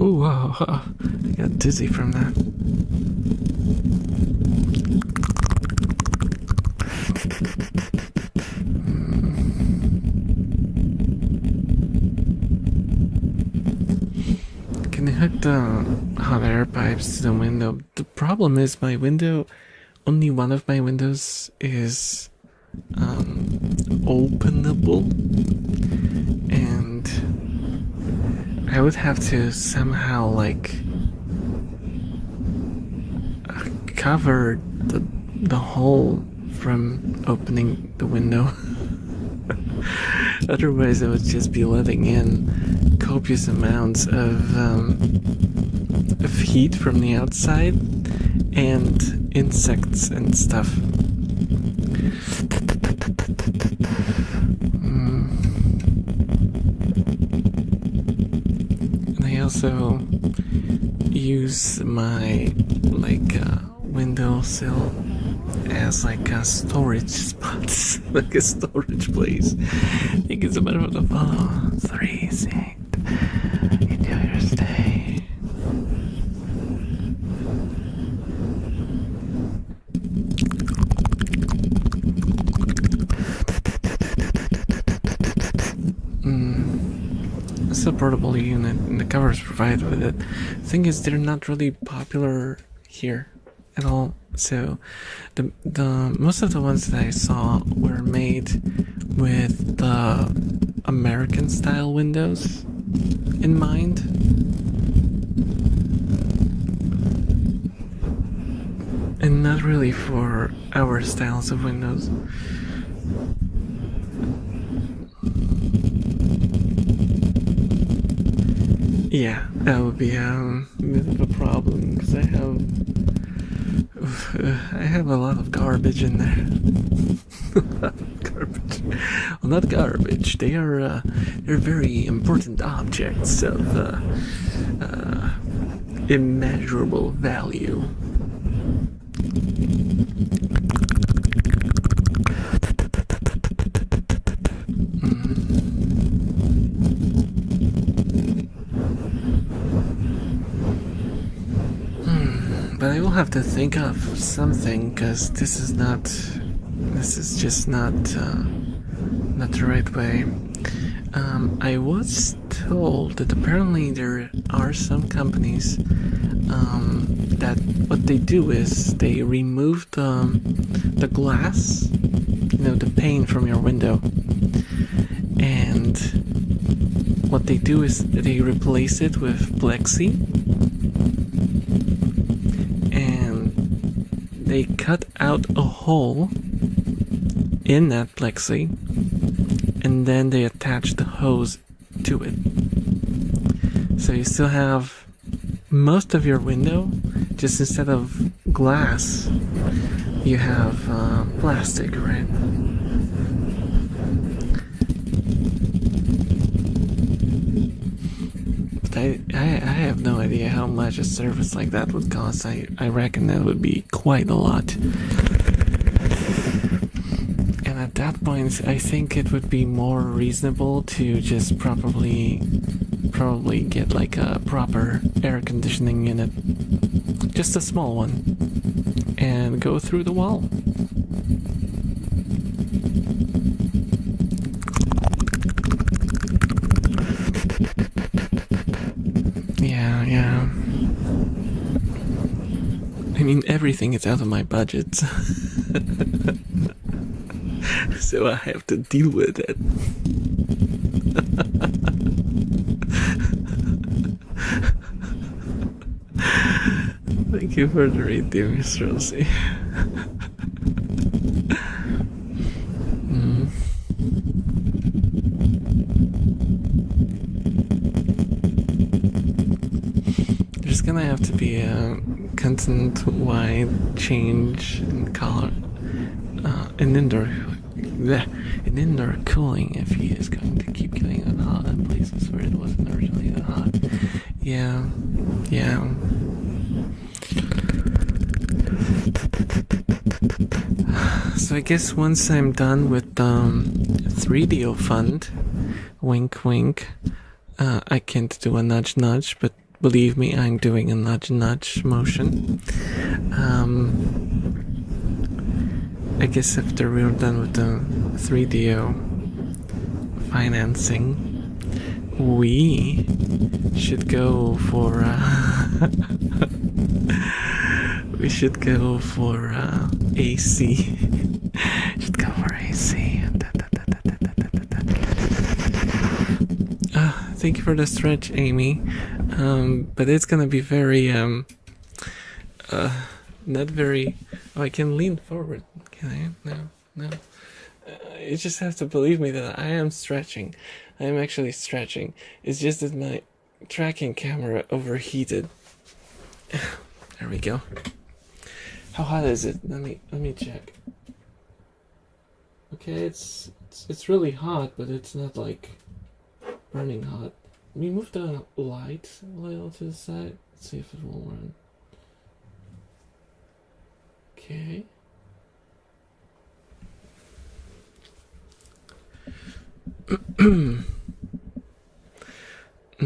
Ooh, wow, I got dizzy from that. Can I hook the hot air pipes to the window? The problem is my window, only one of my windows is openable, and I would have to somehow like cover the hole from opening the window. Otherwise I would just be letting in copious amounts of heat from the outside and insects and stuff. And I also use my windowsill as like a storage spot, like a storage place. Thank you so much for the follow. 3 Saint. Enjoy your stay. It's a portable unit, and the covers provided with it. The thing is, they're not really popular here at all. So, the most of the ones that I saw were made with the American style windows in mind. And not really for our styles of windows. Yeah, that would be a bit of a problem because I have a lot of garbage in there. A lot of garbage. Well, not garbage. They're very important objects of immeasurable value. But I will have to think of something, because this is just not the right way. I was told that apparently there are some companies that what they do is they remove the glass, the pane from your window, and what they do is they replace it with plexi. They cut out a hole in that plexi, and then they attach the hose to it. So you still have most of your window, just instead of glass, you have plastic, right? I have no idea how much a service like that would cost. I reckon that would be quite a lot. And at that point, I think it would be more reasonable to just probably get like a proper air conditioning unit. Just a small one. And go through the wall. Yeah. I mean, everything is out of my budget. So I have to deal with it. Thank you for the read, dear Miss Rosie. There's gonna have to be a content-wide change in color, in indoor cooling if he is going to keep getting it hot in places where it wasn't originally that hot. Yeah. So I guess once I'm done with 3DO Fund, wink wink, I can't do a nudge nudge, but believe me, I'm doing a nudge nudge motion. I guess after we're done with the 3DO financing, we should go for we should go for AC. Should go for AC. Thank you for the stretch, Amy. But it's gonna be very not very. Oh, I can lean forward. Can I? No. You just have to believe me that I am stretching. I am actually stretching. It's just that my tracking camera overheated. There we go. How hot is it? Let me check. Okay, it's really hot, but it's not like burning hot. Let me move the light a little to the side. Let's see if it will run. Okay. I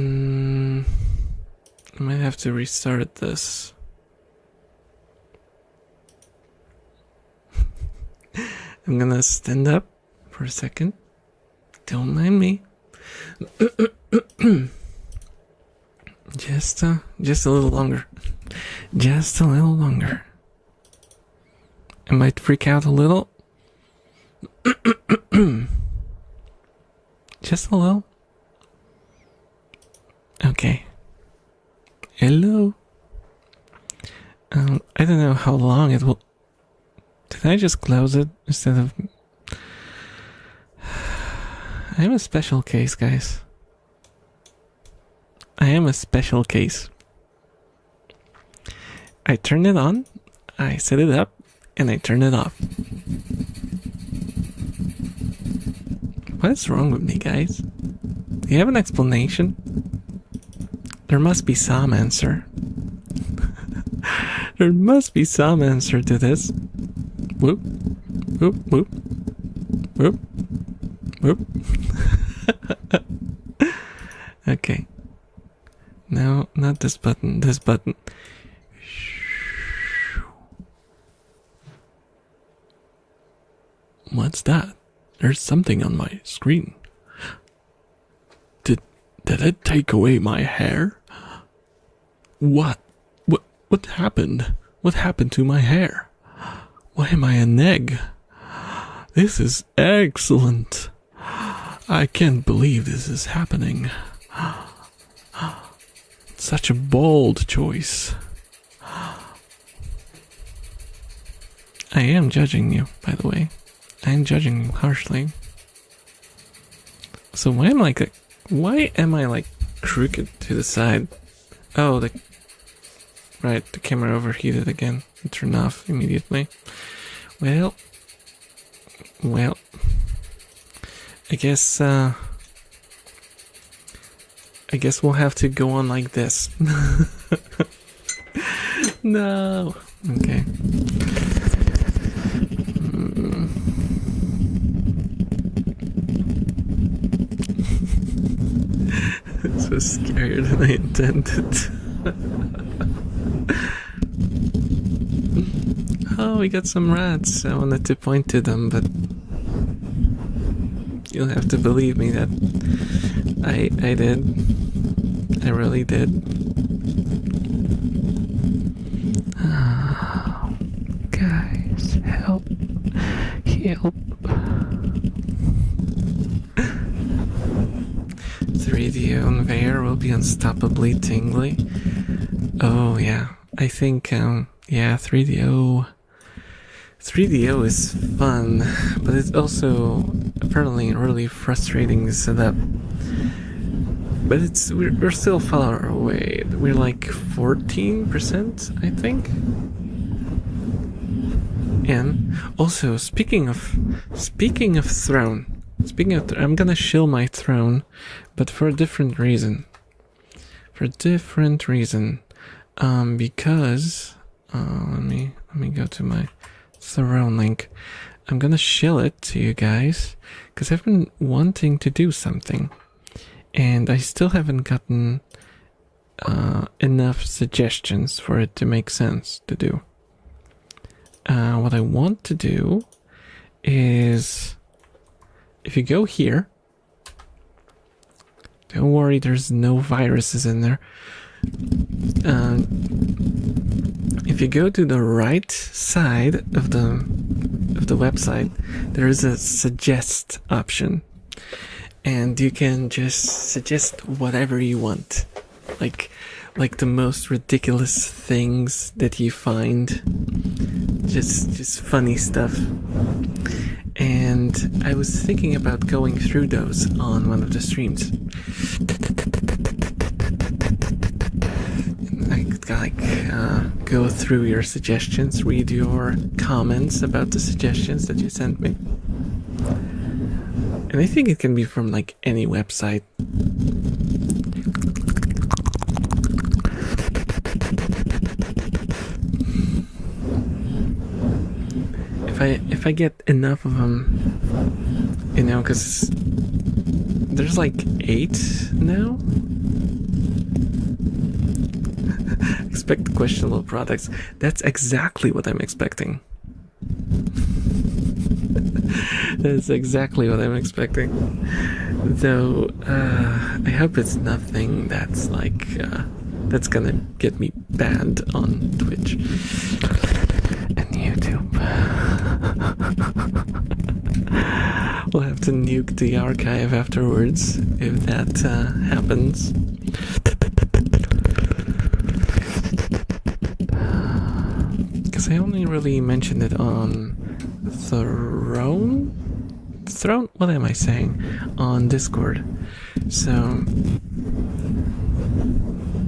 might have to restart this. I'm gonna stand up for a second. Don't mind me. Just a little longer. Just a little longer. I might freak out a little. Just a little. Okay. Hello. I don't know how long it will. Did I just close it instead of? I am a special case, guys. I am a special case. I turn it on, I set it up, and I turn it off. What is wrong with me, guys? Do you have an explanation? There must be some answer. There must be some answer to this. Whoop, whoop, whoop, whoop, whoop. Okay. No, not this button, this button. What's that? There's something on my screen. Did it take away my hair? What happened? What happened to my hair? Why am I an egg? This is excellent. I can't believe this is happening. Such a bold choice. I am judging you, by the way. I am judging you harshly. So why am I like crooked to the side? Oh, the camera overheated again. It turned off immediately. Well, I guess we'll have to go on like this. No. Okay. This was scarier than I intended. Oh, we got some rats. I wanted to point to them, but you'll have to believe me that I did. I really did. Oh, guys, help. Help. 3D on there will be unstoppably tingly. Oh yeah, I think yeah, 3DO is fun, but it's also apparently really frustrating to set up. But we're still far away. We're like 14%, I think. And also speaking of throne. I'm gonna shill my throne, but for a different reason. Because let me go to my throne link. I'm gonna shill it to you guys because I've been wanting to do something, and I still haven't gotten enough suggestions for it to make sense to do. What I want to do is, if you go here, don't worry, there's no viruses in there. If you go to the right side of the website, there is a suggest option, and you can just suggest whatever you want, like the most ridiculous things that you find, just funny stuff. And I was thinking about going through those on one of the streams. I could go through your suggestions, read your comments about the suggestions that you sent me. And I think it can be from like any website. If I get enough of them, you know, because there's like 8 now. Expect questionable products. That's exactly what I'm expecting. That's exactly what I'm expecting. Though, I hope it's nothing that's like, that's gonna get me banned on Twitch and YouTube. We'll have to nuke the archive afterwards if that happens. Because I only really mentioned it on Throne? What am I saying? On Discord. So,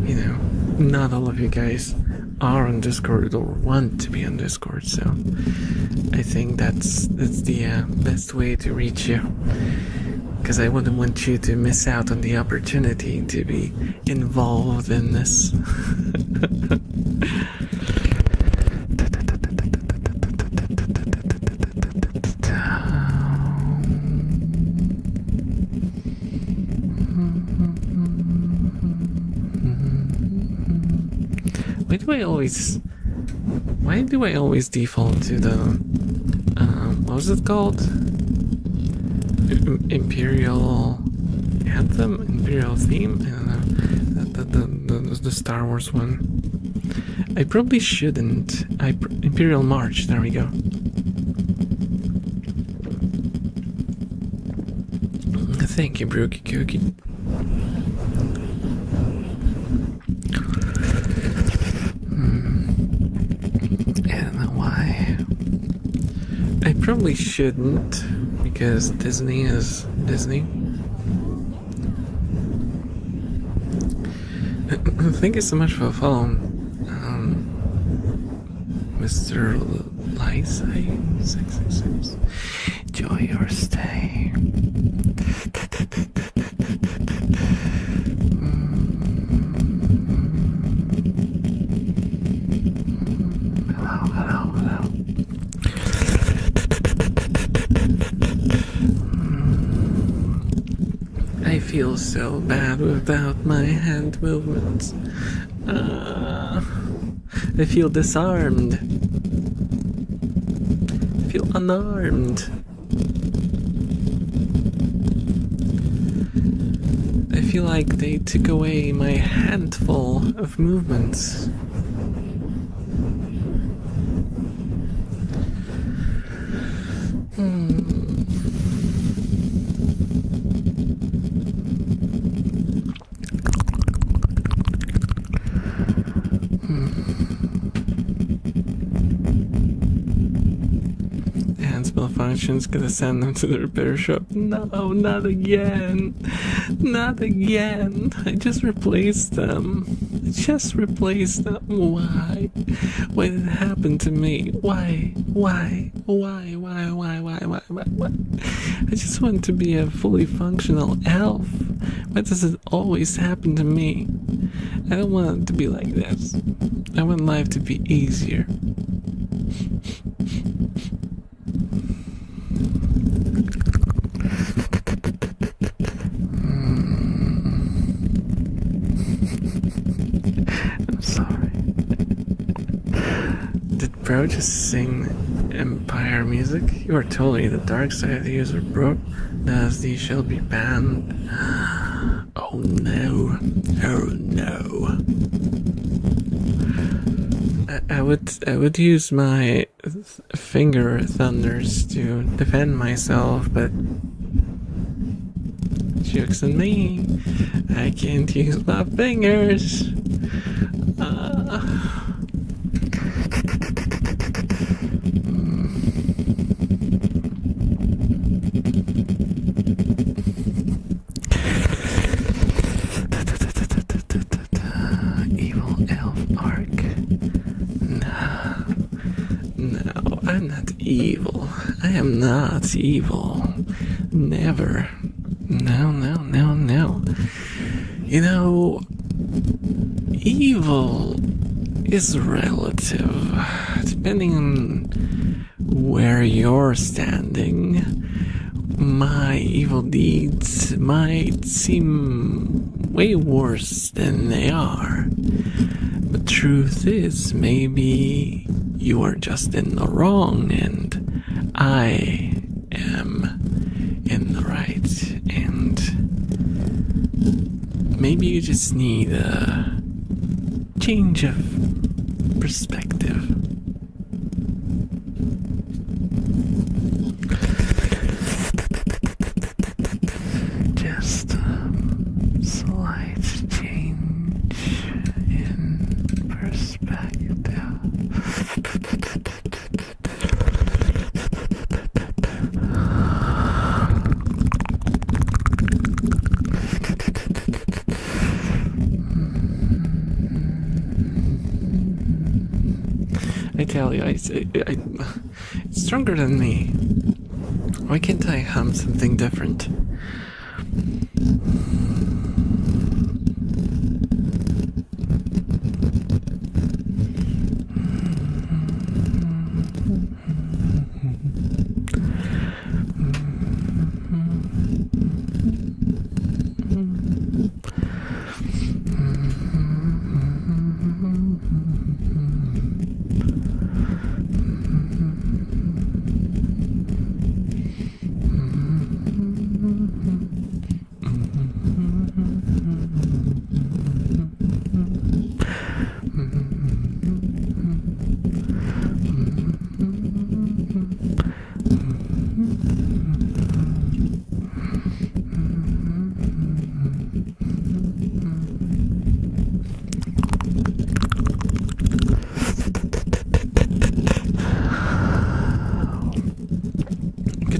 you know, not all of you guys are on Discord or want to be on Discord, so I think that's the best way to reach you, because I wouldn't want you to miss out on the opportunity to be involved in this. Why do I always default to the what was it called? Imperial Anthem? Imperial Theme? I don't know. The Star Wars one. I probably shouldn't. Imperial March, there we go. Thank you, Brookie Cookie. I probably shouldn't, because Disney is Disney. Thank you so much for following, Mr. Lysai666. Enjoy your stay. I feel so bad without my hand movements. I feel disarmed. I feel unarmed. I feel like they took away my handful of movements. Malfunctions, gonna send them to the repair shop. No, not again. Not again. I just replaced them. Why? Why did it happen to me? Why? I just want to be a fully functional elf. Why does it always happen to me? I don't want it to be like this. I want life to be easier. bro, just sing Empire music. You are totally the dark side user, bro. The SD shall be banned. Oh no. Oh no. I would use my finger thunders to defend myself, but joke's on me. I can't use my fingers. Evil elf arc. No, I'm not evil. I am not evil. Never. No. You know, evil is relative. Depending on where you're standing, my evil deeds might seem way worse than they are. But truth is, maybe you are just in the wrong and I am in the right. And maybe you just need a change of perspective. Just a slight change in perspective. I tell you, it's stronger than me. Why can't I hum something different?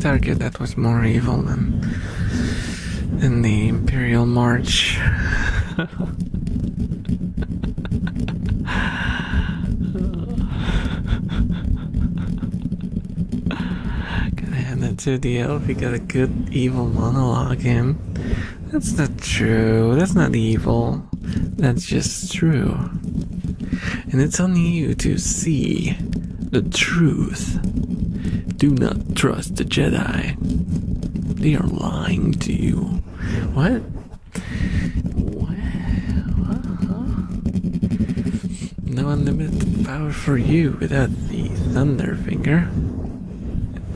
Target that was more evil than the Imperial March. Gotta hand it to the elf. He got a good evil monologue in. That's not true. That's not evil. That's just true. And it's on you to see the truth. Do not trust the Jedi. They are lying to you. What? No unlimited power for you without the Thunder Finger.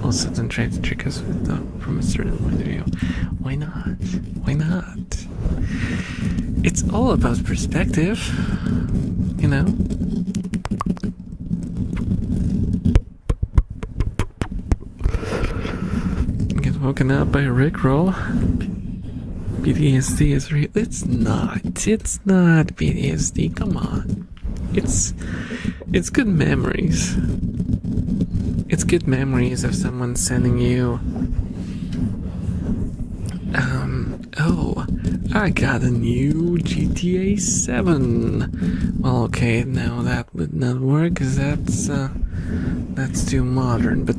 Also, don't try to trick us with the from a certain point of view. Why not? Why not? It's all about perspective. You know? Woken up by a rickroll. PTSD is real. It's not PTSD. Come on. It's good memories. It's good memories of someone sending you. Oh, I got a new GTA 7. Well, okay, now that would not work because that's too modern. But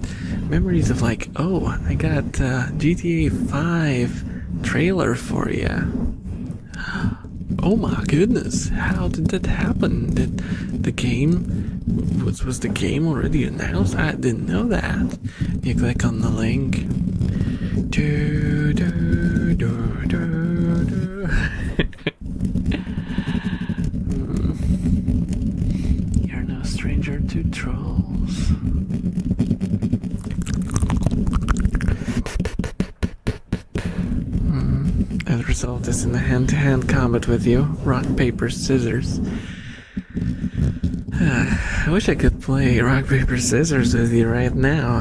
memories of like, oh, I got GTA 5 trailer for you. Oh my goodness, how did that happen? Did the game was the game already announced? I didn't know that. You click on the link. Do, do, do, do, do. You're no stranger stranger to trolls. I'll resolve this in a hand-to-hand combat with you. Rock, paper, scissors. I wish I could play rock, paper, scissors with you right now.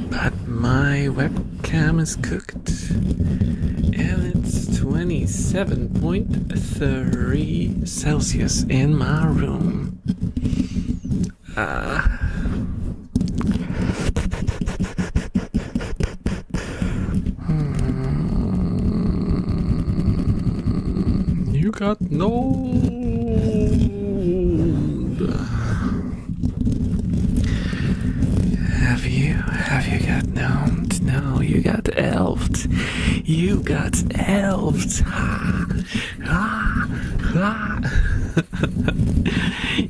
But my webcam is cooked. And it's 27.3 Celsius in my room. You got no. Have you got gnomed? No, you got elfed. You got elfed. Ha! Ha! Ha!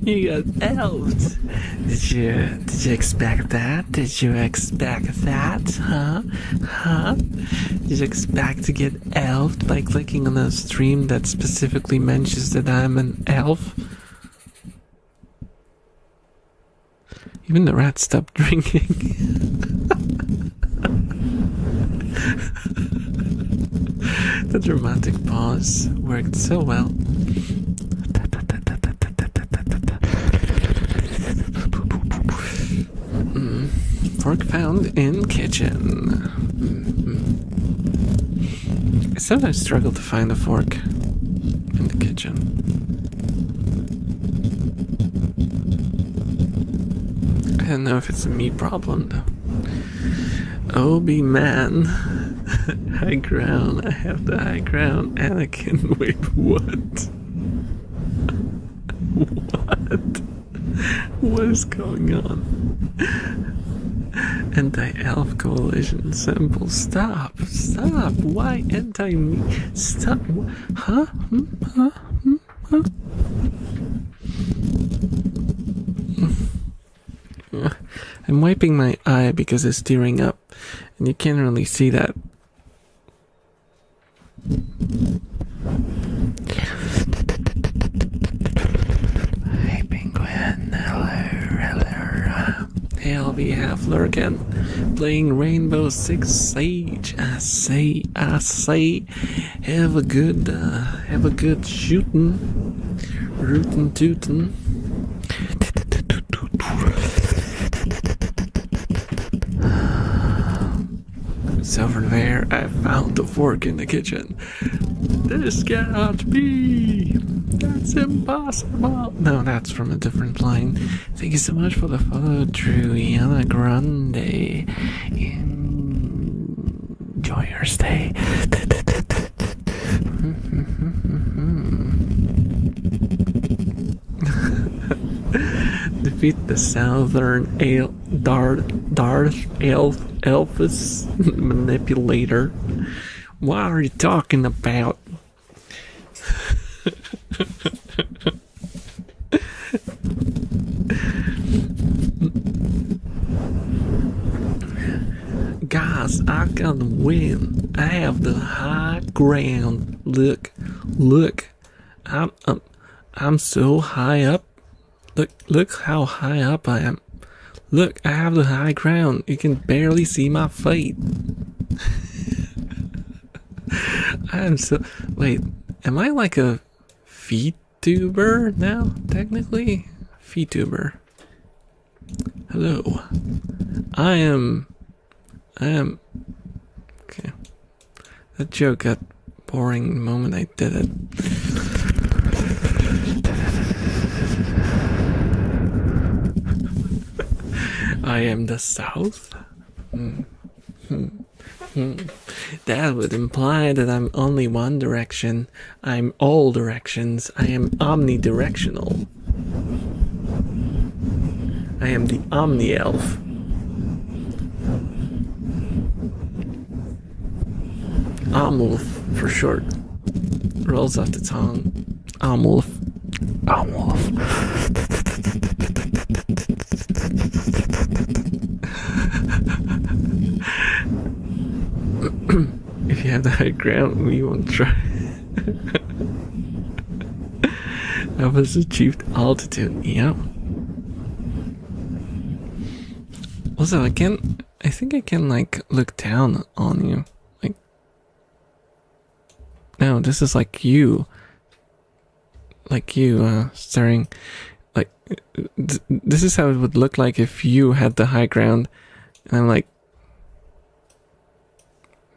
You got elfed. Did you expect that? Did you expect that? Huh? Huh? Did you expect to get elfed by clicking on a stream that specifically mentions that I'm an elf? Even the rat stopped drinking. The dramatic pause worked so well. Fork found in kitchen. I sometimes struggle to find a fork in the kitchen. I don't know if it's a me problem though. Obi man. High ground. I have the high ground. Anakin, wait, what? What? What is going on? Anti-elf coalition symbol. Stop. Stop. Why anti-me? Stop. Huh? Huh? Huh? I'm wiping my eye because it's tearing up, and you can't really see that. Hey Penguin, hello. Hey, I'll be Half-Lur again, playing Rainbow Six Siege. I say, have a good shootin', rootin' tootin'. It's over there. I found the fork in the kitchen. This cannot be. That's impossible. No, that's from a different line. Thank you so much for the follow, Truiana Grande. Enjoy your stay. Defeat the Southern Darth Elvis manipulator. What are you talking about? Guys, I gotta win. I have the high ground. Look, I'm so high up. Look how high up I am. Look, I have the high ground. You can barely see my feet. Wait, am I like a VTuber now, technically? VTuber. Hello. I am, okay. That joke got boring the moment I did it. I am the South? That would imply that I'm only one direction. I'm all directions. I am omnidirectional. I am the Omni-Elf. Omwolf, for short. Rolls off the tongue. Omwolf. If you have the high ground, we won't try. was achieved altitude. Yeah. Also, I think I can like look down on you. Like, no, this is like you staring. Like, this is how it would look like if you had the high ground, and I'm like,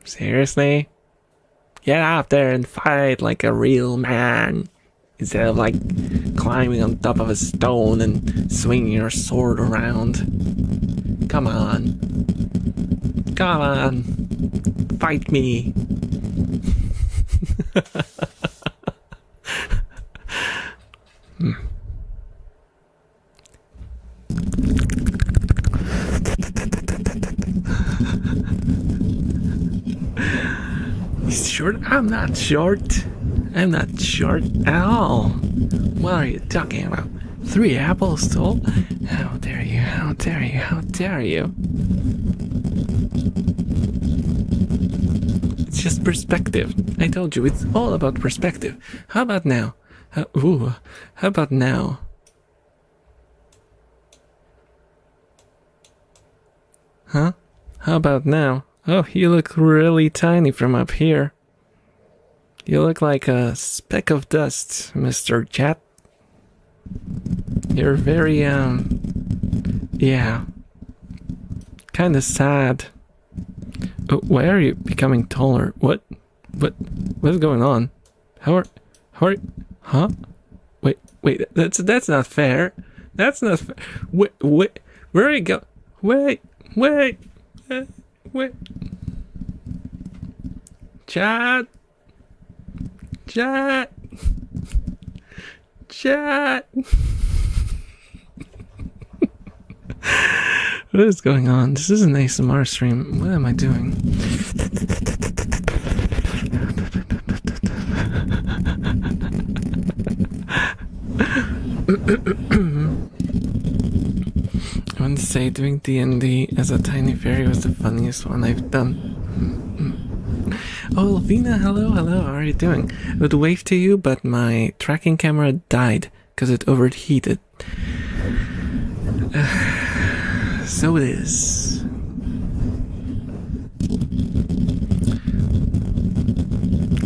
seriously? Get out there and fight like a real man, instead of like climbing on top of a stone and swinging your sword around. Come on. Come on. Fight me. He's short? I'm not short. I'm not short at all. What are you talking about? 3 apples tall? How dare you, how dare you, how dare you? It's just perspective. I told you, it's all about perspective. How about now? How about now? Huh? How about now? Oh, you look really tiny from up here. You look like a speck of dust, Mr. Chat. You're very, yeah. Kinda sad. Oh, why are you becoming taller? What's going on? How are huh? Wait, that's not fair. That's not fair. Wait, where are you go? Wait. Chat. What is going on? This is an ASMR stream. What am I doing? I want to say doing D&D as a tiny fairy was the funniest one I've done. Oh, Elvina, hello, how are you doing? I would wave to you, but my tracking camera died because it overheated. So it is.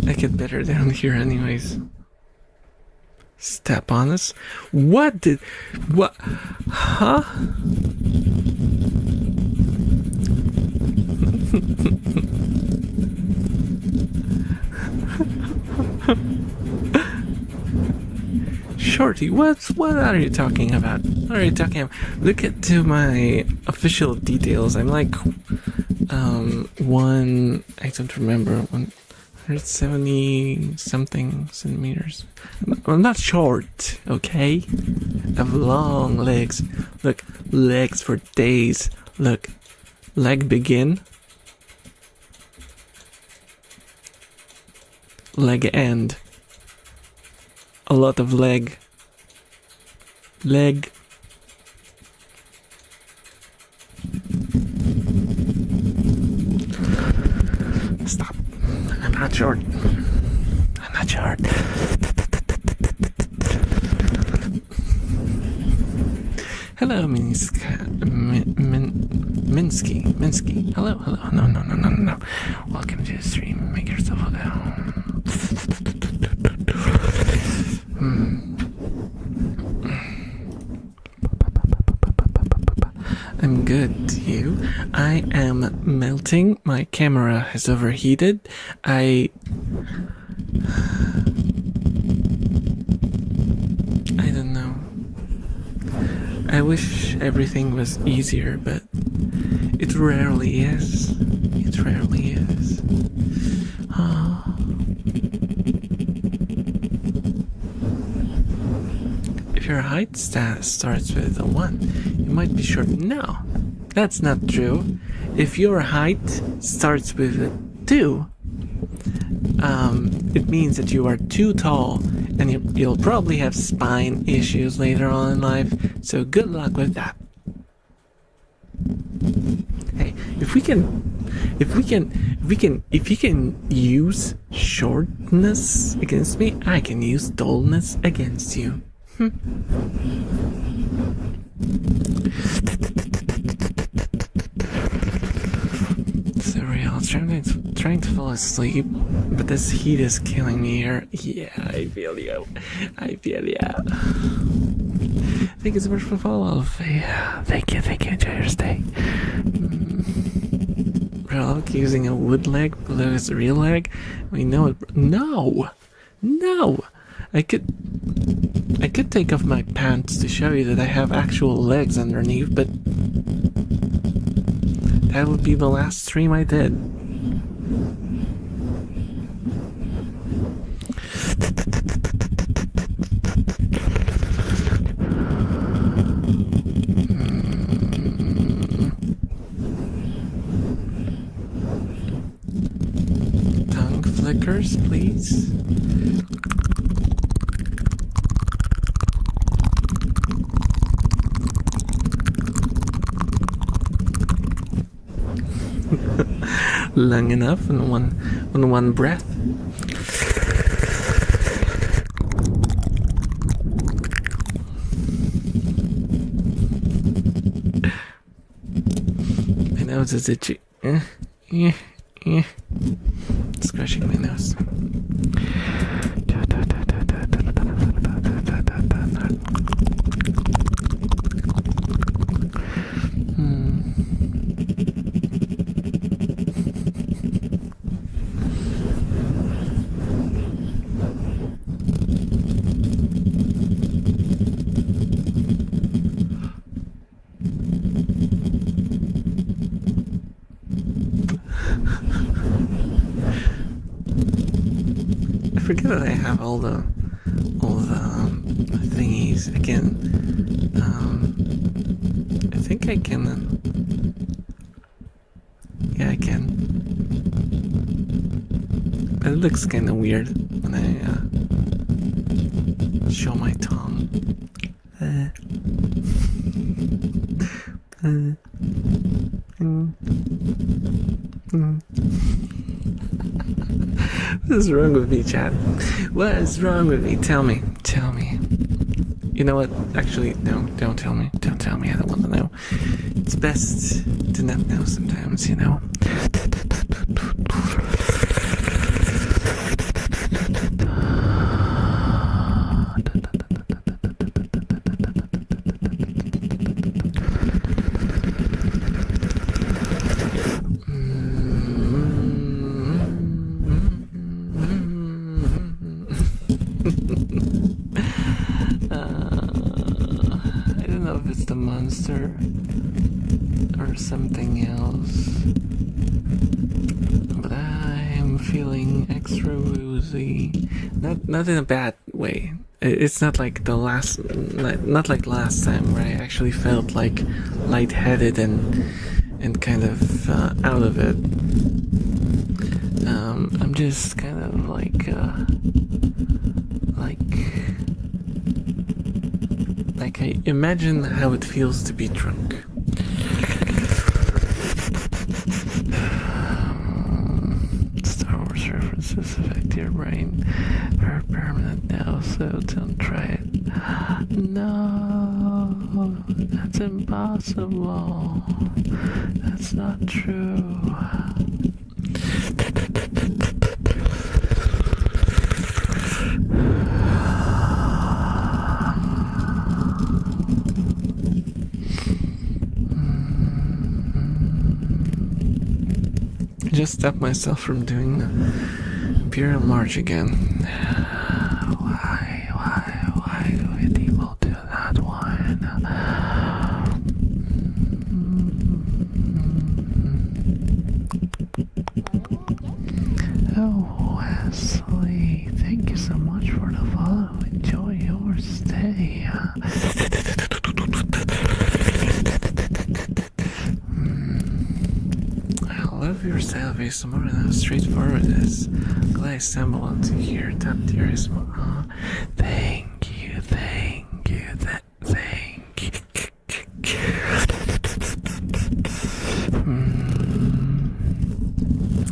I get better down here anyways. Step on us? What? Huh? Shorty, what are you talking about? What are you talking about? Look to my official details. I'm like, I don't remember, 170 something centimeters. I'm not short, okay? I have long legs. Look, legs for days. Look, leg begin. Leg end. A lot of leg. Stop. I'm not short. Hello, Minsky. Hello. No. Welcome to the stream. Make yourself at home. I'm good. You? I am melting. My camera has overheated. I don't know. I wish everything was easier, but it rarely is. If your height starts with a 1, you might be short. No, that's not true. If your height starts with a 2, it means that you are too tall, and you'll probably have spine issues later on in life. So good luck with that. Hey, if you can use shortness against me, I can use dullness against you. Sorry, I'm trying to fall asleep, but this heat is killing me here. Yeah, I feel you. I feel you. Thank you so much for the follow. Yeah, thank you. Enjoy your stay. Relic using a wood leg below his real leg. We know it. No. I could take off my pants to show you that I have actual legs underneath, but that would be the last stream I did. Tongue flickers, please. Long enough in one breath. My nose is itchy. Scratching my nose. I forget that I have all the thingies again. I think I can. Yeah, I can. But it looks kind of weird when I show my tongue. What is wrong with me, chat? What is wrong with me? Tell me. You know what? Actually, no, don't tell me. Don't tell me. I don't want to know. It's best to not know sometimes, you know. I don't know if it's the monster or something else, but I'm feeling extra woozy. Not in a bad way. It's not like not like last time where I actually felt like lightheaded and kind of out of it. I'm just kind of like I imagine how it feels to be drunk. Star Wars references affect your brain. They're permanent now, so don't try it. No, that's impossible. That's not true. I just stopped myself from doing the Imperial March again. Why do people do that one? Oh, Wesley, thank you so much for the follow. Enjoy your stay. I love your style of ASMR and how straightforward it is. Glad I stumbled onto here. Top tier ASMR. Thank you.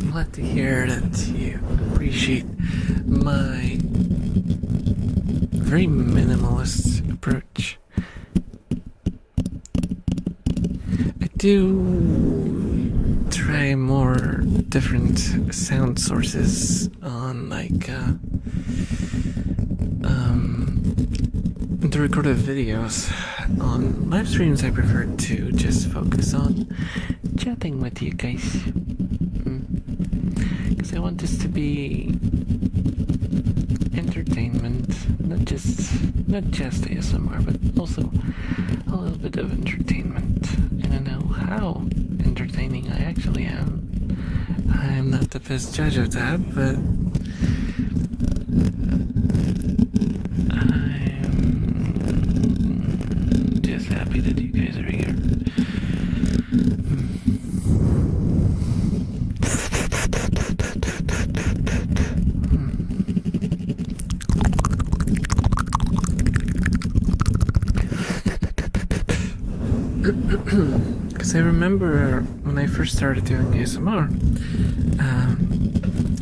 I'm glad to hear that you appreciate my very minimalist approach. I do try more different sound sources on the recorded videos. On live streams I prefer to just focus on chatting with you guys. Because I want this to be entertainment, not just ASMR, but also a little bit of entertainment. And I know how entertaining I actually am. I'm not the best judge of that, but I'm just happy that you guys are here. Because I remember when I first started doing ASMR,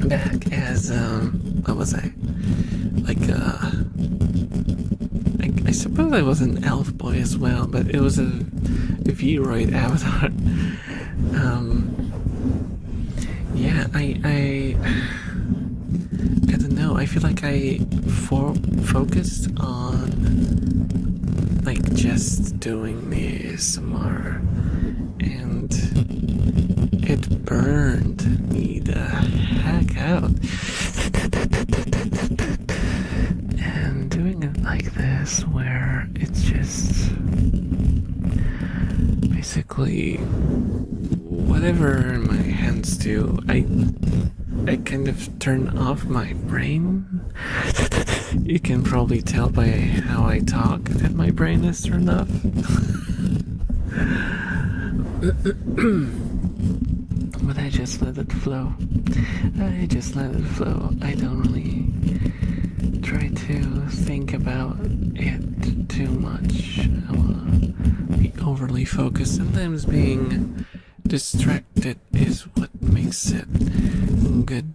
back as, what was I? I suppose I was an elf boy as well, but it was a Vroid avatar. Yeah, I don't know, I feel like I focused on just doing the ASMR, and it burned me the heck out. And doing it like this, where it's just basically whatever my hands do, I kind of turn off my brain. You can probably tell by how I talk that my brain is turned off. But I just let it flow. I don't really try to think about it too much. I want to be overly focused. Sometimes being distracted is what makes it good.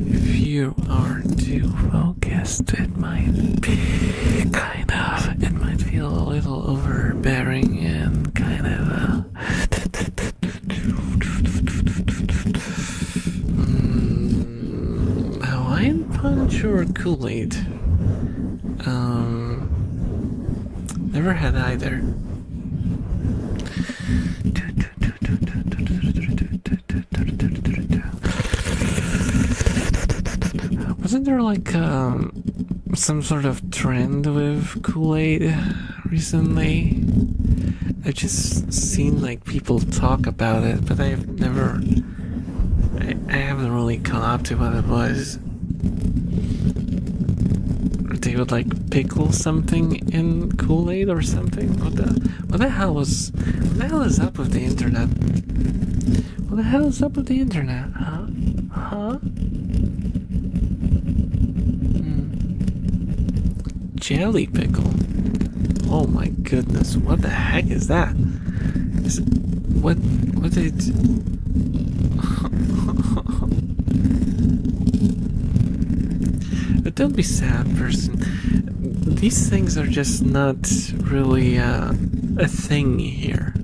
If you are too focused, it might feel a little overbearing and kind of Hawaiian Punch or Kool-Aid? Never had either. Wasn't there some sort of trend with Kool-Aid recently? I've just seen people talk about it, but I haven't really caught up to what it was. They would pickle something in Kool-Aid or something. What the hell is up with the internet? What the hell is up with the internet? Huh? Jelly pickle. Oh my goodness, what the heck is that? What did But don't be sad, person. These things are just not really a thing here.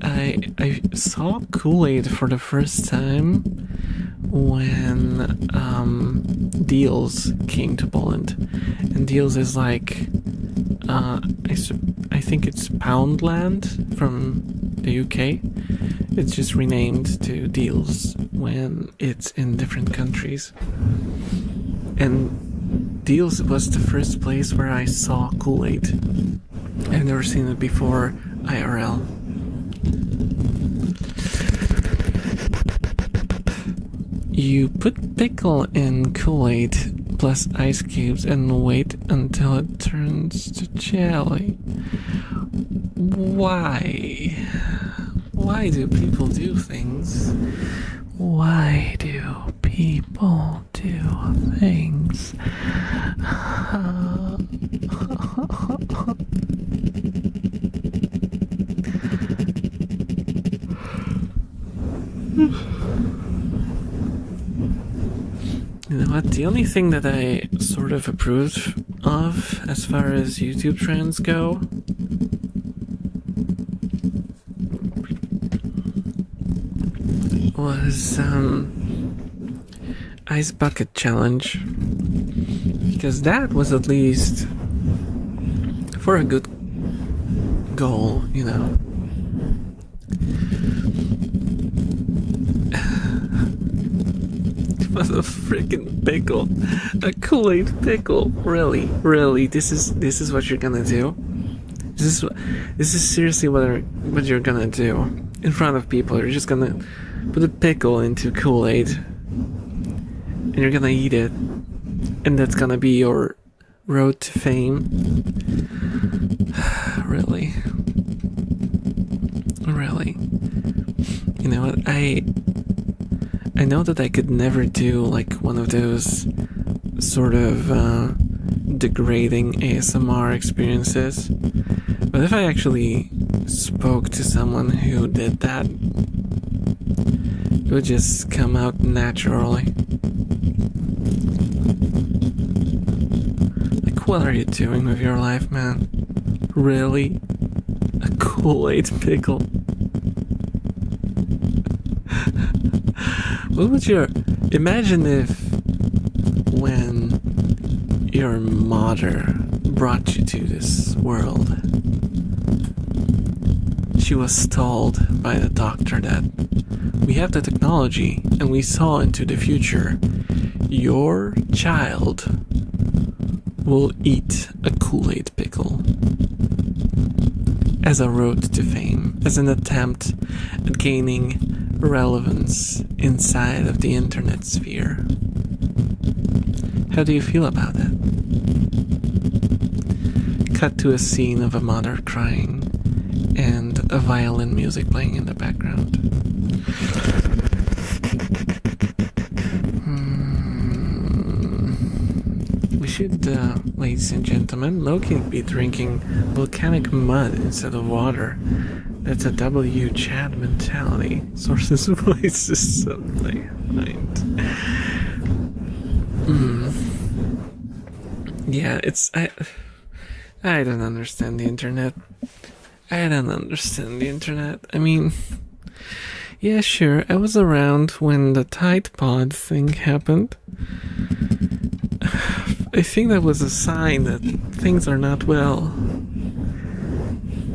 I saw Kool-Aid for the first time when Deals came to Poland, and Deals is I think it's Poundland from the UK. It's just renamed to Deals when it's in different countries. And Deals was the first place where I saw Kool-Aid. I've never seen it before IRL. You put pickle in Kool-Aid plus ice cubes and wait until it turns to jelly. Why? Why do people do things? Why do people do things? You know what? The only thing that I sort of approved of as far as YouTube trends go was Ice Bucket Challenge, because that was at least for a good goal, you know. It was a freaking pickle, a Kool-Aid pickle. Really, this is what you're gonna do. This is seriously what you're gonna do in front of people. You're just gonna put a pickle into Kool-Aid, and you're gonna eat it, and that's gonna be your road to fame. Really. You know what? I know that I could never do like one of those sort of degrading ASMR experiences, but if I actually spoke to someone who did that, it would just come out naturally. Like, what are you doing with your life, man? Really? A Kool-Aid pickle? What would your... Imagine if when your mother brought you to this world, she was told by the doctor that we have the technology and we saw into the future. Your child will eat a Kool-Aid pickle as a road to fame, as an attempt at gaining relevance inside of the internet sphere. How do you feel about it? Cut to a scene of a mother crying and a violin music playing in the background. We should, ladies and gentlemen, Loki be drinking volcanic mud instead of water. That's a W. Chad mentality. Sources, voices, something. Yeah, it's... I don't understand the internet. I mean... Yeah, sure, I was around when the Tide Pod thing happened. I think that was a sign that things are not well.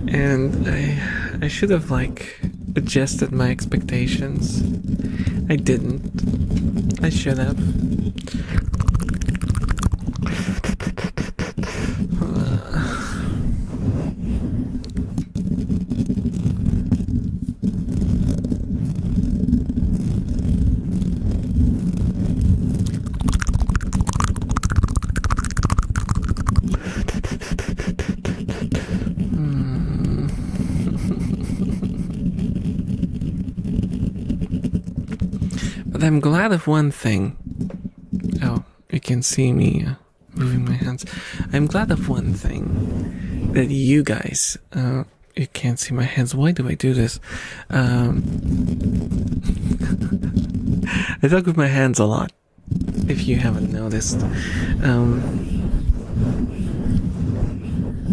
And I should have, like, adjusted my expectations. I didn't. I should have. But I'm glad of one thing. Oh, you can see me moving my hands. I'm glad of one thing. That you guys, you can't see my hands. Why do I do this? I talk with my hands a lot, if you haven't noticed.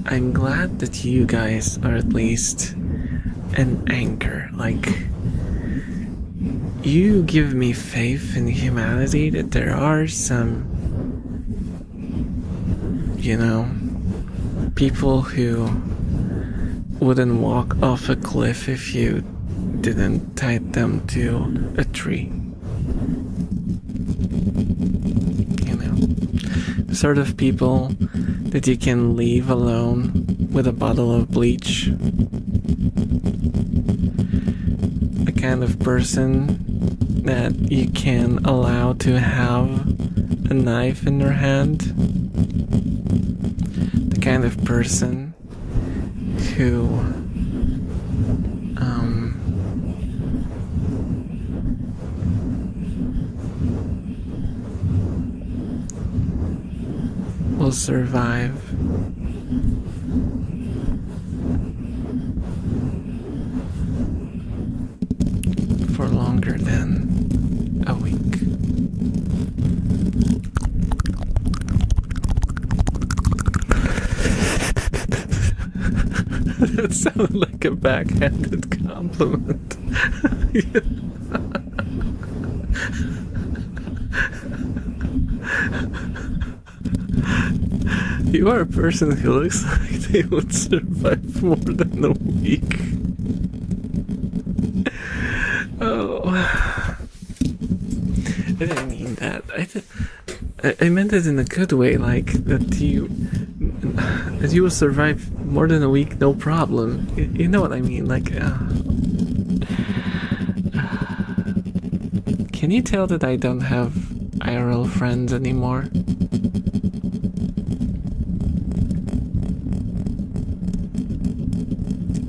I'm glad that you guys are at least an anchor. Like, you give me faith in humanity that there are some, you know, people who wouldn't walk off a cliff if you didn't tie them to a tree. You know, the sort of people that you can leave alone with a bottle of bleach. The kind of person that you can allow to have a knife in their hand. The kind of person who will survive for longer than a week. That sounded like a backhanded compliment. You are a person who looks like they would survive more than a week. Oh, I didn't mean that. I meant it in a good way, like that you will survive more than a week, no problem. You know what I mean? Like, can you tell that I don't have IRL friends anymore?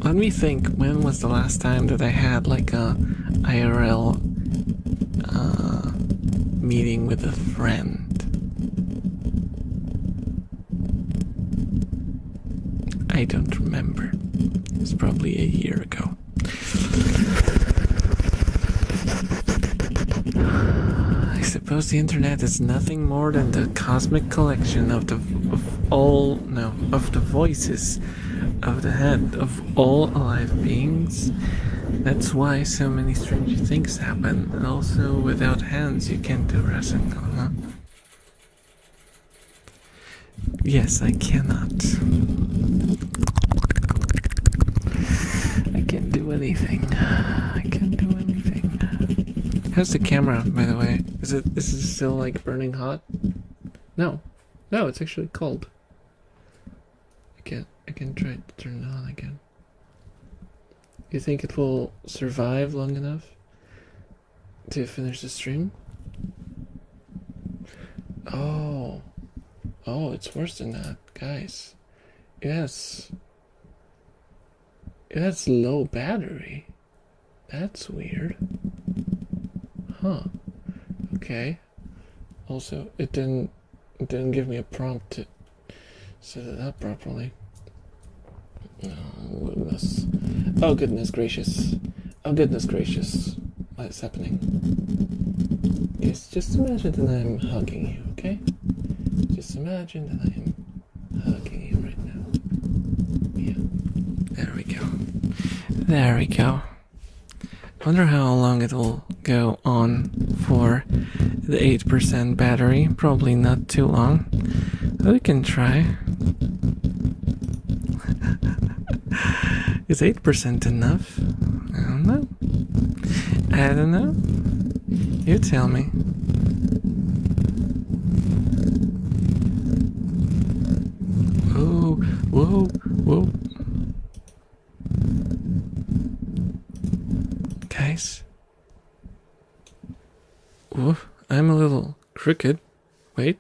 Let me think. When was the last time that I had like a IRL meeting with a friend? I don't remember. It was probably a year ago. I suppose the internet is nothing more than the cosmic collection of the voices of the head of all alive beings. That's why so many strange things happen. And also, without hands, you can't do Rasengan, huh? Yes, I cannot. I can't do anything. I can't do anything. How's the camera, by the way? Is it still like burning hot? No, it's actually cold. I can try to turn it on again. You think it will survive long enough to finish the stream? Oh, it's worse than that, guys. Yes. It has low battery. That's weird. Huh. Okay. Also, it didn't give me a prompt to set it up properly. Oh goodness. Oh goodness gracious. Oh goodness gracious. What is happening? Yes, just imagine that I'm hugging you, okay? Just imagine that I am hugging you right now. Yeah. There we go. There we go. I wonder how long it will go on for the 8% battery. Probably not too long. But we can try. Is 8% enough? I don't know. I don't know. You tell me. Whoa, whoa, whoa. Guys. Whoa, I'm a little crooked. Wait.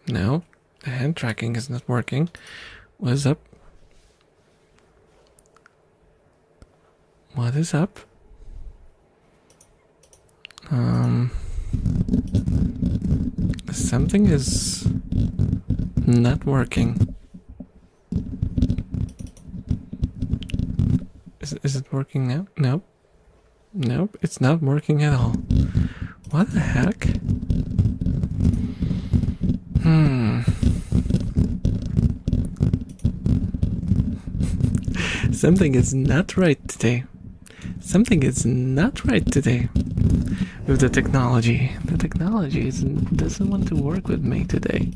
No, the hand tracking is not working. What is up? What is up? Something is not working. Is it working now? Nope, it's not working at all. What the heck? Something is not right today. Something is not right today with the technology. The technology doesn't want to work with me today.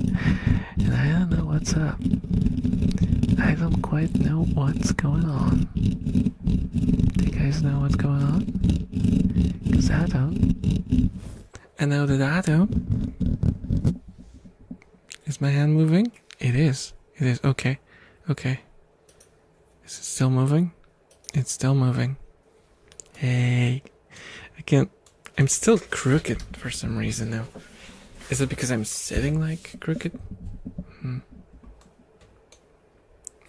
And I don't know what's up. I don't quite know what's going on. Do you guys know what's going on? Because I don't. I know that I don't. Is my hand moving? It is. Okay. Is it still moving? It's still moving. Hey. I'm still crooked for some reason now. Is it because I'm sitting like crooked?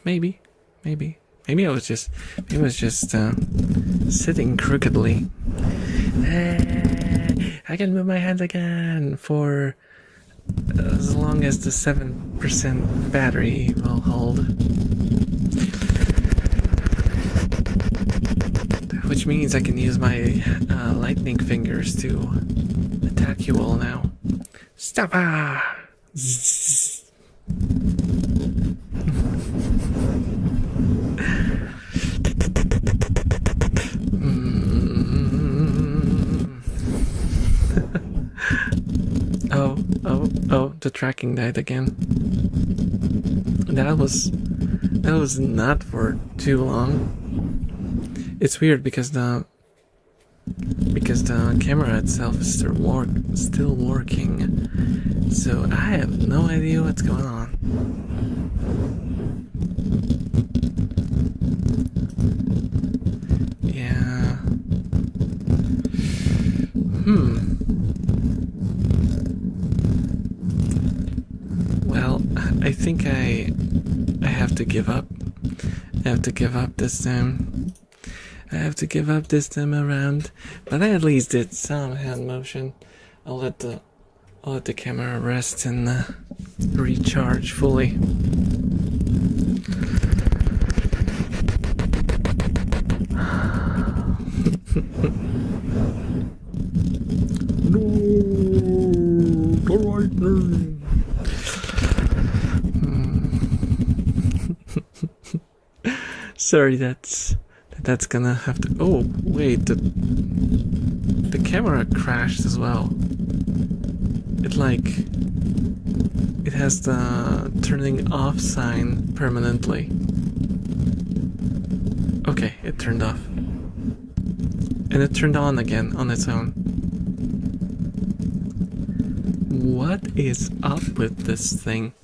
Maybe. Maybe I was just sitting crookedly. Hey, I can move my hands again for as long as the 7% battery will hold. Which means I can use my lightning fingers to attack you all now. Stop! Ah! the tracking died again. That was not for too long. It's weird because the camera itself is still working. So I have no idea what's going on. Yeah. Well, I think I have to give up. I have to give up this time. I have to give up this time around. But I at least did some hand motion. I'll let the camera rest and recharge fully. No, the lightning. Sorry, that's gonna have to. Oh wait, the camera crashed as well. It has the turning off sign permanently. Okay, it turned off. And it turned on again on its own. What is up with this thing?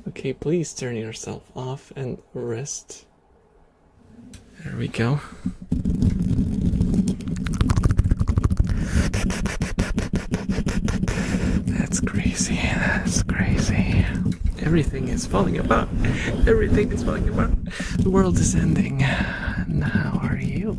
Okay, please turn yourself off and rest. There we go. That's crazy. That's crazy. Everything is falling apart. Everything is falling apart. The world is ending. And how are you?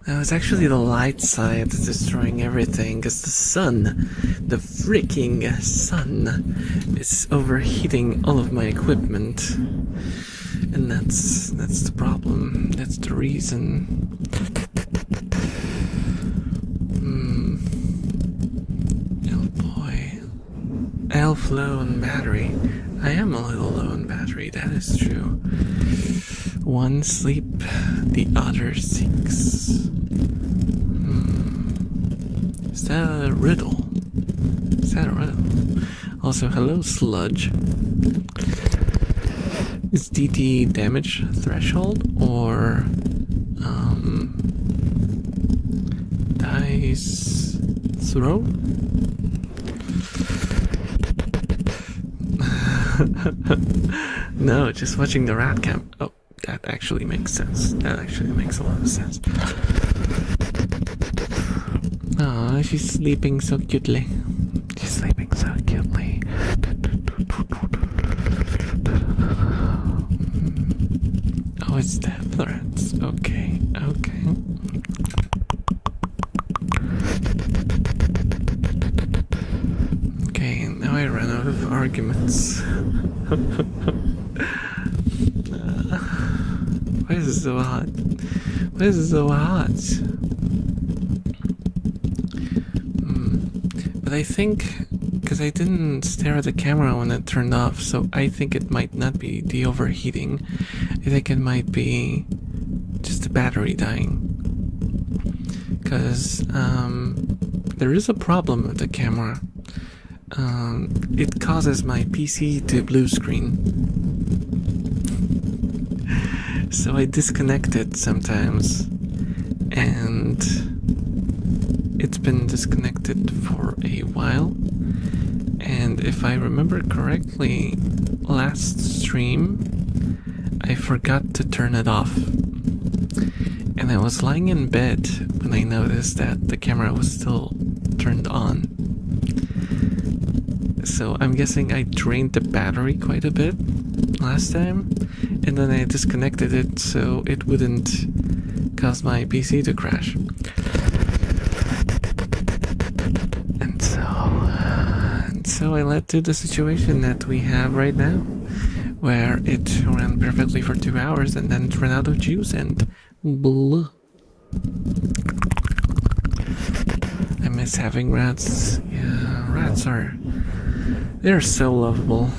It's actually the light side that's destroying everything, because the sun, the freaking sun, is overheating all of my equipment, and that's the problem. That's the reason. Oh boy, elf low on battery. I am a little low on battery. That is true. One sleep, the other seeks. Is that a riddle? Is that a riddle? Also, hello, sludge. Is DT damage threshold or dice throw? No, just watching the rat cam. Oh, that actually makes sense. That actually makes a lot of sense. Oh, she's sleeping so cutely. She's sleeping so cutely. Oh, it's death threats. Okay, okay. Okay, now I ran out of arguments. Why is it so hot? Why is it so hot? But I think, because I didn't stare at the camera when it turned off, so I think it might not be the overheating. I think it might be just the battery dying. Because there is a problem with the camera. It causes my PC to blue screen. So I disconnect it sometimes, and it's been disconnected for a while. And if I remember correctly, last stream I forgot to turn it off, and I was lying in bed when I noticed that the camera was still turned on. So I'm guessing I drained the battery quite a bit last time, and then I disconnected it so it wouldn't cause my PC to crash. And so I led to the situation that we have right now, where it ran perfectly for 2 hours and then it ran out of juice and bleh. I miss having rats. Yeah, rats they're so lovable.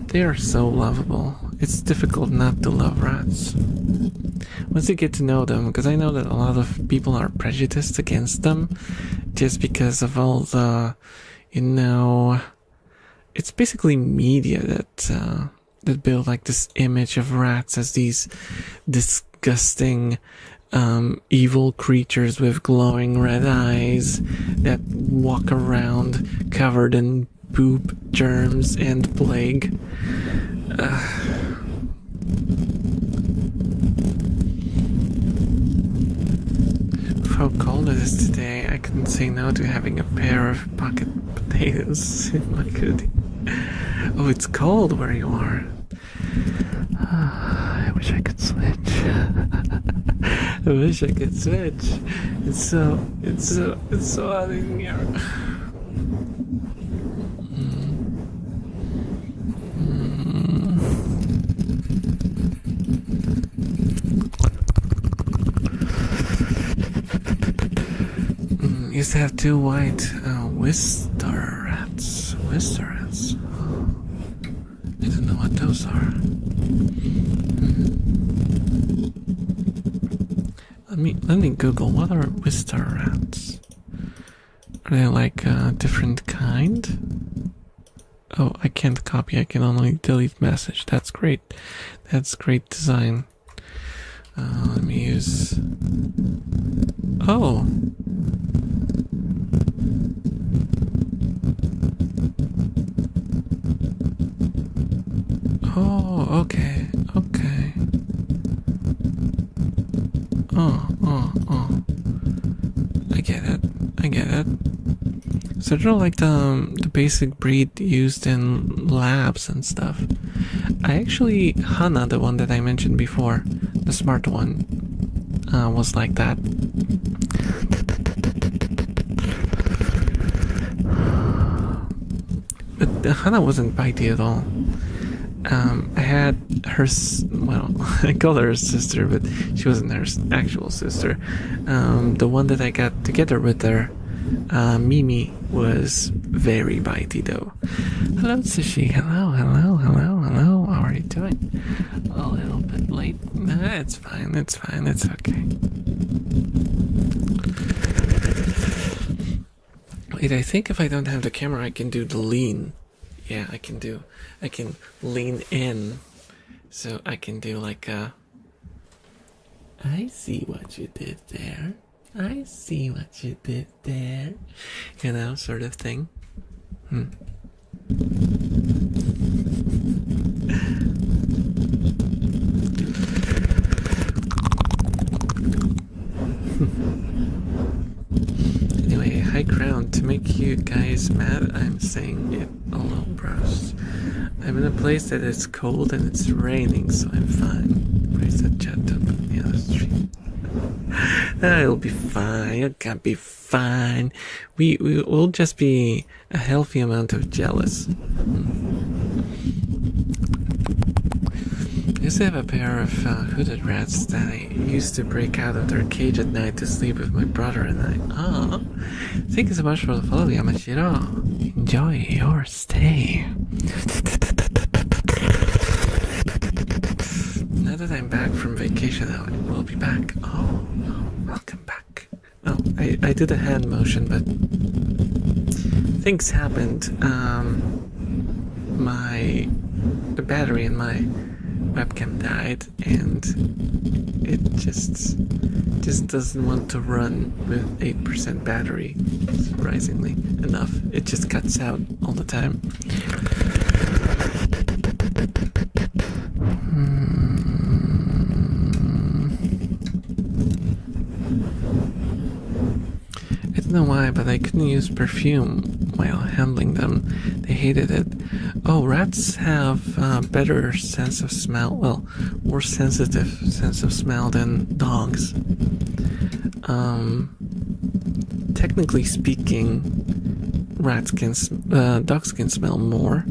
They are so lovable. It's difficult not to love rats. Once you get to know them, because I know that a lot of people are prejudiced against them just because of all the, it's basically media that build like this image of rats as these disgusting evil creatures with glowing red eyes that walk around covered in poop, germs, and plague. How cold it is today, I couldn't say no to having a pair of pocket potatoes in my hoodie. Oh, it's cold where you are. I wish I could switch. I wish I could switch. It's so hot in here. Used to have 2 white Wister rats. Wister rats. Oh. I don't know what those are. Let me Google, what are Wister rats? Are they like a different kind? Oh, I can't copy, I can only delete message. That's great. That's great design. Let me use... Oh! Oh, okay, okay. Oh. I get it. So they're like the basic breed used in labs and stuff. Hana, the one that I mentioned before, the smart one, was like that. But Hana wasn't bitey at all. I had her, I call her sister, but she wasn't her actual sister. The one that I got together with her, Mimi, was very bitey though. Hello, Sushi. Hello. How are you doing? A little bit late. Nah, it's fine. It's okay. Wait, I think if I don't have the camera, I can do the lean. Yeah, I can lean in, so I can do like a, I see what you did there, sort of thing. Anyway, high ground. To make you guys mad, I'm saying it alone, bros. I'm in a place that is cold and it's raining, so I'm fine. Where's that jet up on the other street? It'll be fine. It can be fine. We will just be a healthy amount of jealous. I used to have a pair of hooded rats that I used to break out of their cage at night to sleep with my brother and I. Thank you so much for the follow, Yamashiro. Enjoy your stay. Now that I'm back from vacation, I will be back. Oh, welcome back. Oh, I did a hand motion, but things happened. The battery in my webcam died, and it just doesn't want to run with 8% battery, surprisingly enough. It just cuts out all the time. I don't know why, but I couldn't use perfume while handling them. They hated it. Oh, rats have better sense of smell. Well, more sensitive sense of smell than dogs. Technically speaking, dogs can smell more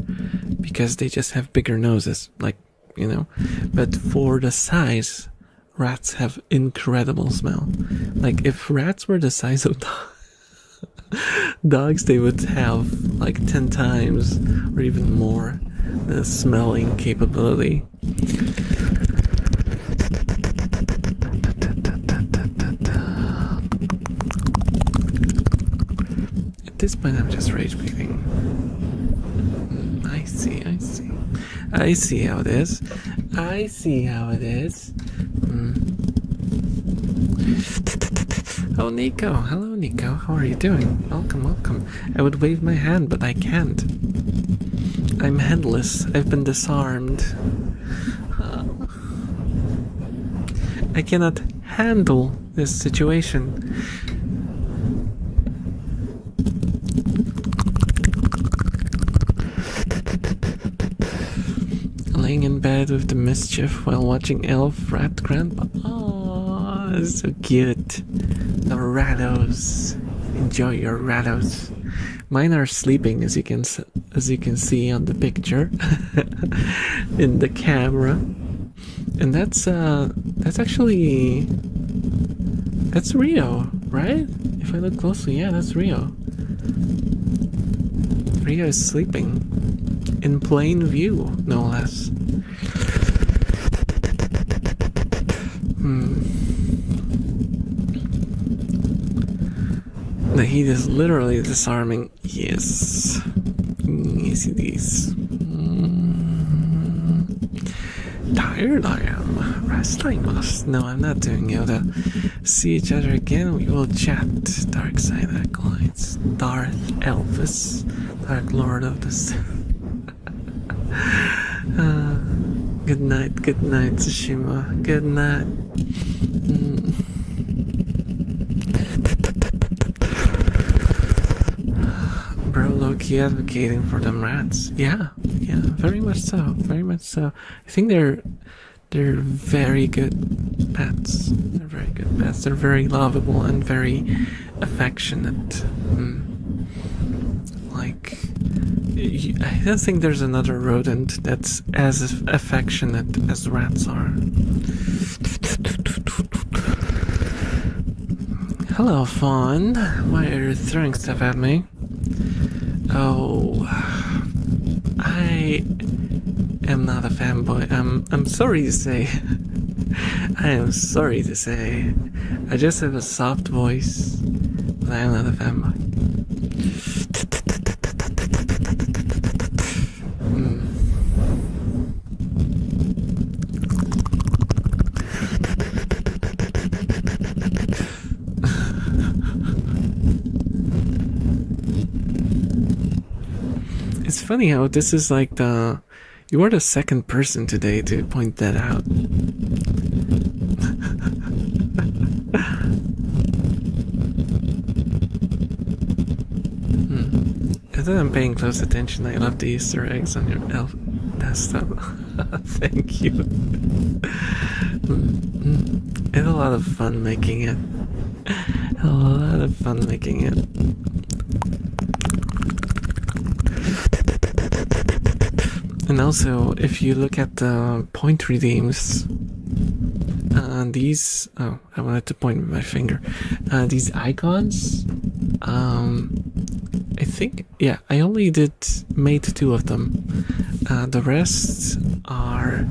because they just have bigger noses, like, you know. But for the size, rats have incredible smell. Like, if rats were the size of dogs, they would have like 10 times or even more the smelling capability. At this point, I'm just rage baiting. I see how it is. Oh, Nico. Hello, Nico. How are you doing? Welcome. I would wave my hand, but I can't. I'm headless. I've been disarmed. I cannot handle this situation. Laying in bed with the mischief while watching ElfRave Grandpa. Oh, that's so cute. The rattos. Enjoy your rattos. Mine are sleeping, as you can see on the picture in the camera, and that's Rio, right? If I look closely, yeah, that's Rio. Rio is sleeping in plain view, no less. The heat is literally disarming. Yes. Yes, it is. Tired I am. Rest I must. No, I'm not doing yoga. See each other again, we will chat. Dark side acolytes. Darth Elvis. Dark Lord of the Good night, Tsushima. Good night. Bro, low-key advocating for them rats. Yeah, very much so. I think they're very good pets. They're very lovable and very affectionate. Like, I don't think there's another rodent that's as affectionate as rats are. Hello, Fawn. Why are you throwing stuff at me? Oh, I am not a fanboy. I'm sorry to say. I am sorry to say. I just have a soft voice, but I am not a fanboy. It's funny how this is like you are the second person today to point that out. As I'm paying close attention, I love the Easter eggs on your elf desktop. Thank you. I had a lot of fun making it. And also, if you look at the point redeems, these, I wanted to point with my finger, these icons, I think, yeah, I only made 2 of them. The rest are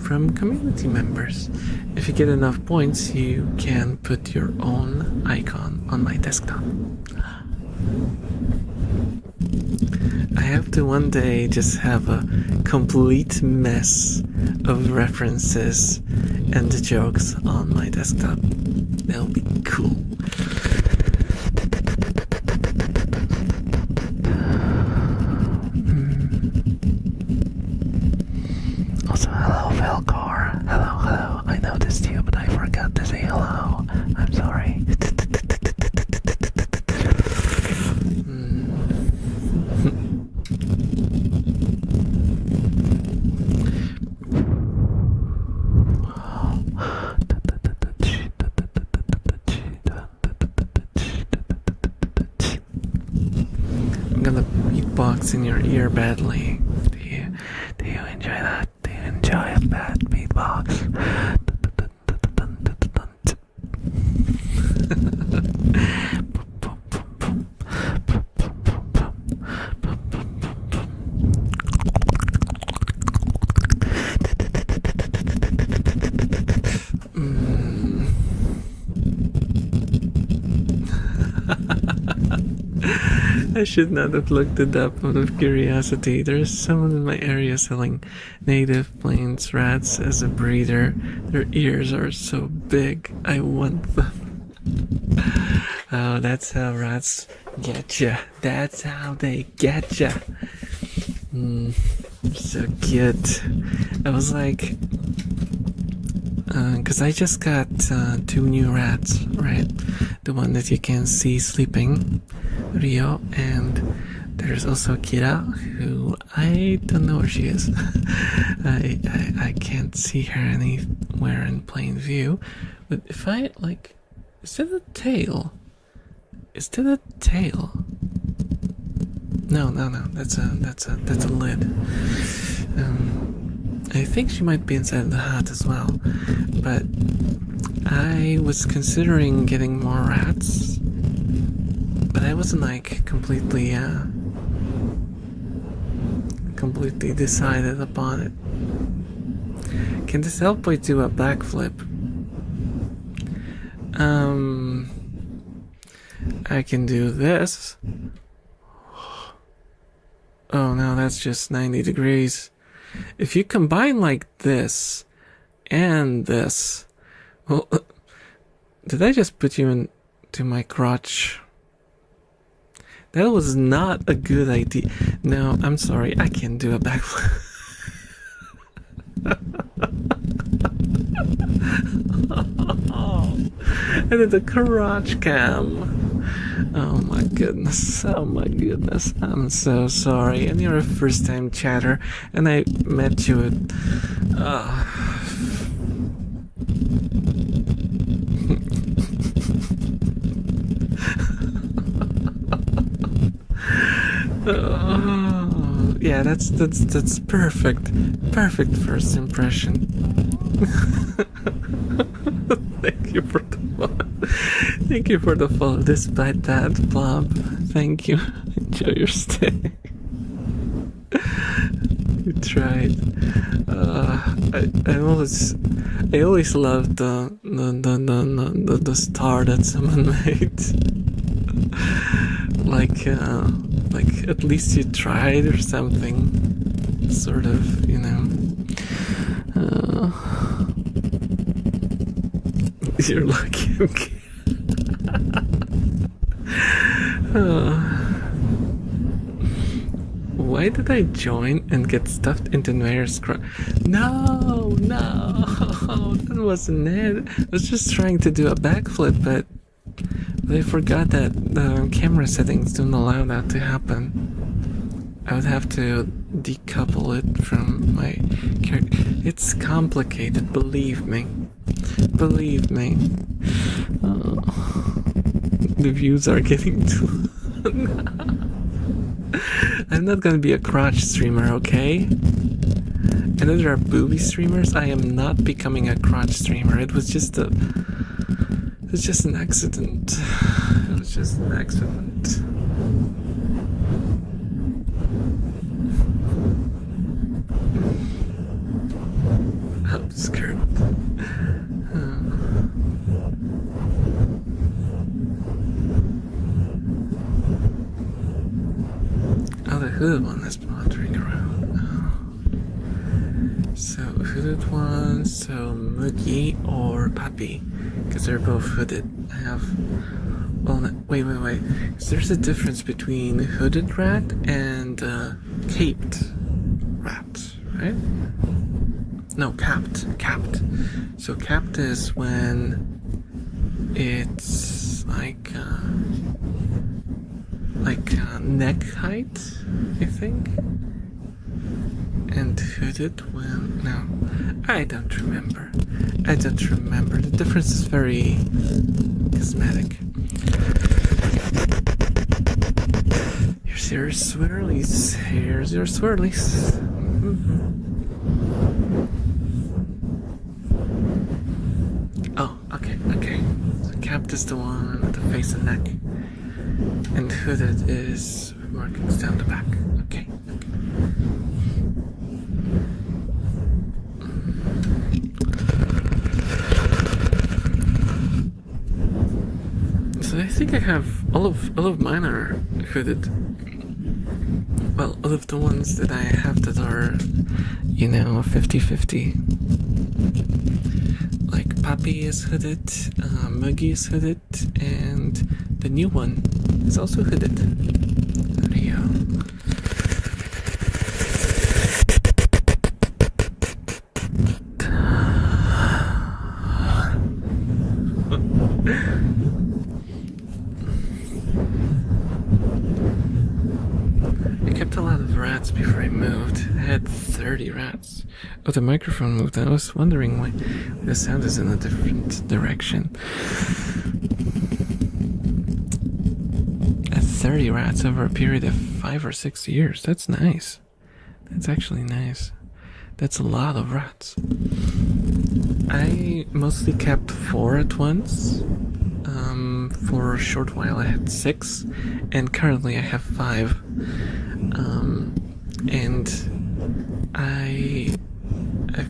from community members. If you get enough points, you can put your own icon on my desktop. I have to one day just have a complete mess of references and jokes on my desktop. That'll be cool. Also, hello, Velcor. Hello. I noticed you, but I forgot to say hello. I'm sorry. gets in your ear badly. Do you enjoy that? Do you enjoy a bad beatbox? I should not have looked it up out of curiosity. There is someone in my area selling native plains rats as a breeder. Their ears are so big, I want them. Oh, that's how rats get ya. That's how they get ya. So cute. I was like, because I just got 2 new rats, right? The one that you can see sleeping, Rio, and there's also Kira, who I don't know where she is. I can't see her anywhere in plain view. But if I like, is that a tail? Is that a tail? No, that's a lid. I think she might be inside the hut as well, but I was considering getting more rats, but I wasn't like completely decided upon it. Can this elf boy do a backflip? I can do this. Oh no, that's just 90 degrees. If you combine like this and this, well, did I just put you into my crotch? That was not a good idea. No, I'm sorry, I can't do a backflip. I did the crotch cam. Oh my goodness, I'm so sorry. And you're a first time chatter, and I met you at yeah, that's perfect first impression. Thank you for the follow despite that, Blob. Thank you. Enjoy your stay. You tried. I always loved the star that someone made. like at least you tried or something. Sort of, you know. You're lucky. Okay. Why did I join and get stuffed into Nair's crotch? No, that wasn't it. I was just trying to do a backflip, but I forgot that the camera settings don't allow that to happen. I would have to decouple it from my character. It's complicated, believe me. The views are getting too... I'm not gonna be a crotch streamer, okay? I know there are booby streamers. I am not becoming a crotch streamer. It was just an accident. It was just an accident. Upskirt. Oh, the hooded one is wandering around. So, hooded one, so Mookie or Puppy, because they're both hooded. I have... Well, no, wait. So there's a difference between hooded rat and caped rat, right? No, capped. So capped is when it's like neck height, I think. And hooded when... No, I don't remember. The difference is very cosmetic. You're Here's your swirlies. Here's your swirlies. Oh, okay. So capped is the one with the face and neck. And hooded is markings down the back. Okay. So I think I have all of mine are hooded. Well, all of the ones that I have that are, 50-50. Like Papi is hooded, Muggy is hooded, and the new one is also hooded. Rio. I kept a lot of rats before I moved. I had 30 rats. Oh, the microphone moved. I was wondering why the sound is in a different direction. 30 rats over a period of 5 or 6 years. That's nice. That's actually nice. That's a lot of rats. I mostly kept 4 at once. For a short while I had 6, and currently I have 5. And I've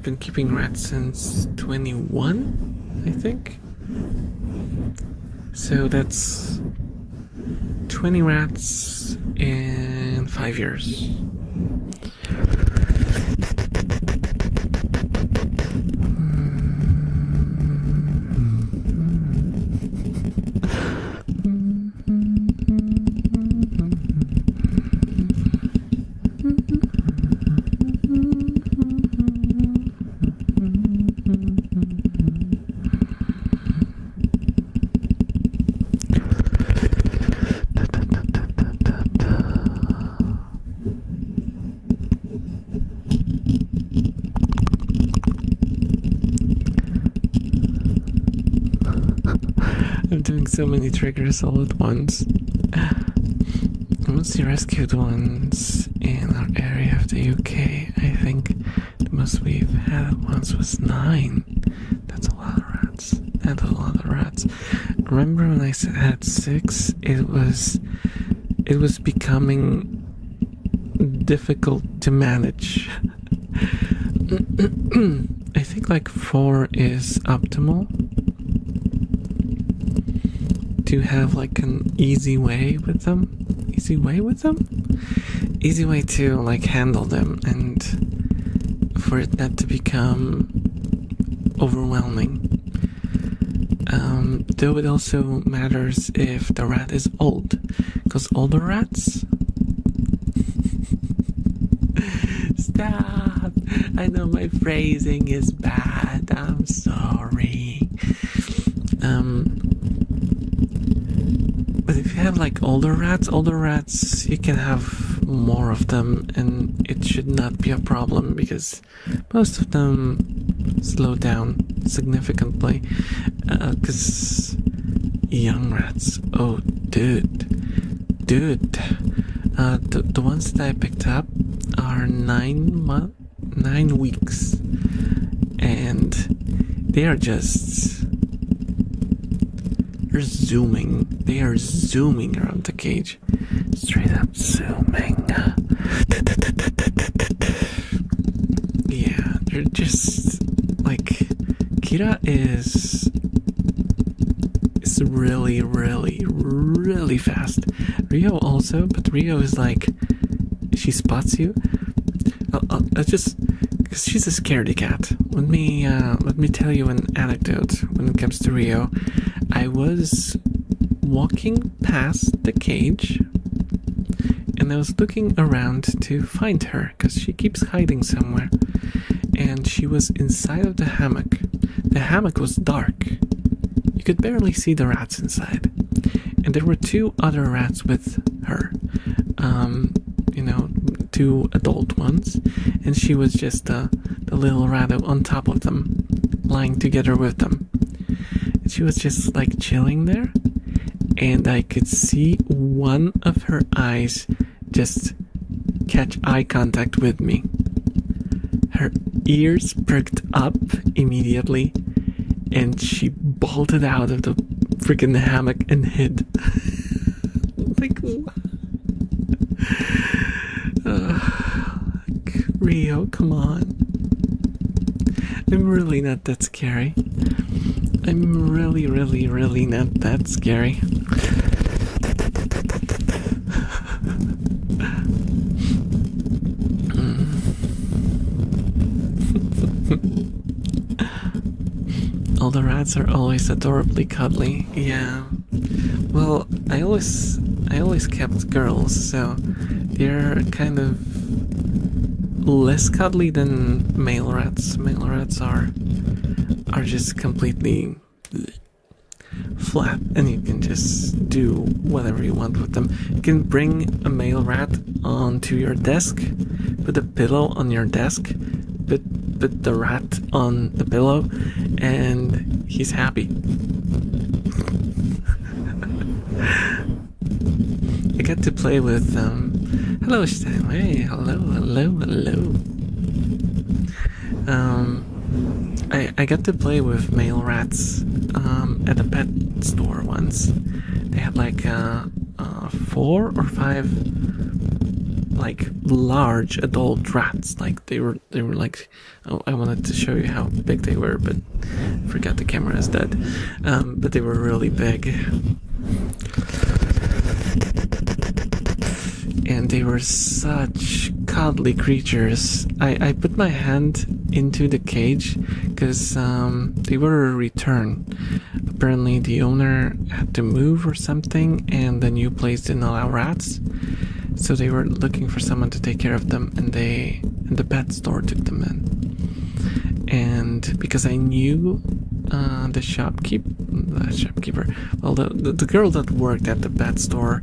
been keeping rats since 21, I think. So that's 20 rats in 5 years. I'm doing so many triggers all at once. Once the rescued ones in our area of the UK, I think the most we've had at once was 9. That's a lot of rats. That's a lot of rats. Remember when I had 6? It was becoming difficult to manage. I think like 4 is optimal. To have like an easy way with them. Easy way to like handle them, and for it not to become overwhelming. Though it also matters if the rat is old, because older rats. Stop! I know my phrasing is bad. I'm sorry. But if you have like older rats, you can have more of them, and it should not be a problem because most of them slow down significantly. Because young rats, oh dude, the ones that I picked up are 9 weeks, and they are just. They are zooming around the cage. Straight up zooming. Yeah, they're just like Kira is really, really, really fast. Rio also, but Rio is like, she spots you. I'll just, because she's a scaredy cat. Let me tell you an anecdote when it comes to Rio. I was walking past the cage and I was looking around to find her because she keeps hiding somewhere, and she was inside of the hammock. The hammock was dark. You could barely see the rats inside, and there were 2 other rats with her, 2 adult ones, and she was just the little rat on top of them, lying together with them. She was just like chilling there, and I could see one of her eyes just catch eye contact with me. Her ears perked up immediately, and she bolted out of the freaking hammock and hid. Like, Rio, come on. I'm really not that scary. I'm really, really, really not that scary. All the rats are always adorably cuddly. Yeah. Well, I always kept girls, so they're kind of less cuddly than male rats. Male rats are just completely flat, and you can just do whatever you want with them. You can bring a male rat onto your desk, put a pillow on your desk, put the rat on the pillow, and he's happy. I got to play with hello Steinway, hello. I got to play with male rats at a pet store once. They had like 4 or 5 like large adult rats. Like they were like, oh, I wanted to show you how big they were, but I forgot the camera is dead. But they were really big. And they were such cuddly creatures. I put my hand into the cage because they were a return. Apparently the owner had to move or something, and the new place didn't allow rats. So they were looking for someone to take care of them, and the pet store took them in. And because I knew the shopkeeper, well, the girl that worked at the pet store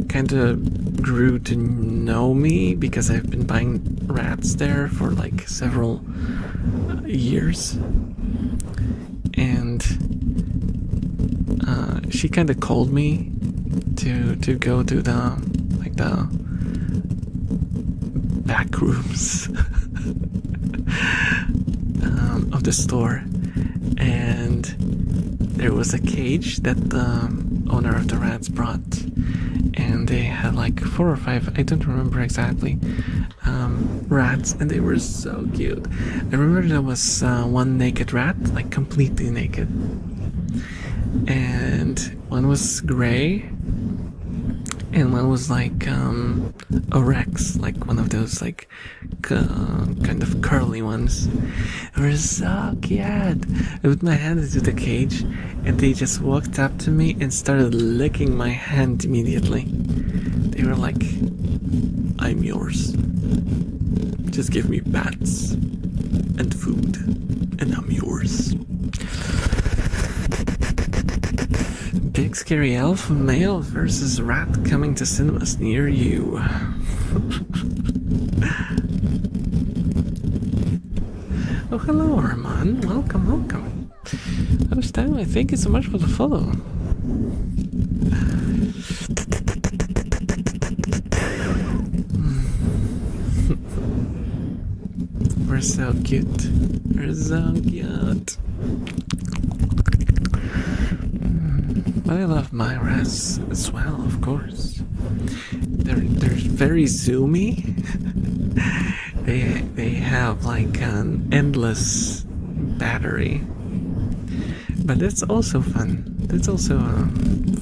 kind of grew to know me because I've been buying rats there for like several years, and she kind of called me to go to the back rooms of the store, and there was a cage that the owner of the rats brought, and they had like 4 or 5, I don't remember exactly, rats, and they were so cute. I remember there was one naked rat, like completely naked, and one was gray, and one was like a Rex, like one of those like kind of curly ones. They were so cute. I put my hand into the cage, and they just walked up to me and started licking my hand immediately. They were like, I'm yours. Just give me bats and food, and I'm yours. Big Scary Elf male versus rat coming to cinemas near you. Oh, hello, Armand. Welcome. How's time? Thank you so much for the follow. We're so cute. We're so cute. But I love my rats as well, of course. They're very zoomy. They have like an endless battery. But that's also fun. That's also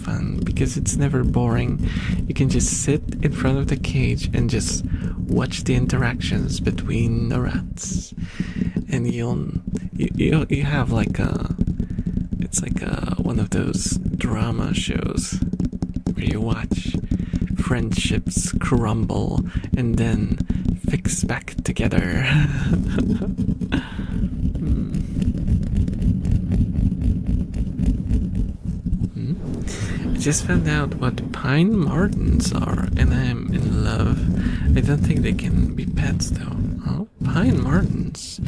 fun because it's never boring. You can just sit in front of the cage and just watch the interactions between the rats, and you have like it's like one of those drama shows where you watch friendships crumble and then fix back together. I just found out what pine martens are, and I'm in love. I don't think they can be pets though. Oh, pine martens.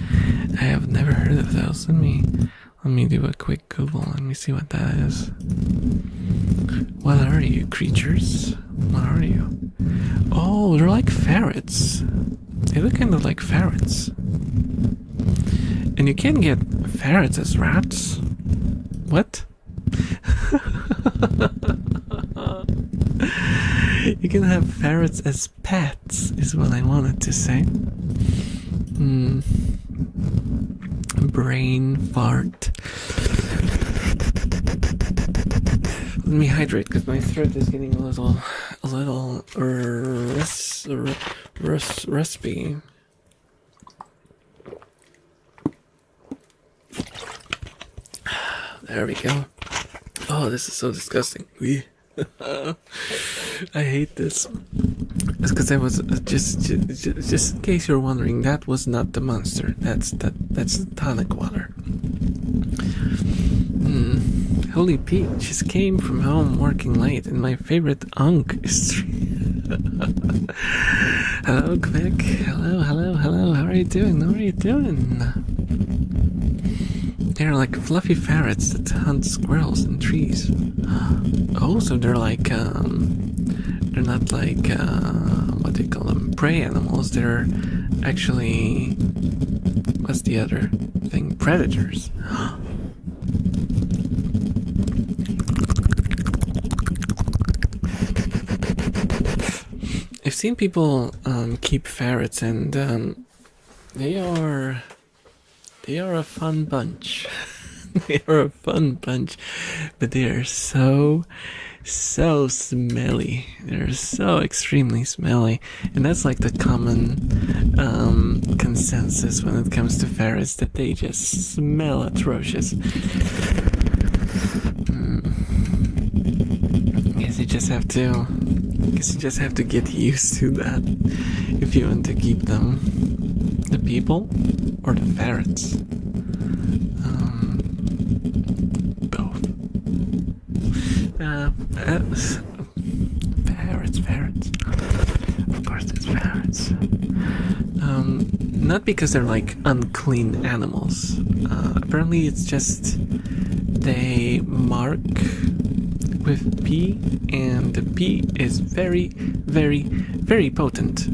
I have never heard of those. Let me do a quick Google. Let me see what that is. What are you, creatures? What are you? Oh, they're like ferrets. They look kind of like ferrets. And you can get ferrets as rats. What? You can have ferrets as pets, is what I wanted to say. Brain fart. Let me hydrate because my throat is getting a little raspy. There we go. Oh, this is so disgusting. I hate this. It's because I was just in case you're wondering, that was not the monster. That's tonic water. Holy Pete just came from home working late, and my favorite unk is. Hello, Quick. Hello. How are you doing? They're like fluffy ferrets that hunt squirrels in trees. Oh, so they're like, they're not like, what do you call them? Prey animals. They're actually, what's the other thing? Predators. I've seen people keep ferrets, and they are a fun bunch. They are a fun bunch, but they are so smelly. They're so extremely smelly, and that's like the common consensus when it comes to ferrets, that they just smell atrocious. Guess you just have to get used to that if you want to keep them. The people or the ferrets? Both. Ferrets. Of course it's ferrets. Not because they're like unclean animals. Apparently it's just they mark with P, and the P is very, very, very potent.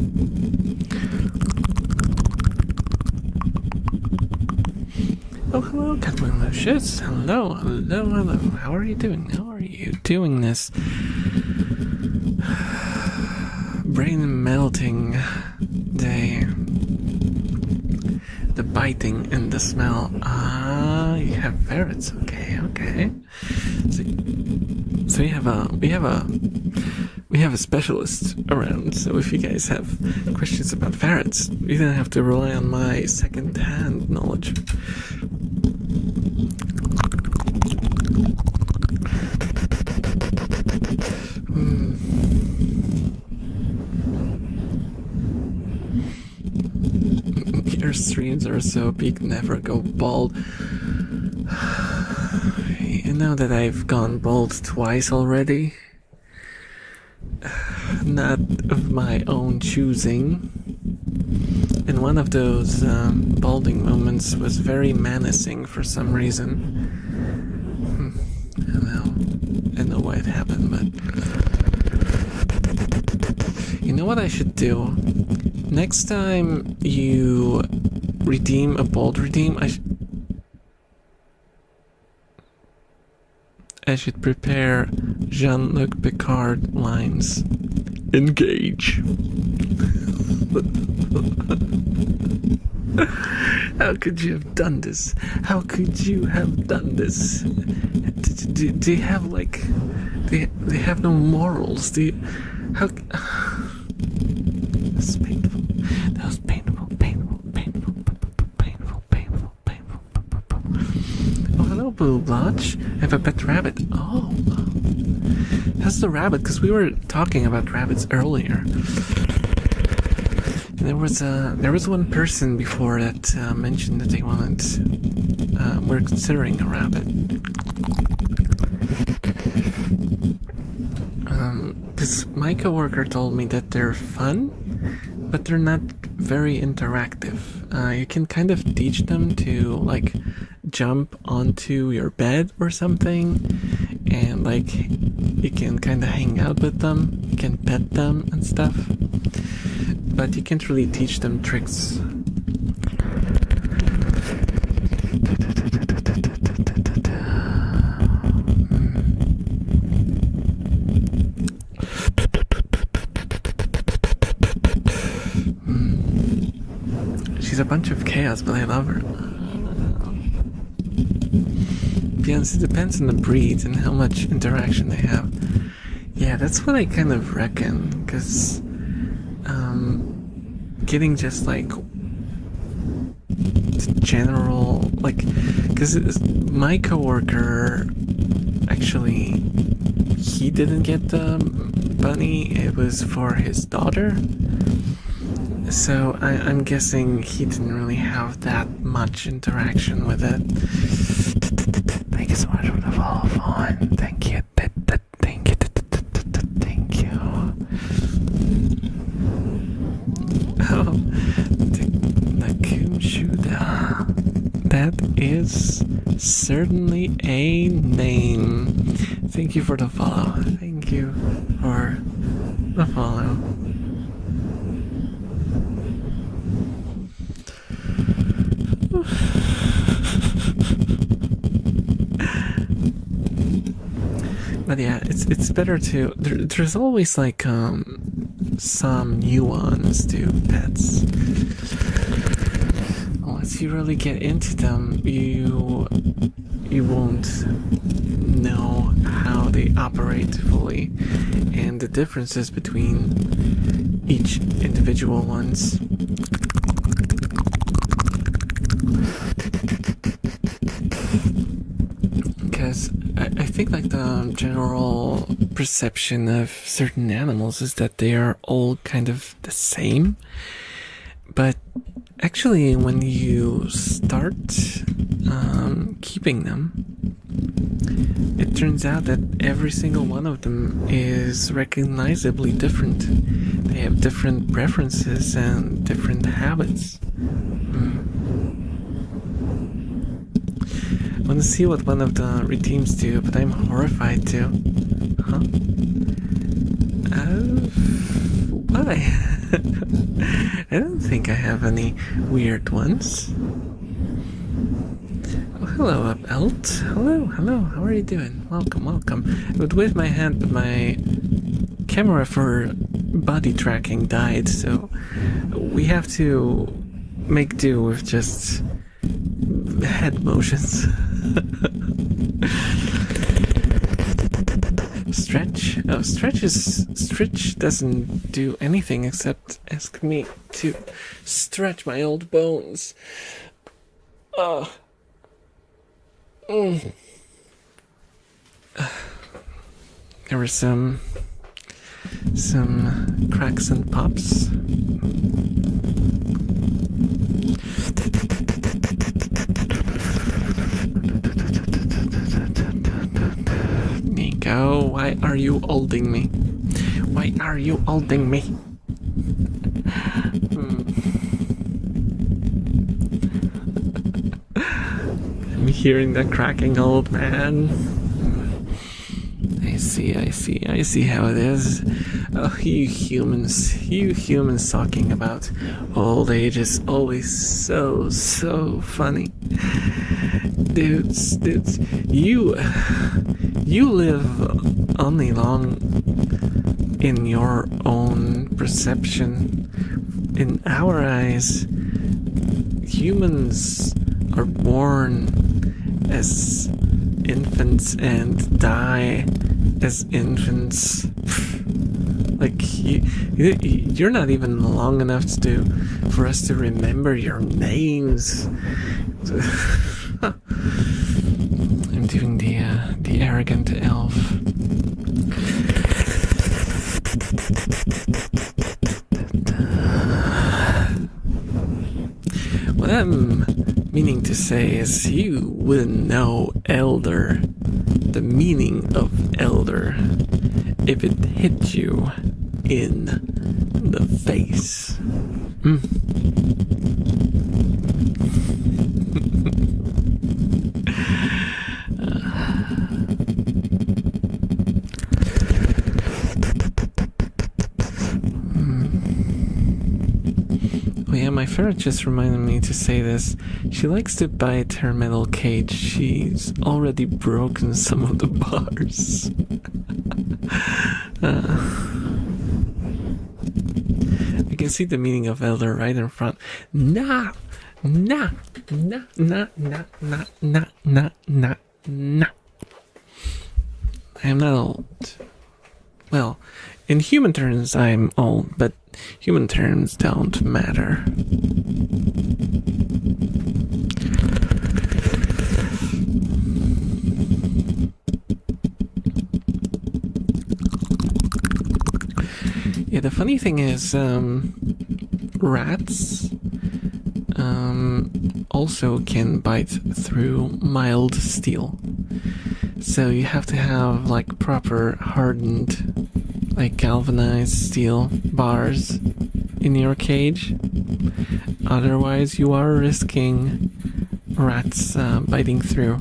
Oh, hello, Catherine Lucius. Hello. How are you doing this brain melting day? The biting and the smell. You have ferrets. Okay. So we have a specialist around. So if you guys have questions about ferrets, you don't have to rely on my second-hand knowledge. Your streams are so peak, never go bald. You know that I've gone bald twice already. Not of my own choosing. And one of those balding moments was very menacing for some reason. I know why it happened, but you know what I should do? Next time you redeem a bald redeem, I should prepare Jean-Luc Picard lines. Engage. How could you have done this? How could you have done this? Do you have like... They have no morals. How... That's painful. That was painful. Oh, hello, Blue Blotch. I have a pet rabbit. Oh. That's the rabbit, because we were talking about rabbits earlier. There was one person before that mentioned that they were considering a rabbit. Because my coworker told me that they're fun, but they're not very interactive. You can kind of teach them to like jump onto your bed or something, and like you can kind of hang out with them, you can pet them and stuff, but you can't really teach them tricks. She's a bunch of chaos, but I love her. Yes, it depends on the breed and how much interaction they have. Yeah, that's what I kind of reckon, because getting just like general, like, because my coworker, actually, he didn't get the bunny, it was for his daughter. So I'm guessing he didn't really have that much interaction with it. Thank you so much for the follow, Vaughn. Thank you. Thank you. Thank you. Oh, the Kumshuda. That is certainly a name. Thank you for the follow. Thank you for the follow. But yeah, it's better to there's always like some nuance to pets. Unless you really get into them, you won't know how they operate fully and the differences between each individual ones. Because I think like the general perception of certain animals is that they are all kind of the same, but actually when you start keeping them, it turns out that every single one of them is recognizably different. They have different preferences and different habits. I want to see what one of the redeems do, but I'm horrified too. Huh? Why? I don't think I have any weird ones. Oh, hello, Elt. Hello. How are you doing? Welcome. I would wave my hand, but my camera for body tracking died, so we have to make do with just head motions. Stretch? Oh, Stretch doesn't do anything except ask me to stretch my old bones. There were some cracks and pops. Nico, why are you holding me? Why are you holding me? I'm hearing the cracking, old man. I see how it is. Oh, you humans talking about old age is always so funny. Dudes, you live only long in your own perception. In our eyes, humans are born as infants and die as infants. Like you're not even long enough for us to remember your names. I'm doing the arrogant elf. What I'm meaning to say is you wouldn't know elder, the meaning of elder, if it hit you in the face. ferret just reminded me to say this. She likes to bite her metal cage. She's already broken some of the bars. You can see the meaning of elder right in front. Nah. I am not old. Well, in human terms, I'm old, but human terms don't matter. Yeah, the funny thing is, rats also can bite through mild steel. So you have to have like proper hardened, like galvanized steel bars in your cage. Otherwise you are risking rats biting through.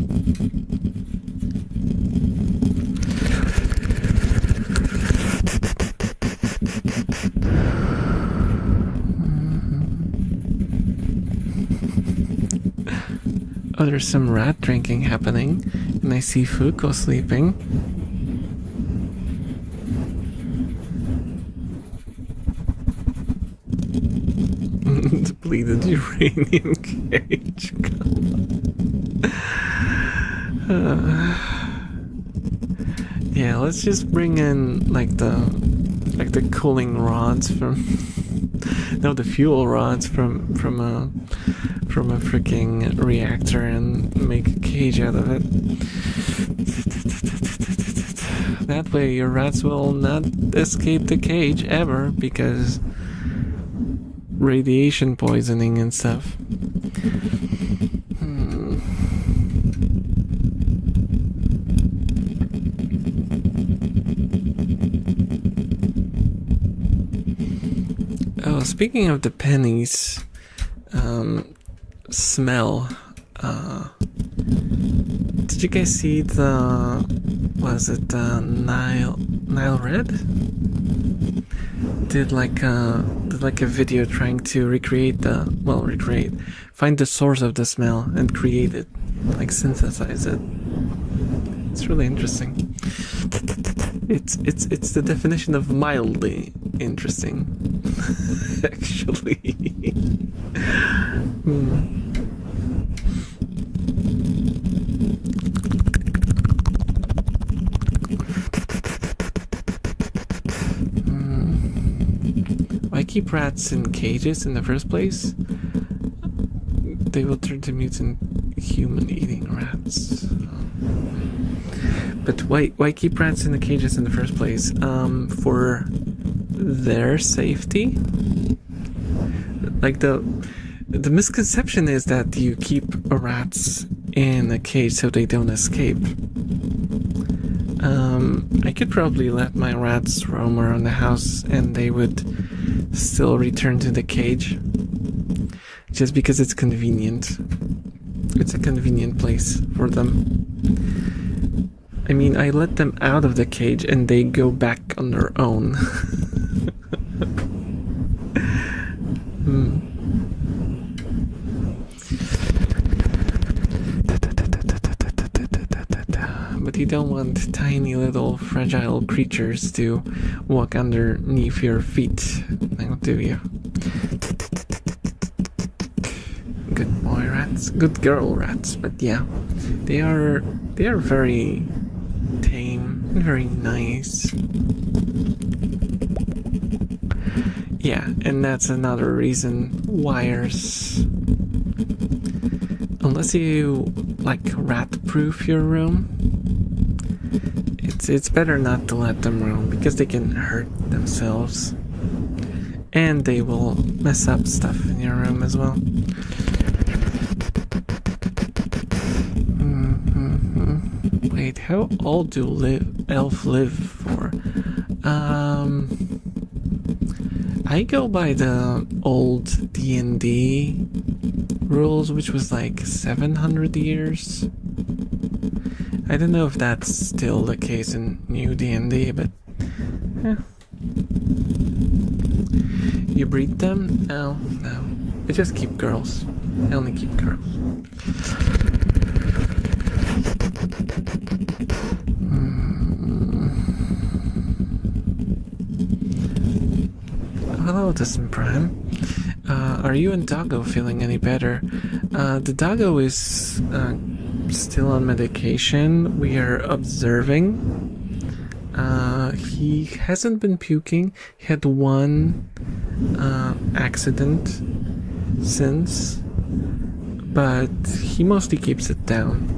Oh, there's some rat drinking happening, and I see Fuko sleeping. Depleted uranium cage. Yeah, let's just bring in like the cooling rods from no, the fuel rods from a freaking reactor and make a cage out of it. That way your rats will not escape the cage ever because radiation poisoning and stuff. Oh, speaking of the pennies, smell. Did you guys see the Nile Red? Did like a video trying to find the source of the smell and create it, like synthesize it. It's really interesting. It's the definition of mildly interesting, actually. Why keep rats in cages in the first place? They will turn to mutant human-eating rats. But why keep rats in the cages in the first place? For their safety? Like the misconception is that you keep rats in a cage so they don't escape. I could probably let my rats roam around the house and they would still return to the cage. Just because it's convenient. It's a convenient place for them. I mean, I let them out of the cage and they go back on their own. But you don't want tiny little fragile creatures to walk underneath your feet, now do you? Good boy rats, good girl rats, but yeah, they are very tame and very nice. Yeah, and that's another reason wires. Unless you like rat-proof your room, it's better not to let them roam because they can hurt themselves, and they will mess up stuff in your room as well. Wait, how old do elf live for? I go by the old D&D rules, which was like 700 years. I don't know if that's still the case in new D&D, but yeah. You breed them? No. I just keep girls. I only keep girls. Hello, Distant Prime. Are you and Doggo feeling any better? The Doggo is still on medication. We are observing. He hasn't been puking. He had one accident since, but he mostly keeps it down.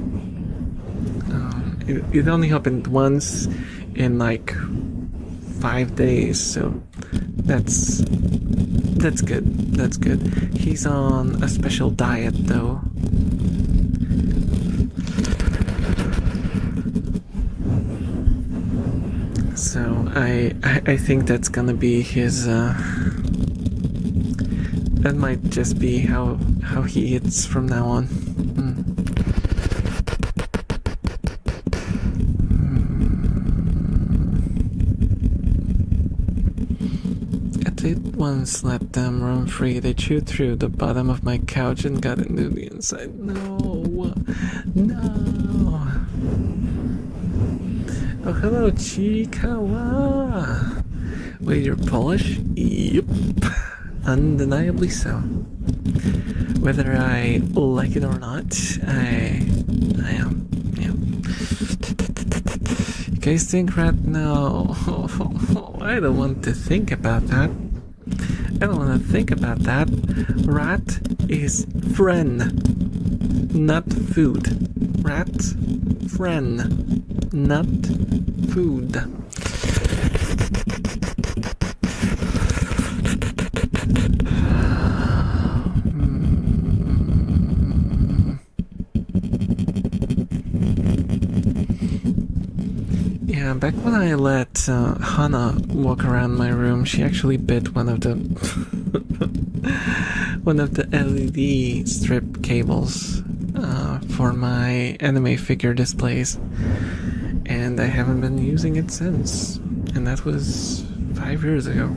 It only happened once in like 5 days, so that's good. That's good. He's on a special diet though. So I think that's gonna be his that might just be how he eats from now on. I did once let them roam free. They chewed through the bottom of my couch and got into the inside. No. Oh, hello, Chikawa. Wait, you're Polish? Yep. Undeniably so. Whether I like it or not, I am. Yeah. You guys think rat? No. I don't want to think about that. I don't want to think about that. Rat is friend, not food. Rat, friend, not food. Yeah, back when I let Hana walk around my room, she actually bit one of the LED strip cables for my anime figure displays, and I haven't been using it since, and that was 5 years ago.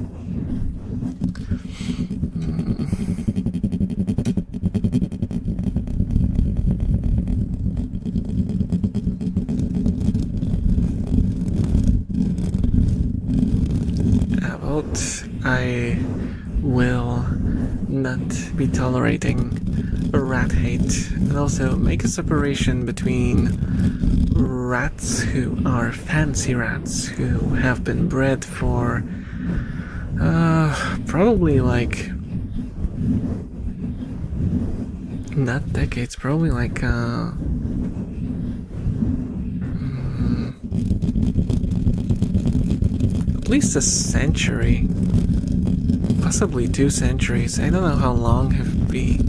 I will not be tolerating rat hate, and also make a separation between rats who are fancy rats who have been bred for probably like not decades, probably like at least a century, possibly 2 centuries. I don't know how long have we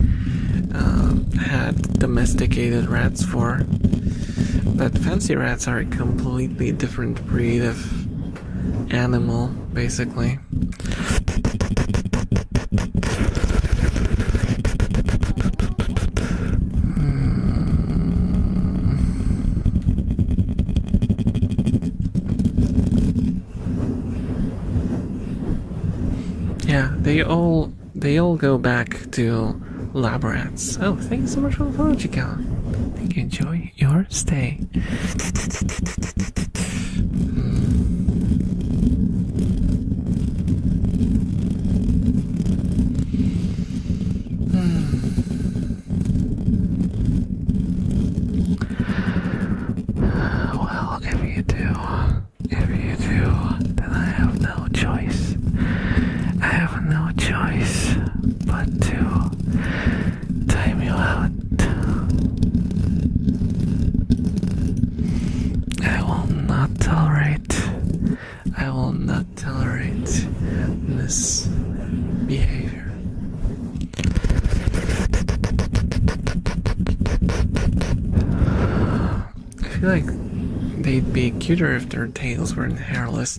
had domesticated rats for, but fancy rats are a completely different breed of animal, basically. Yeah, they all go back to lab rats. Oh, thank you so much for the follow, Chica. Thank you. Enjoy your stay. Well, if you do, then I have no choice. I have no choice but to time you out. I will not tolerate this behavior. I feel like they'd be cuter if their tails weren't hairless.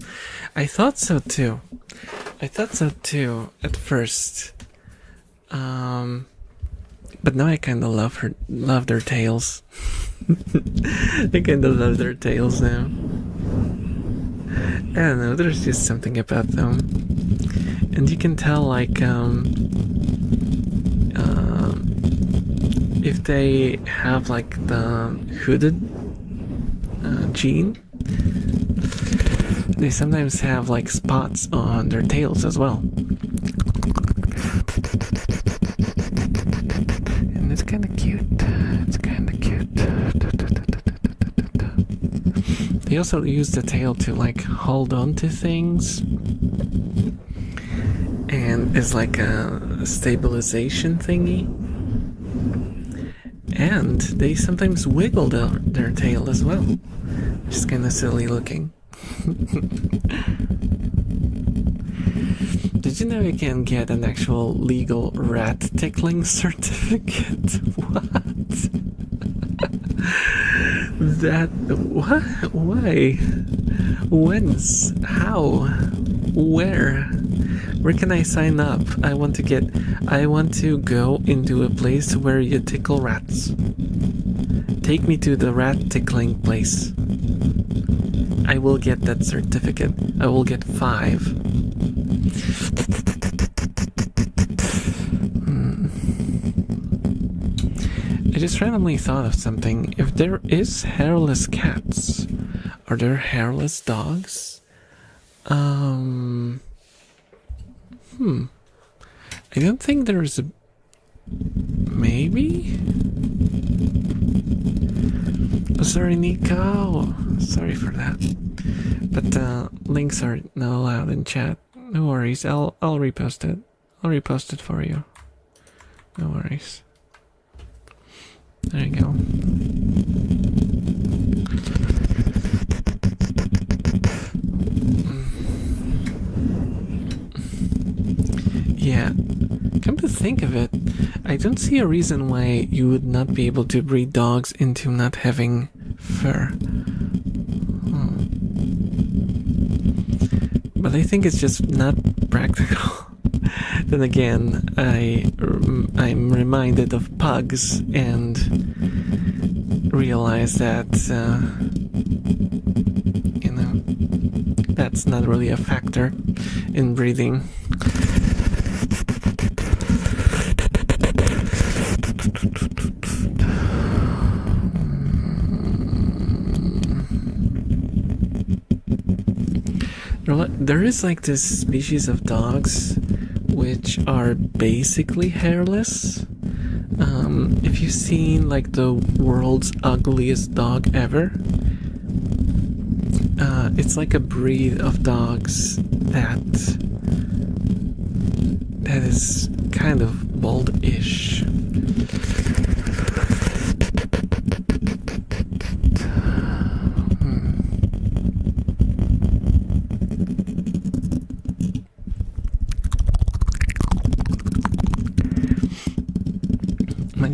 I thought so too at first. But now I kind of love their tails. I kind of love their tails now. I don't know, there's just something about them. And you can tell, like, if they have like the hooded gene, they sometimes have like spots on their tails as well. And it's kind of cute. It's kind of cute. They also use the tail to like hold on to things. And it's like a stabilization thingy. And they sometimes wiggle their tail as well. Which is kind of silly looking. Did you know you can get an actual legal rat tickling certificate? What? What? Why? Whence? How? Where? Where can I sign up? I want to go into a place where you tickle rats. Take me to the rat tickling place. I will get that certificate. I will get 5. I just randomly thought of something. If there is hairless cats, are there hairless dogs? I don't think there's a... Maybe? Oh, sorry, Nico. Sorry for that. But links are not allowed in chat. No worries. I'll repost it. I'll repost it for you. No worries. There you go. Yeah. Come to think of it, I don't see a reason why you would not be able to breed dogs into not having fur. But I think it's just not practical. Then again, I'm reminded of pugs and realize that, you know, that's not really a factor in breeding. There is like this species of dogs which are basically hairless. If you've seen like the world's ugliest dog ever, it's like a breed of dogs that is kind of bald-ish.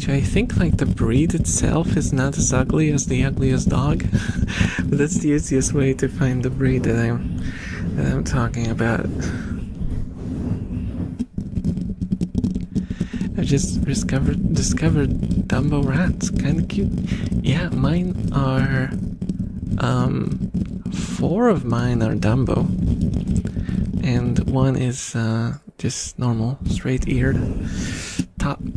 I think like the breed itself is not as ugly as the ugliest dog, but that's the easiest way to find the breed that I'm talking about. I just discovered Dumbo rats, kind of cute. Yeah, mine are 4 of mine are Dumbo, and one is just normal, straight-eared.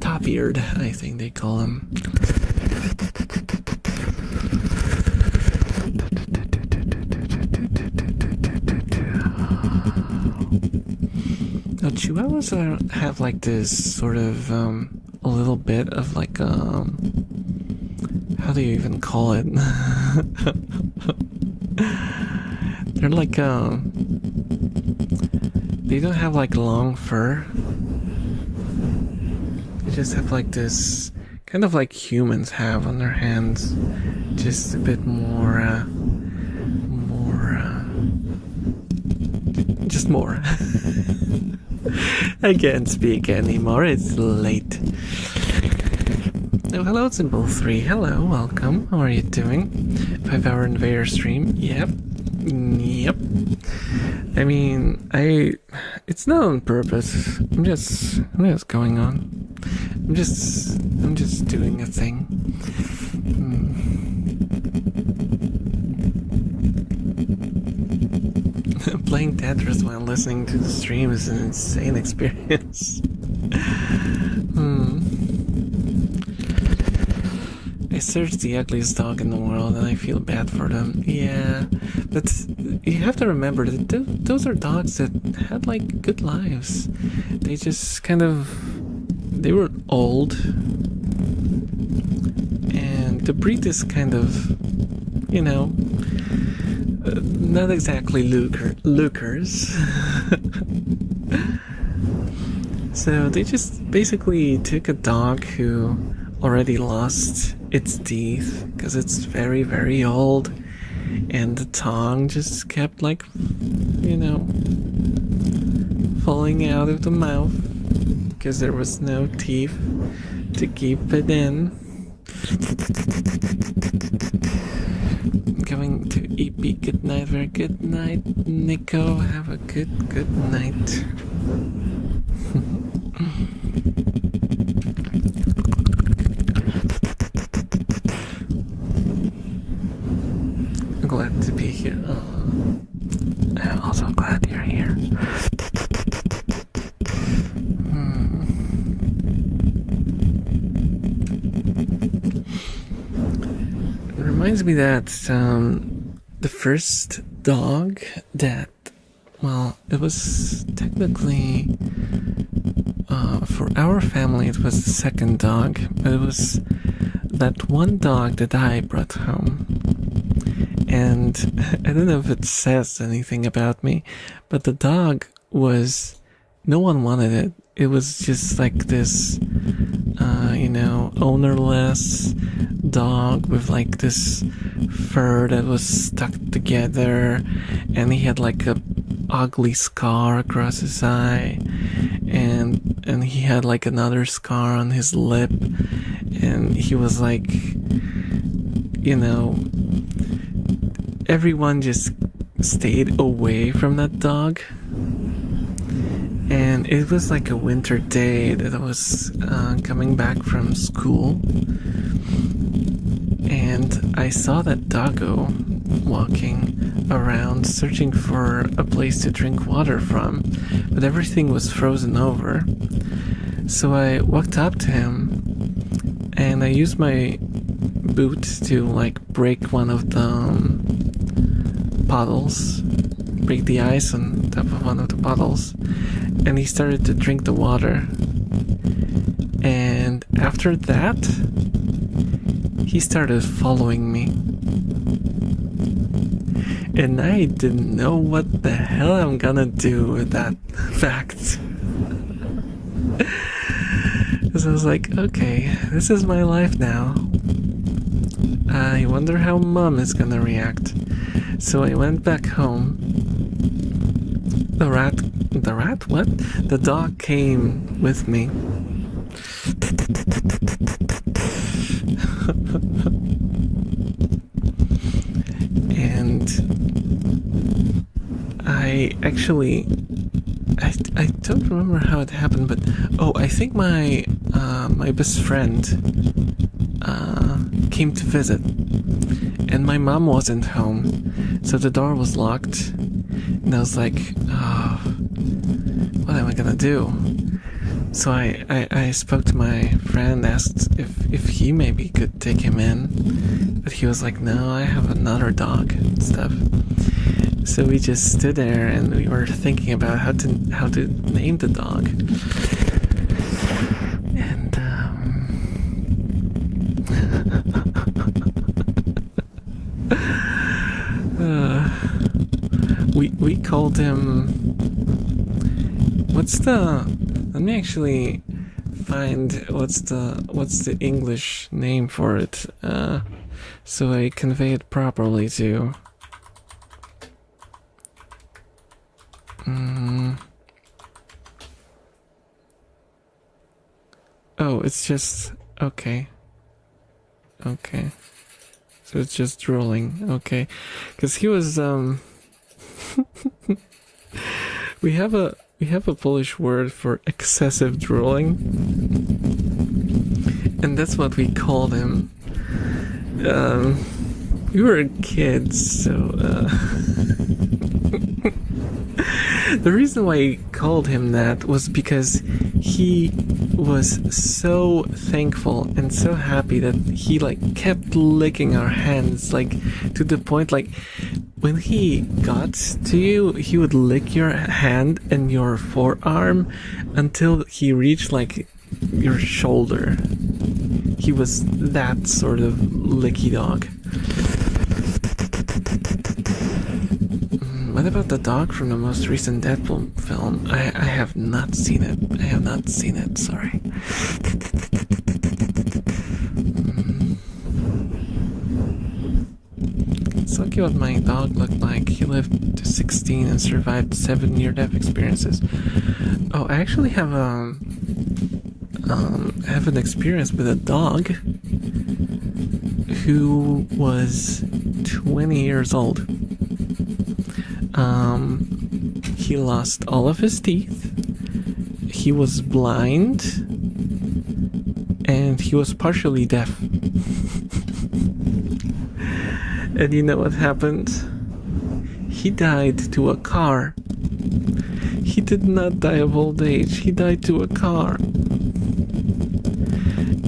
Top-eared, I think they call them. Now, Chihuahuas have like this sort of a little bit of like how do you even call it? They're like they don't have like long fur. Just have like this kind of like humans have on their hands, just a bit more just more. I can't speak anymore, it's late. Oh, hello Symbol 3, hello, welcome, how are you doing? 5-hour Invader stream, yep. I mean, it's not on purpose, I'm just going on. I'm just doing a thing. Playing Tetris while listening to the stream is an insane experience. I searched the ugliest dog in the world and I feel bad for them. Yeah, but you have to remember that those are dogs that had like good lives. They just kind of, they were old, and the breed is kind of, you know, not exactly lookers. So they just basically took a dog who already lost its teeth because it's very, very old, and the tongue just kept like, you know, falling out of the mouth because there was no teeth to keep it in. Going to EP. Good night, very good night, Nico. Have a good night. Glad to be here. I'm also glad you're here. It reminds me that the first dog that, well, it was technically for our family it was the second dog, but it was that one dog that I brought home. And I don't know if it says anything about me, but the dog was, no one wanted it. It was just like this, you know, ownerless dog with like this fur that was stuck together, and he had like a ugly scar across his eye, and he had like another scar on his lip, and he was like, you know, everyone just stayed away from that dog. And it was like a winter day that I was coming back from school, and I saw that doggo walking around searching for a place to drink water from, but everything was frozen over. So I walked up to him and I used my boot to like break one of the puddles, break the ice on top of one of the puddles, and he started to drink the water. And after that, he started following me. And I didn't know what the hell I'm gonna do with that fact. Because I was like, okay, this is my life now. I wonder how Mom is gonna react. So I went back home. The rat? What? The dog came with me. And I actually, I don't remember how it happened, but I think my best friend came to visit, and my mom wasn't home, so the door was locked, and I was like, what am I gonna do? So I spoke to my friend, asked if he maybe could take him in, but he was like, no, I have another dog and stuff. So we just stood there and we were thinking about how to name the dog. And we called him, let me actually find what's the English name for it, so I convey it properly too. Oh, it's just, okay. So it's just drooling, okay. Because he was, we have a Polish word for excessive drooling, and that's what we called him. We were kids, so the reason why I called him that was because he was so thankful and so happy that he like kept licking our hands, like to the point like when he got to you, he would lick your hand and your forearm until he reached like your shoulder. He was that sort of licky dog. What about the dog from the most recent Deadpool film? I have not seen it. I have not seen it, sorry. It's lucky what my dog looked like. He lived to 16 and survived 7 near-death experiences. Oh, I actually have an experience with a dog who was 20 years old. He lost all of his teeth, he was blind, and he was partially deaf. And you know what happened? He died to a car. He did not die of old age, he died to a car.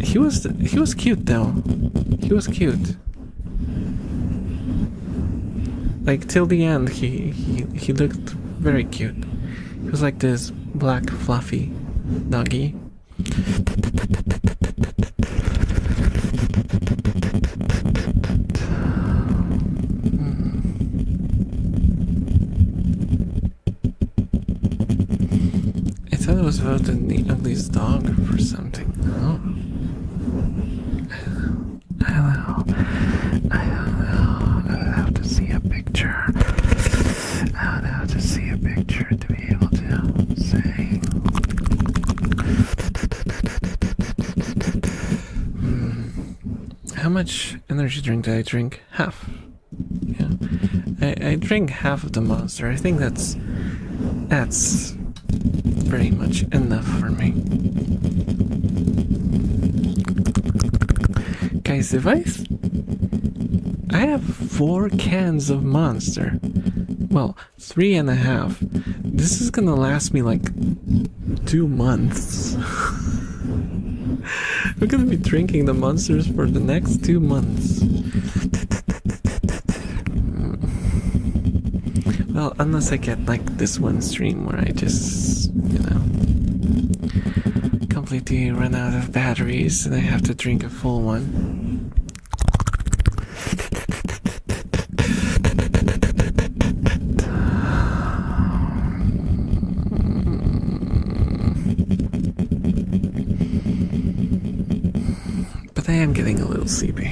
He was cute though. He was cute. Like till the end, he looked very cute. He was like this black fluffy doggy. I thought it was voted the ugliest dog for something. Oh. I don't know. I would have to see a picture. I would have to see a picture to be able to say. How much energy drink did I drink? Half. Yeah. I drank half of the Monster. I think that's pretty much enough for me. Guys, if I have 4 cans of Monster. Well, 3.5. This is gonna last me like 2 months. We're gonna be drinking the Monsters for the next 2 months. Well, unless I get like this one stream where I just, completely run out of batteries and I have to drink a full one. But I am getting a little sleepy.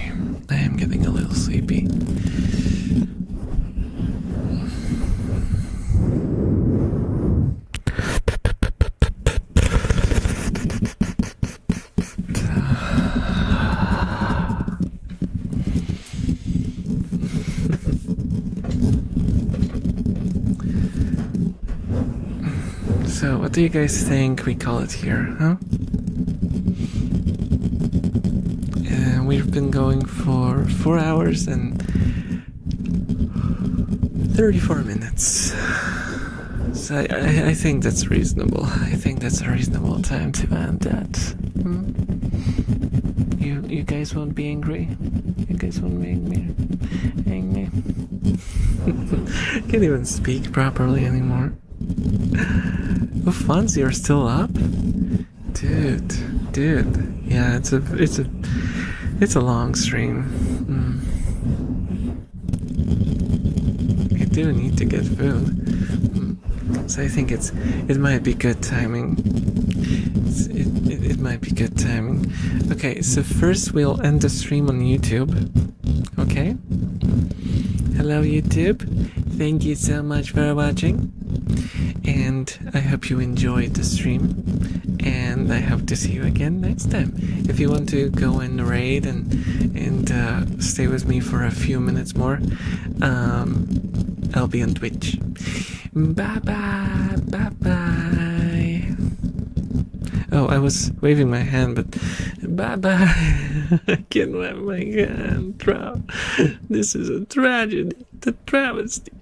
So, what do you guys think we call it here, huh? We've been going for 4 hours and 34 minutes. So I think that's reasonable. I think that's a reasonable time to end that. You guys won't be angry? You guys won't be angry? Can't even speak properly anymore. Oh, Fonzie, you're still up? Dude. Yeah, it's a long stream. I do need to get food. So I think it might be good timing. It might be good timing. Okay, so first we'll end the stream on YouTube. Okay? Hello YouTube. Thank you so much for watching. And I hope you enjoyed the stream. And I hope to see you again next time. If you want to go and raid and stay with me for a few minutes more, I'll be on Twitch. Bye bye. Oh, I was waving my hand, but bye bye. I can't wave my hand. This is a tragedy. The travesty.